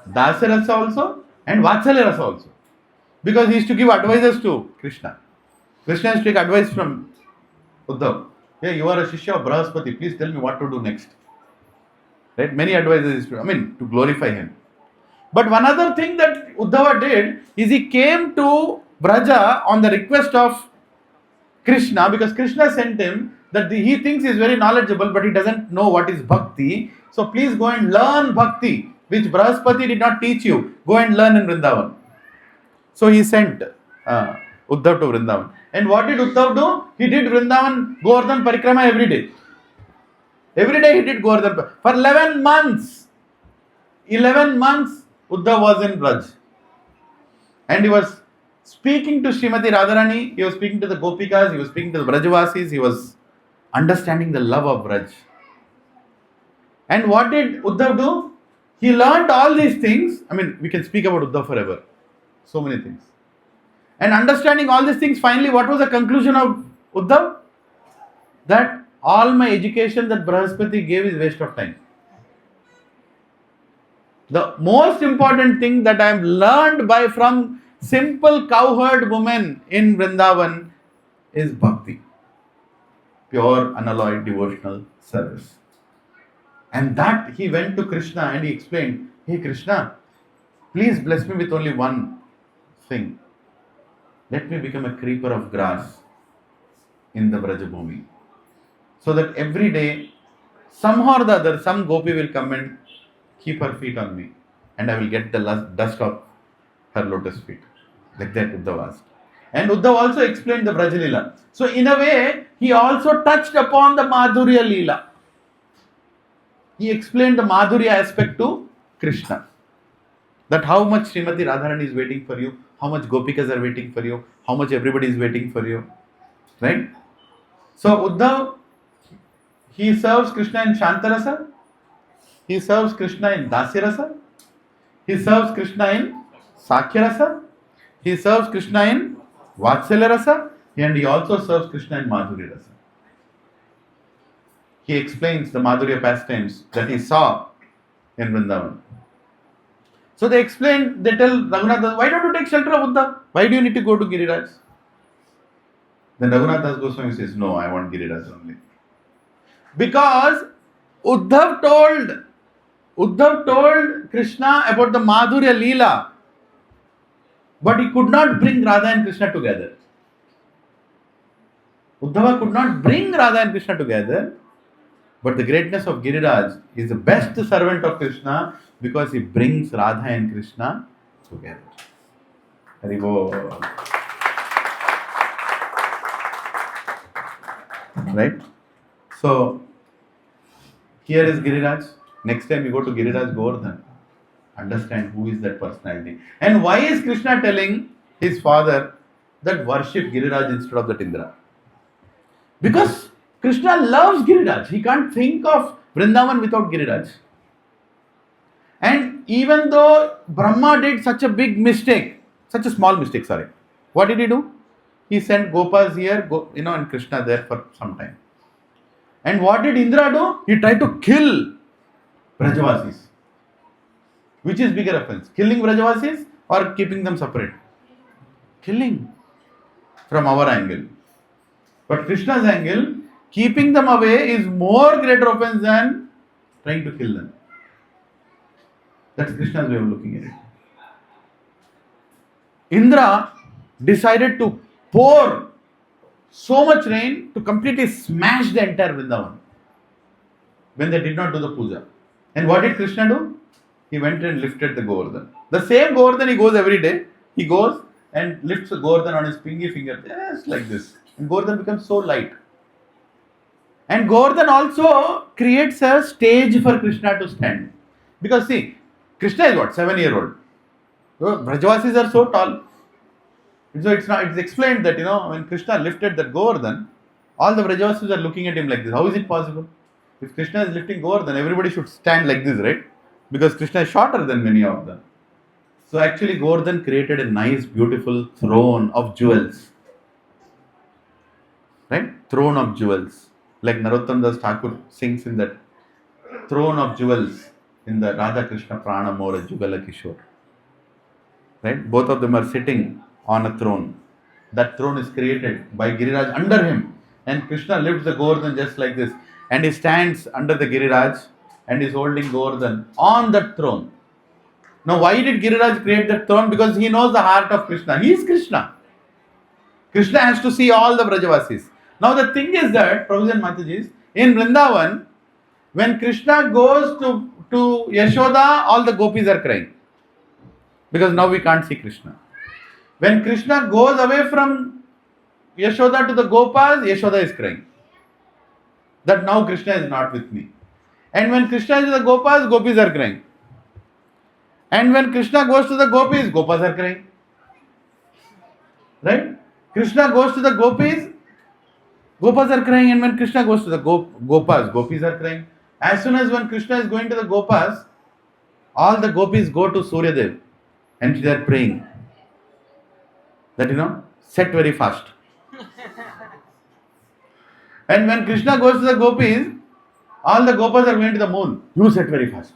Dasya rasa also, and Vatsalya rasa also. Because he is to give advices to Krishna. Krishna is to take advice from Uddhav. Yeah, you are a Shishya of Brahaspati. Please tell me what to do next. Right? Many advices to glorify him. But one other thing that Uddhava did is he came to Braja on the request of Krishna, because Krishna sent him that he thinks he is very knowledgeable but he doesn't know what is bhakti. So please go and learn bhakti, which Brahaspati did not teach you. Go and learn in Vrindavan. So he sent Uddhav to Vrindavan. And what did Uddhav do? He did Vrindavan Govardhan Parikrama every day. Every day he did Govardhan. For 11 months. 11 months Uddhav was in Braj. And he was speaking to Srimati Radharani. He was speaking to the Gopikas. He was speaking to the Brajavasis. He was understanding the love of Braj. And what did Uddhav do? He learned all these things. We can speak about Uddhav forever. So many things. And understanding all these things, finally, what was the conclusion of Uddhav? That all my education that Brahaspati gave is waste of time. The most important thing that I have learned from simple cowherd women in Vrindavan is bhakti. Pure, unalloyed, devotional service. And that he went to Krishna and he explained, hey Krishna, please bless me with only one thing. Let me become a creeper of grass in the Brajabhumi. So that every day, somehow or the other, some gopi will come and keep her feet on me. And I will get the dust of her lotus feet. Like that Uddhav asked. And Uddhav also explained the Braj Lila. So in a way, he also touched upon the Madhurya Lila. He explained the Madhurya aspect to Krishna. That how much Srimati Radharani is waiting for you, how much Gopikas are waiting for you, how much everybody is waiting for you. Right? So Uddhav, he serves Krishna in Shantarasa, he serves Krishna in Dasirasa, he serves Krishna in Sakhyarasa, he serves Krishna in Vatsalya Rasa, and he also serves Krishna in Madhurya Rasa. He explains the Madhurya pastimes that he saw in Vrindavan. So they explain, they tell Raghunath Das, why don't you take shelter of Uddhav? Why do you need to go to Giriraj? Then Raghunath Das Goswami says, no, I want Giriraj only. Because Uddhav told Krishna about the Madhurya Lila, but he could not bring Radha and Krishna together. Uddhava could not bring Radha and Krishna together, but the greatness of Giriraj is the best servant of Krishna because he brings Radha and Krishna together. Haribol. Right? So, here is Giriraj. Next time you go to Giriraj Govardhan, understand who is that personality. And why is Krishna telling his father that worship Giriraj instead of that Indra? Because Krishna loves Giriraj. He can't think of Vrindavan without Giriraj. And even though Brahma did such a big mistake, such a small mistake, what did he do? He sent Gopas here, and Krishna there for some time. And what did Indra do? He tried to kill Brajavasis. Which is bigger offense? Killing Brajavasis or keeping them separate? Killing. From our angle. But Krishna's angle, keeping them away is more greater offense than trying to kill them. That's Krishna's way of looking at it. Indra decided to pour so much rain to completely smash the entire Vrindavan when they did not do the puja. And what did Krishna do? He went and lifted the Govardhan. The same Govardhan he goes every day. He goes and lifts the Govardhan on his pinky finger, just like this. And Govardhan becomes so light. And Govardhan also creates a stage for Krishna to stand. Because see, Krishna is what? 7-year-old. So Brajavasis are so tall. So it's explained that, when Krishna lifted that Govardhan, all the Brajavasis are looking at him like this. How is it possible? If Krishna is lifting Govardhan, everybody should stand like this, right? Because Krishna is shorter than many of them. So actually Govardhan created a nice, beautiful throne of jewels. Right? Throne of jewels. Like Narottam Das Thakur sings in that throne of jewels in the Radha Krishna Prana Mora Jugala Kishore. Right? Both of them are sitting on a throne. That throne is created by Giriraj under him. And Krishna lifts the Govardhan just like this. And he stands under the Giriraj and is holding Govardhan on that throne. Now why did Giriraj create that throne? Because he knows the heart of Krishna. He is Krishna. Krishna has to see all the Brajavasis. Now the thing is that, Prabhuji and Matajis, in Vrindavan, when Krishna goes to Yashoda, all the gopis are crying. Because now we can't see Krishna. When Krishna goes away from Yashoda to the Gopas, Yashoda is crying. That now Krishna is not with me. And when Krishna is with the Gopas, gopis are crying. And when Krishna goes to the gopis, Gopas are crying. Right? Krishna goes to the gopis, Gopas are crying. And when Krishna goes to the Gopas, gopis are crying. As soon as when Krishna is going to the Gopas, all the gopis go to Suryadev and they are praying. That, set very fast. And when Krishna goes to the gopis, all the gopas are going to the moon. You set very fast.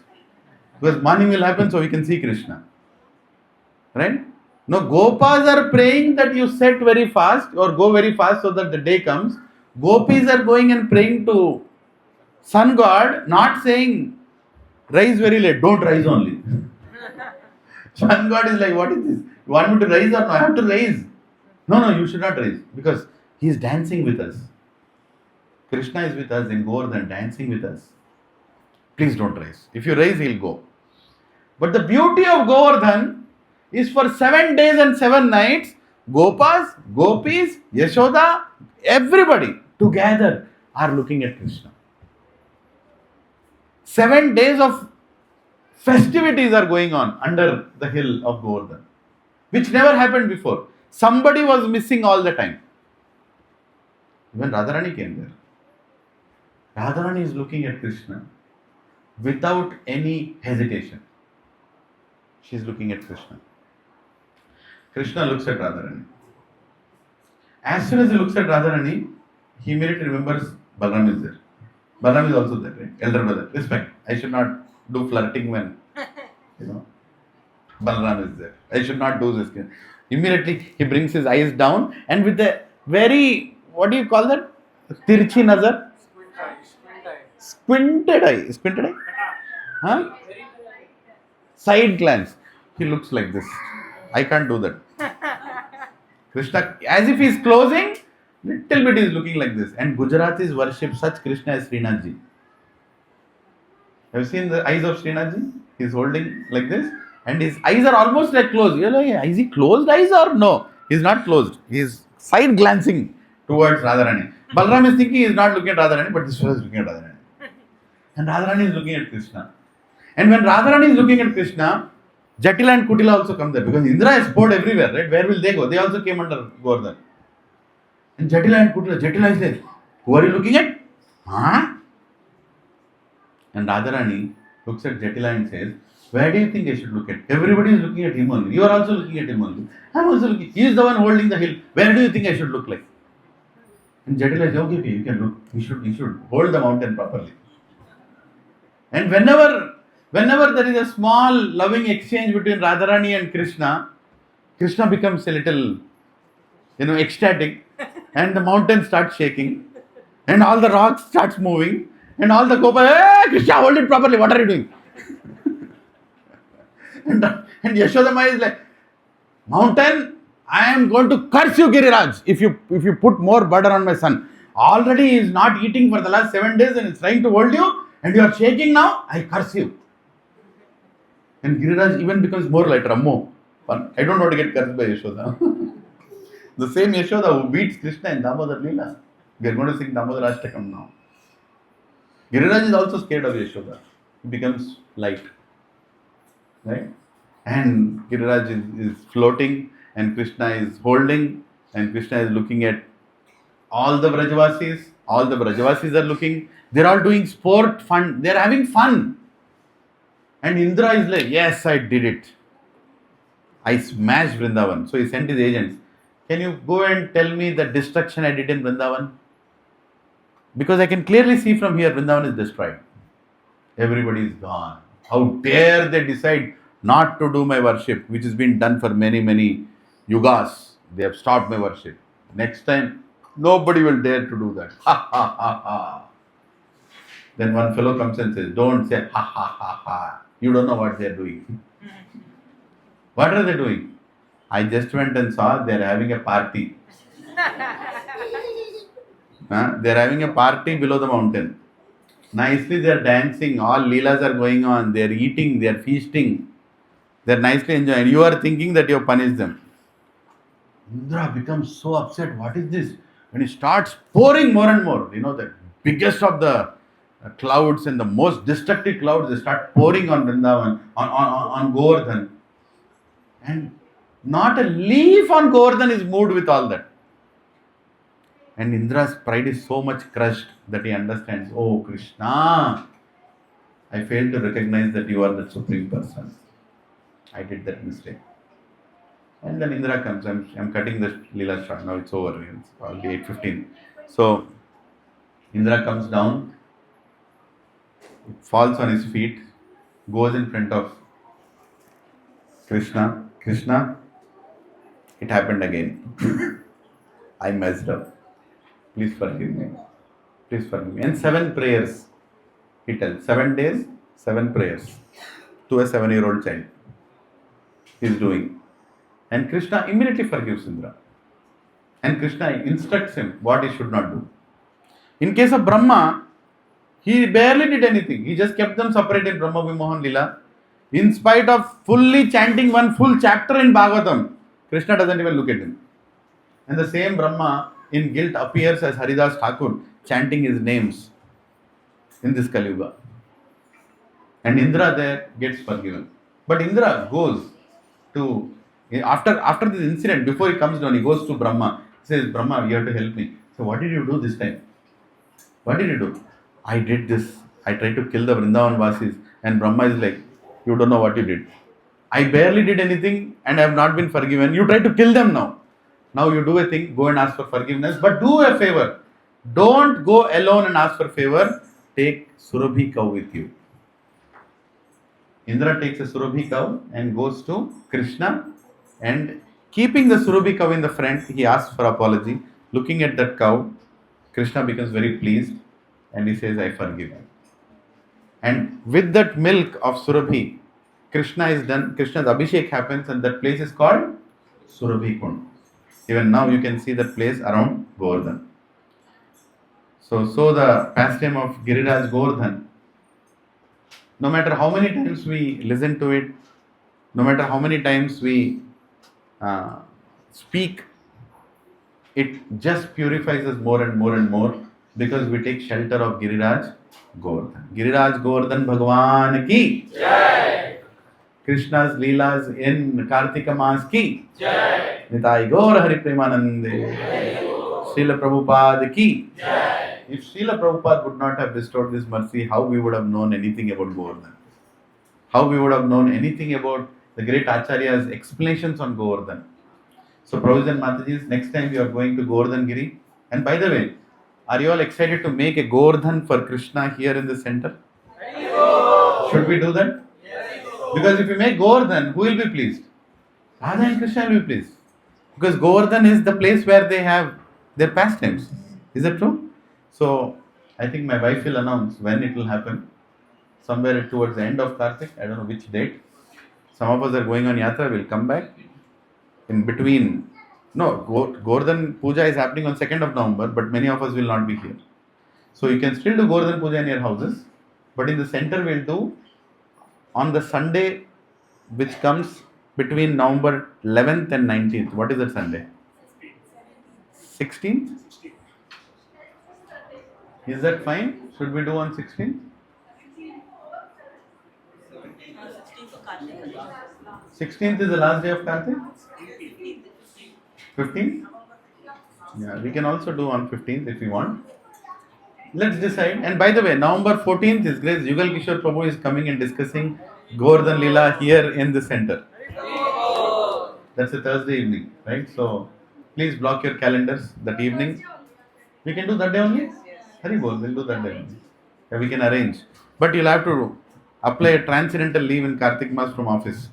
Because morning will happen so we can see Krishna. Right? No, gopas are praying that you set very fast or go very fast so that the day comes. Gopis are going and praying to sun god, not saying rise very late, don't rise only. Sun god is like, what is this? You want me to rise or no? I have to rise. No, you should not rise because he is dancing with us. Krishna is with us in Govardhan, dancing with us. Please don't rise. If you rise, he'll go. But the beauty of Govardhan is for 7 days and 7 nights, Gopas, Gopis, Yashoda, everybody together are looking at Krishna. 7 days of festivities are going on under the hill of Govardhan, which never happened before. Somebody was missing all the time. Even Radharani came there. Radharani is looking at Krishna without any hesitation. She is looking at Krishna. Krishna looks at Radharani. As soon as he looks at Radharani, he immediately remembers Balaram is there. Balaram is also there, right? Elder brother. Respect. I should not do flirting when, Balaram is there. I should not do this. Immediately he brings his eyes down and with a very, what do you call that? Tirchi nazar? Squinted eye. Squinted eye? Huh? Side glance. He looks like this. I can't do that. Krishna, as if he is closing, little bit is looking like this. And Gujaratis worship such Krishna as Srinathji. Have you seen the eyes of Srinathji? He is holding like this. And his eyes are almost like closed. You're like, is he closed eyes or no? He is not closed. He is side glancing towards Radharani. Balaram is thinking he is not looking at Radharani, but this fellow is looking at Radharani. And Radharani is looking at Krishna. And when Radharani is looking at Krishna, Jatila and Kutila also come there because Indra is poured everywhere, right? Where will they go? They also came under Govardhan. And Jatila and Kutila, Jatila is like, who are you looking at? Huh? And Radharani looks at Jatila and says, where do you think I should look at? Everybody is looking at him only. You are also looking at him only. I am also looking. He is the one holding the hill. Where do you think I should look like? And Jatila says, okay, you can look. You should hold the mountain properly. And whenever there is a small loving exchange between Radharani and Krishna, Krishna becomes a little, ecstatic, and the mountain starts shaking, and all the rocks starts moving, and all the Gopas, hey Krishna, hold it properly, what are you doing? and Yashodama is like, mountain, I am going to curse you, Giriraj, if you put more burden on my son. Already he is not eating for the last 7 days and is trying to hold you, and you are shaking now, I curse you. And Giriraj even becomes more like Rammo. I don't want to get cursed by Yashoda. The same Yashoda who beats Krishna in Damodar Lila. We are going to sing Damodar Ashtakam now. Giriraj is also scared of Yashoda. He becomes light. Right? And Giriraj is floating and Krishna is holding and Krishna is looking at all the Vrajavasis. All the Vrajavasis are looking. They are all doing sport, fun. They are having fun. And Indra is like, yes, I did it. I smashed Vrindavan. So he sent his agents. Can you go and tell me the destruction I did in Vrindavan? Because I can clearly see from here Vrindavan is destroyed. Everybody is gone. How dare they decide not to do my worship, which has been done for many, many yugas. They have stopped my worship. Next time, nobody will dare to do that. Ha ha ha ha. Then one fellow comes and says, don't say ha ha ha ha. You don't know what they are doing. What are they doing? I just went and saw they are having a party. They are having a party below the mountain. Nicely they are dancing. All leelas are going on. They are eating. They are feasting. They are nicely enjoying. You are thinking that you have punished them. Indra becomes so upset. What is this? When he starts pouring more and more, the biggest of the clouds and the most destructive clouds, they start pouring on Vrindavan, on Govardhan. And not a leaf on Govardhan is moved with all that. And Indra's pride is so much crushed that he understands, oh Krishna, I failed to recognize that you are the Supreme Person. I did that mistake. And then Indra comes. I'm cutting the Leela short. Now it's over. It's already 8:15. So Indra comes down, falls on his feet, goes in front of Krishna. Krishna, it happened again. I messed up. Please forgive me. Please forgive me. And 7 prayers. He tells 7 days, 7 prayers to a 7-year-old child. He is doing. And Krishna immediately forgives Indra. And Krishna instructs him what he should not do. In case of Brahma, he barely did anything. He just kept them separate in Brahma Vimohan Lila. In spite of fully chanting one full chapter in Bhagavatam, Krishna doesn't even look at him. And the same Brahma in guilt appears as Haridas Thakur, chanting his names in this Kali Yuga. And Indra there gets forgiven. But Indra goes to, after this incident, before he comes down, he goes to Brahma. He says, Brahma, you have to help me. So what did you do this time? What did you do? I did this. I tried to kill the Vrindavan Vasis. And Brahma is like, you don't know what you did. I barely did anything and I have not been forgiven. You try to kill them now. Now you do a thing, go and ask for forgiveness. But do a favor. Don't go alone and ask for favor. Take Surabhi cow with you. Indra takes a Surabhi cow and goes to Krishna, and keeping the Surabhi cow in the front, he asks for apology. Looking at that cow, Krishna becomes very pleased and he says, I forgive you. And with that milk of Surabhi, Krishna's Abhishek happens, and that place is called Surabhi Kund. Even now you can see that place around Govardhan. So the pastime of Giriraj Govardhan, no matter how many times we listen to it, no matter how many times we speak, it just purifies us more and more and more, because we take shelter of Giriraj Govardhan. Giriraj Govardhan Bhagwan ki Jai. Krishna's Leelas in Kartika Mas ki Jai. Nitai Gaur Hari Premanande. Srila Prabhupada ki Jai. If Srila Prabhupada would not have bestowed this mercy, how we would have known anything about Govardhan? How we would have known anything about the great Acharya's explanations on Govardhan? So, Prabhuji and Mataji's, next time you are going to Govardhan Giri. And by the way, are you all excited to make a Govardhan for Krishna here in the center? Should we do that? Because if we make Govardhan, who will be pleased? Radha and Krishna will be pleased. Because Govardhan is the place where they have their pastimes. Is that true? So, I think my wife will announce when it will happen. Somewhere towards the end of Kartik. I don't know which date. Some of us are going on Yatra, we'll come back. In between, Govardhan Puja is happening on 2nd of November, but many of us will not be here. So you can still do Govardhan Puja in your houses, but in the center we'll do on the Sunday which comes between November 11th and 19th. What is that Sunday? 16th? Is that fine? Should we do on 16th? 16th is the last day of Kartik? 15th? Yeah, we can also do on 15th if you want. Let's decide. And by the way, November 14th is Grace Yugal Kishore Prabhu is coming and discussing Govardhan Lila here in the center. That's a Thursday evening, right? So please block your calendars that evening. We can do that day only? Hari bol, we'll do that day only. Yeah, we can arrange. But you'll have to apply a transcendental leave in Kartik Mas from office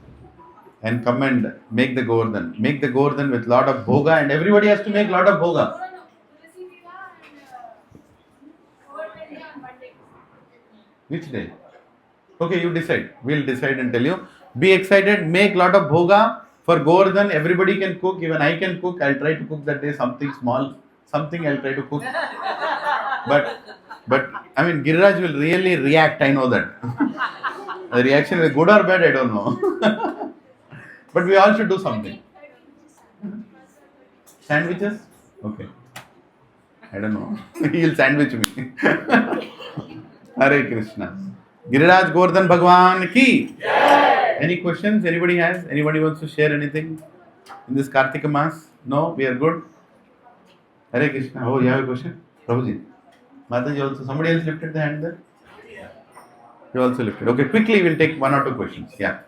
and come and make the Govardhan. Make the Govardhan with lot of bhoga, and everybody has to make lot of bhoga. Which day? Okay, you decide. We'll decide and tell you. Be excited, make lot of bhoga. For Govardhan, everybody can cook, even I can cook. I'll try to cook that day something small. Something I'll try to cook. But I mean, Giriraj will really react, I know that. The reaction is good or bad, I don't know. But we all should do something. Sandwiches? Okay. I don't know. He'll sandwich me. Hare Krishna. Giriraj Govardhan Bhagwan ki. Yay! Any questions? Anybody has? Anybody wants to share anything in this Kartika Mas? No? We are good? Hare Krishna. Oh, you have a question? Prabhuji. Mataji also. Somebody else lifted the hand there? You also lifted. Okay, quickly we'll take 1 or 2 questions. Yeah.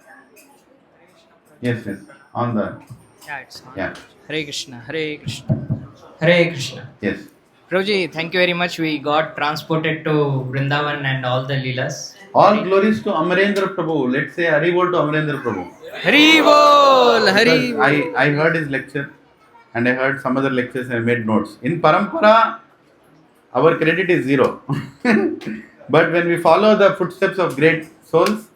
Yes. On the... Yeah, it's on. Yeah. Hare Krishna, Hare Krishna, Hare Krishna. Yes. Prabhuji, thank you very much. We got transported to Vrindavan and all the Leelas. All glories to Amarendra Prabhu. Let's say Hari Bol to Amarendra Prabhu. Hari Bol! Hari Bol! I heard his lecture and I heard some other lectures and I made notes. In Parampara, our credit is 0. But when we follow the footsteps of great souls,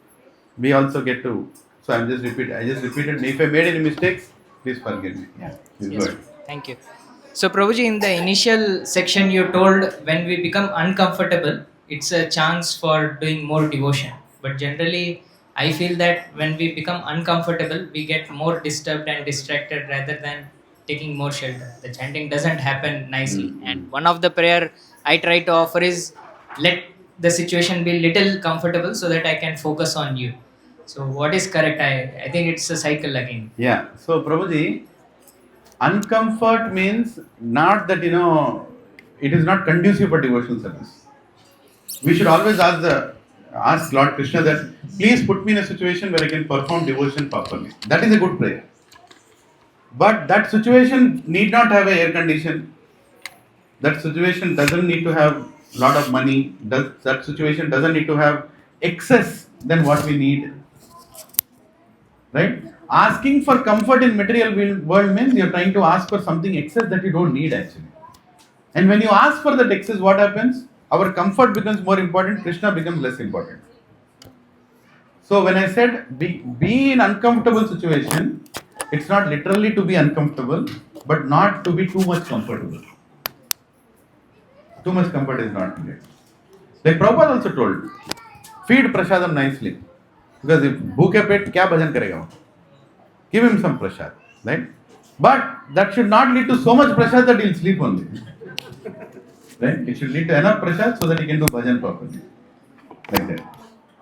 we also get to... So I just repeated. If I made any mistakes, please forgive me. Yeah, Yes, good. Thank you. So Prabhuji, in the initial section you told when we become uncomfortable, it's a chance for doing more devotion. But generally, I feel that when we become uncomfortable, we get more disturbed and distracted rather than taking more shelter. The chanting doesn't happen nicely. And one of the prayer I try to offer is, let the situation be little comfortable so that I can focus on you. So what is correct? I think it's a cycle again. Yeah. So Prabhuji, uncomfort means not that it is not conducive for devotional service. We should always ask Lord Krishna that please put me in a situation where I can perform devotion properly. That is a good prayer. But that situation need not have a air condition. That situation doesn't need to have lot of money. That situation doesn't need to have excess than what we need. Right? Asking for comfort in material world means you're trying to ask for something excess that you don't need actually. And when you ask for that excess, what happens? Our comfort becomes more important, Krishna becomes less important. So when I said be in uncomfortable situation, it's not literally to be uncomfortable, but not to be too much comfortable. Too much comfort is not needed. Like Prabhupada also told, feed prasadam nicely. Because if bhooke pet, kya bhajan karega? Give him some prasad, right? But that should not lead to so much prasad that he'll sleep only. Right? It should lead to enough prasad so that he can do bhajan properly. Like that.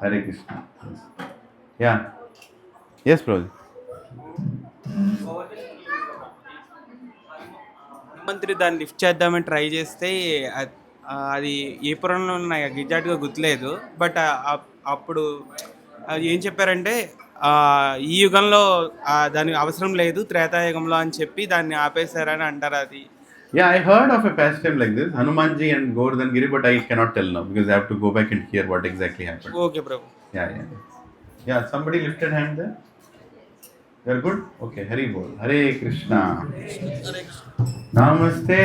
Hare Krishna. Yeah. Yes, Prabhuji. హనుమంతుడి దాన్ని lift చేద్దామని try చేస్తే అది ఏ పురాణంలో నాకు ఎగ్జాక్ట్గా గుర్తులేదు. But అప్పుడు ఏం చెప్పారంటే ఈ యుగంలో దానికి అవసరం లేదు, త్రేతాయుగంలో అని చెప్పి దాన్ని ఆపేశారని అంటారు. అది Yeah, I heard of a pastime like this, Hanumanji and Govardhan Giri, but I cannot tell now because I have to go back and hear what exactly happened. Okay Prabhu. Yeah, somebody lifted hand there. You're good? Okay, Hari Bol. Hare Krishna. Namaste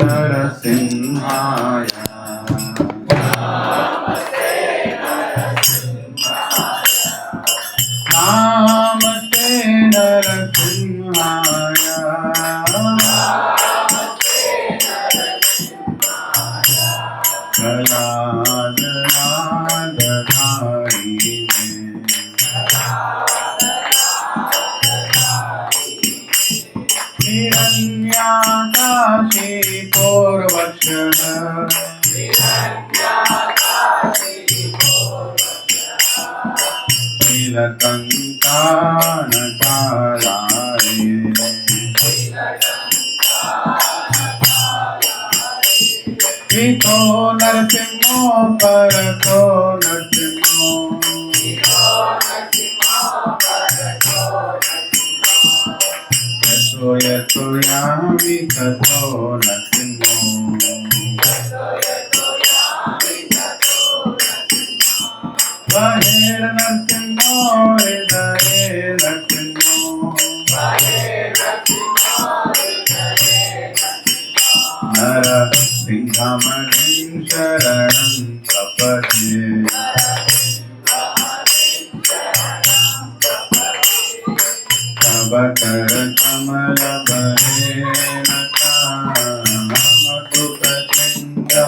Narasimhaya. Namaste Narasimhaya. Hiranyakashi Purvashana Nilakankana Kalari Vito Narasimho Parato Narasimho Yato Yami Tato Narasimho Vahir Narasimho Hridaya Narasimho Nara Singhamadin Sharanam Tapasye Tabatar Kamala Bharenata Matukatrinda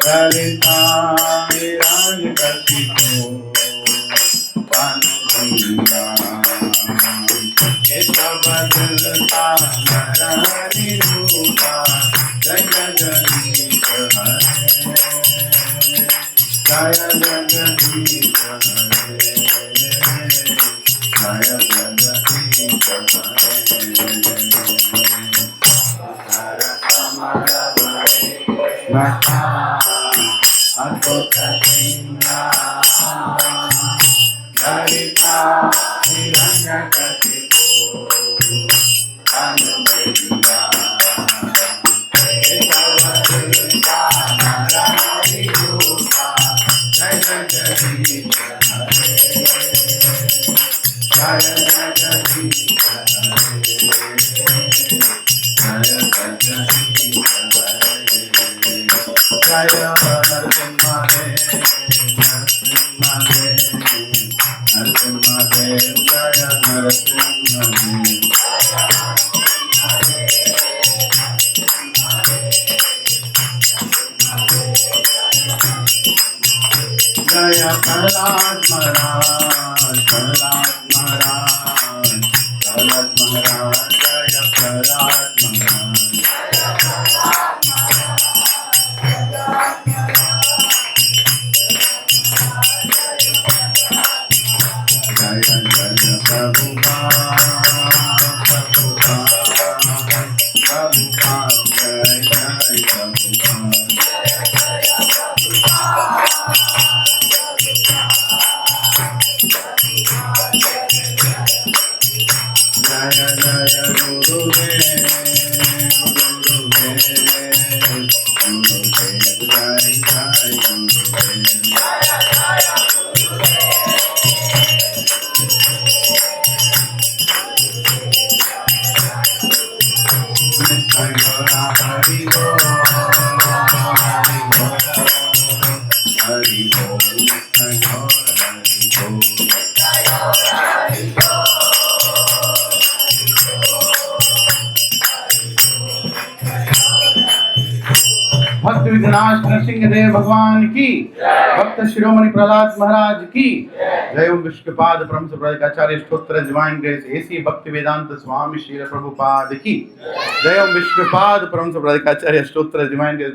Lalita Viraj Kasiko Panubhinda Etabadalta Narari Rupa Jaya Jagadisha Hare Jaya Jagadisha Hare Jaya Jagadisha Hare Kamala Bharenata Advokatrinda Lalita Hiranyakashipo Panubhinda Etavadalta Narari Rupa Jaya Jagadisha Hare Jaya Jagadisha Hare Jaya Jagadisha Hare Jaya Narasimha Dev Narasimha Dev Narasimha Dev Jaya Narasimha Dev Jaya Prahlad Maharaj Prahlad Maharaj Prahlad Maharaj Jaya Prahlad Maharaj भक्त विघ्नाश नरसिंह देव भगवान की, भक्त शिरोमणि प्रहलाद महाराज की जय। ओम विष्णुपाद परम संप्रदायाचार्य स्तोत्र divine grace AC भक्ति वेदांत स्वामी श्री प्रभुपाद की जय। ओम विष्णुपाद परम संप्रदायाचार्य स्तोत्र डिवाइन ग्रेस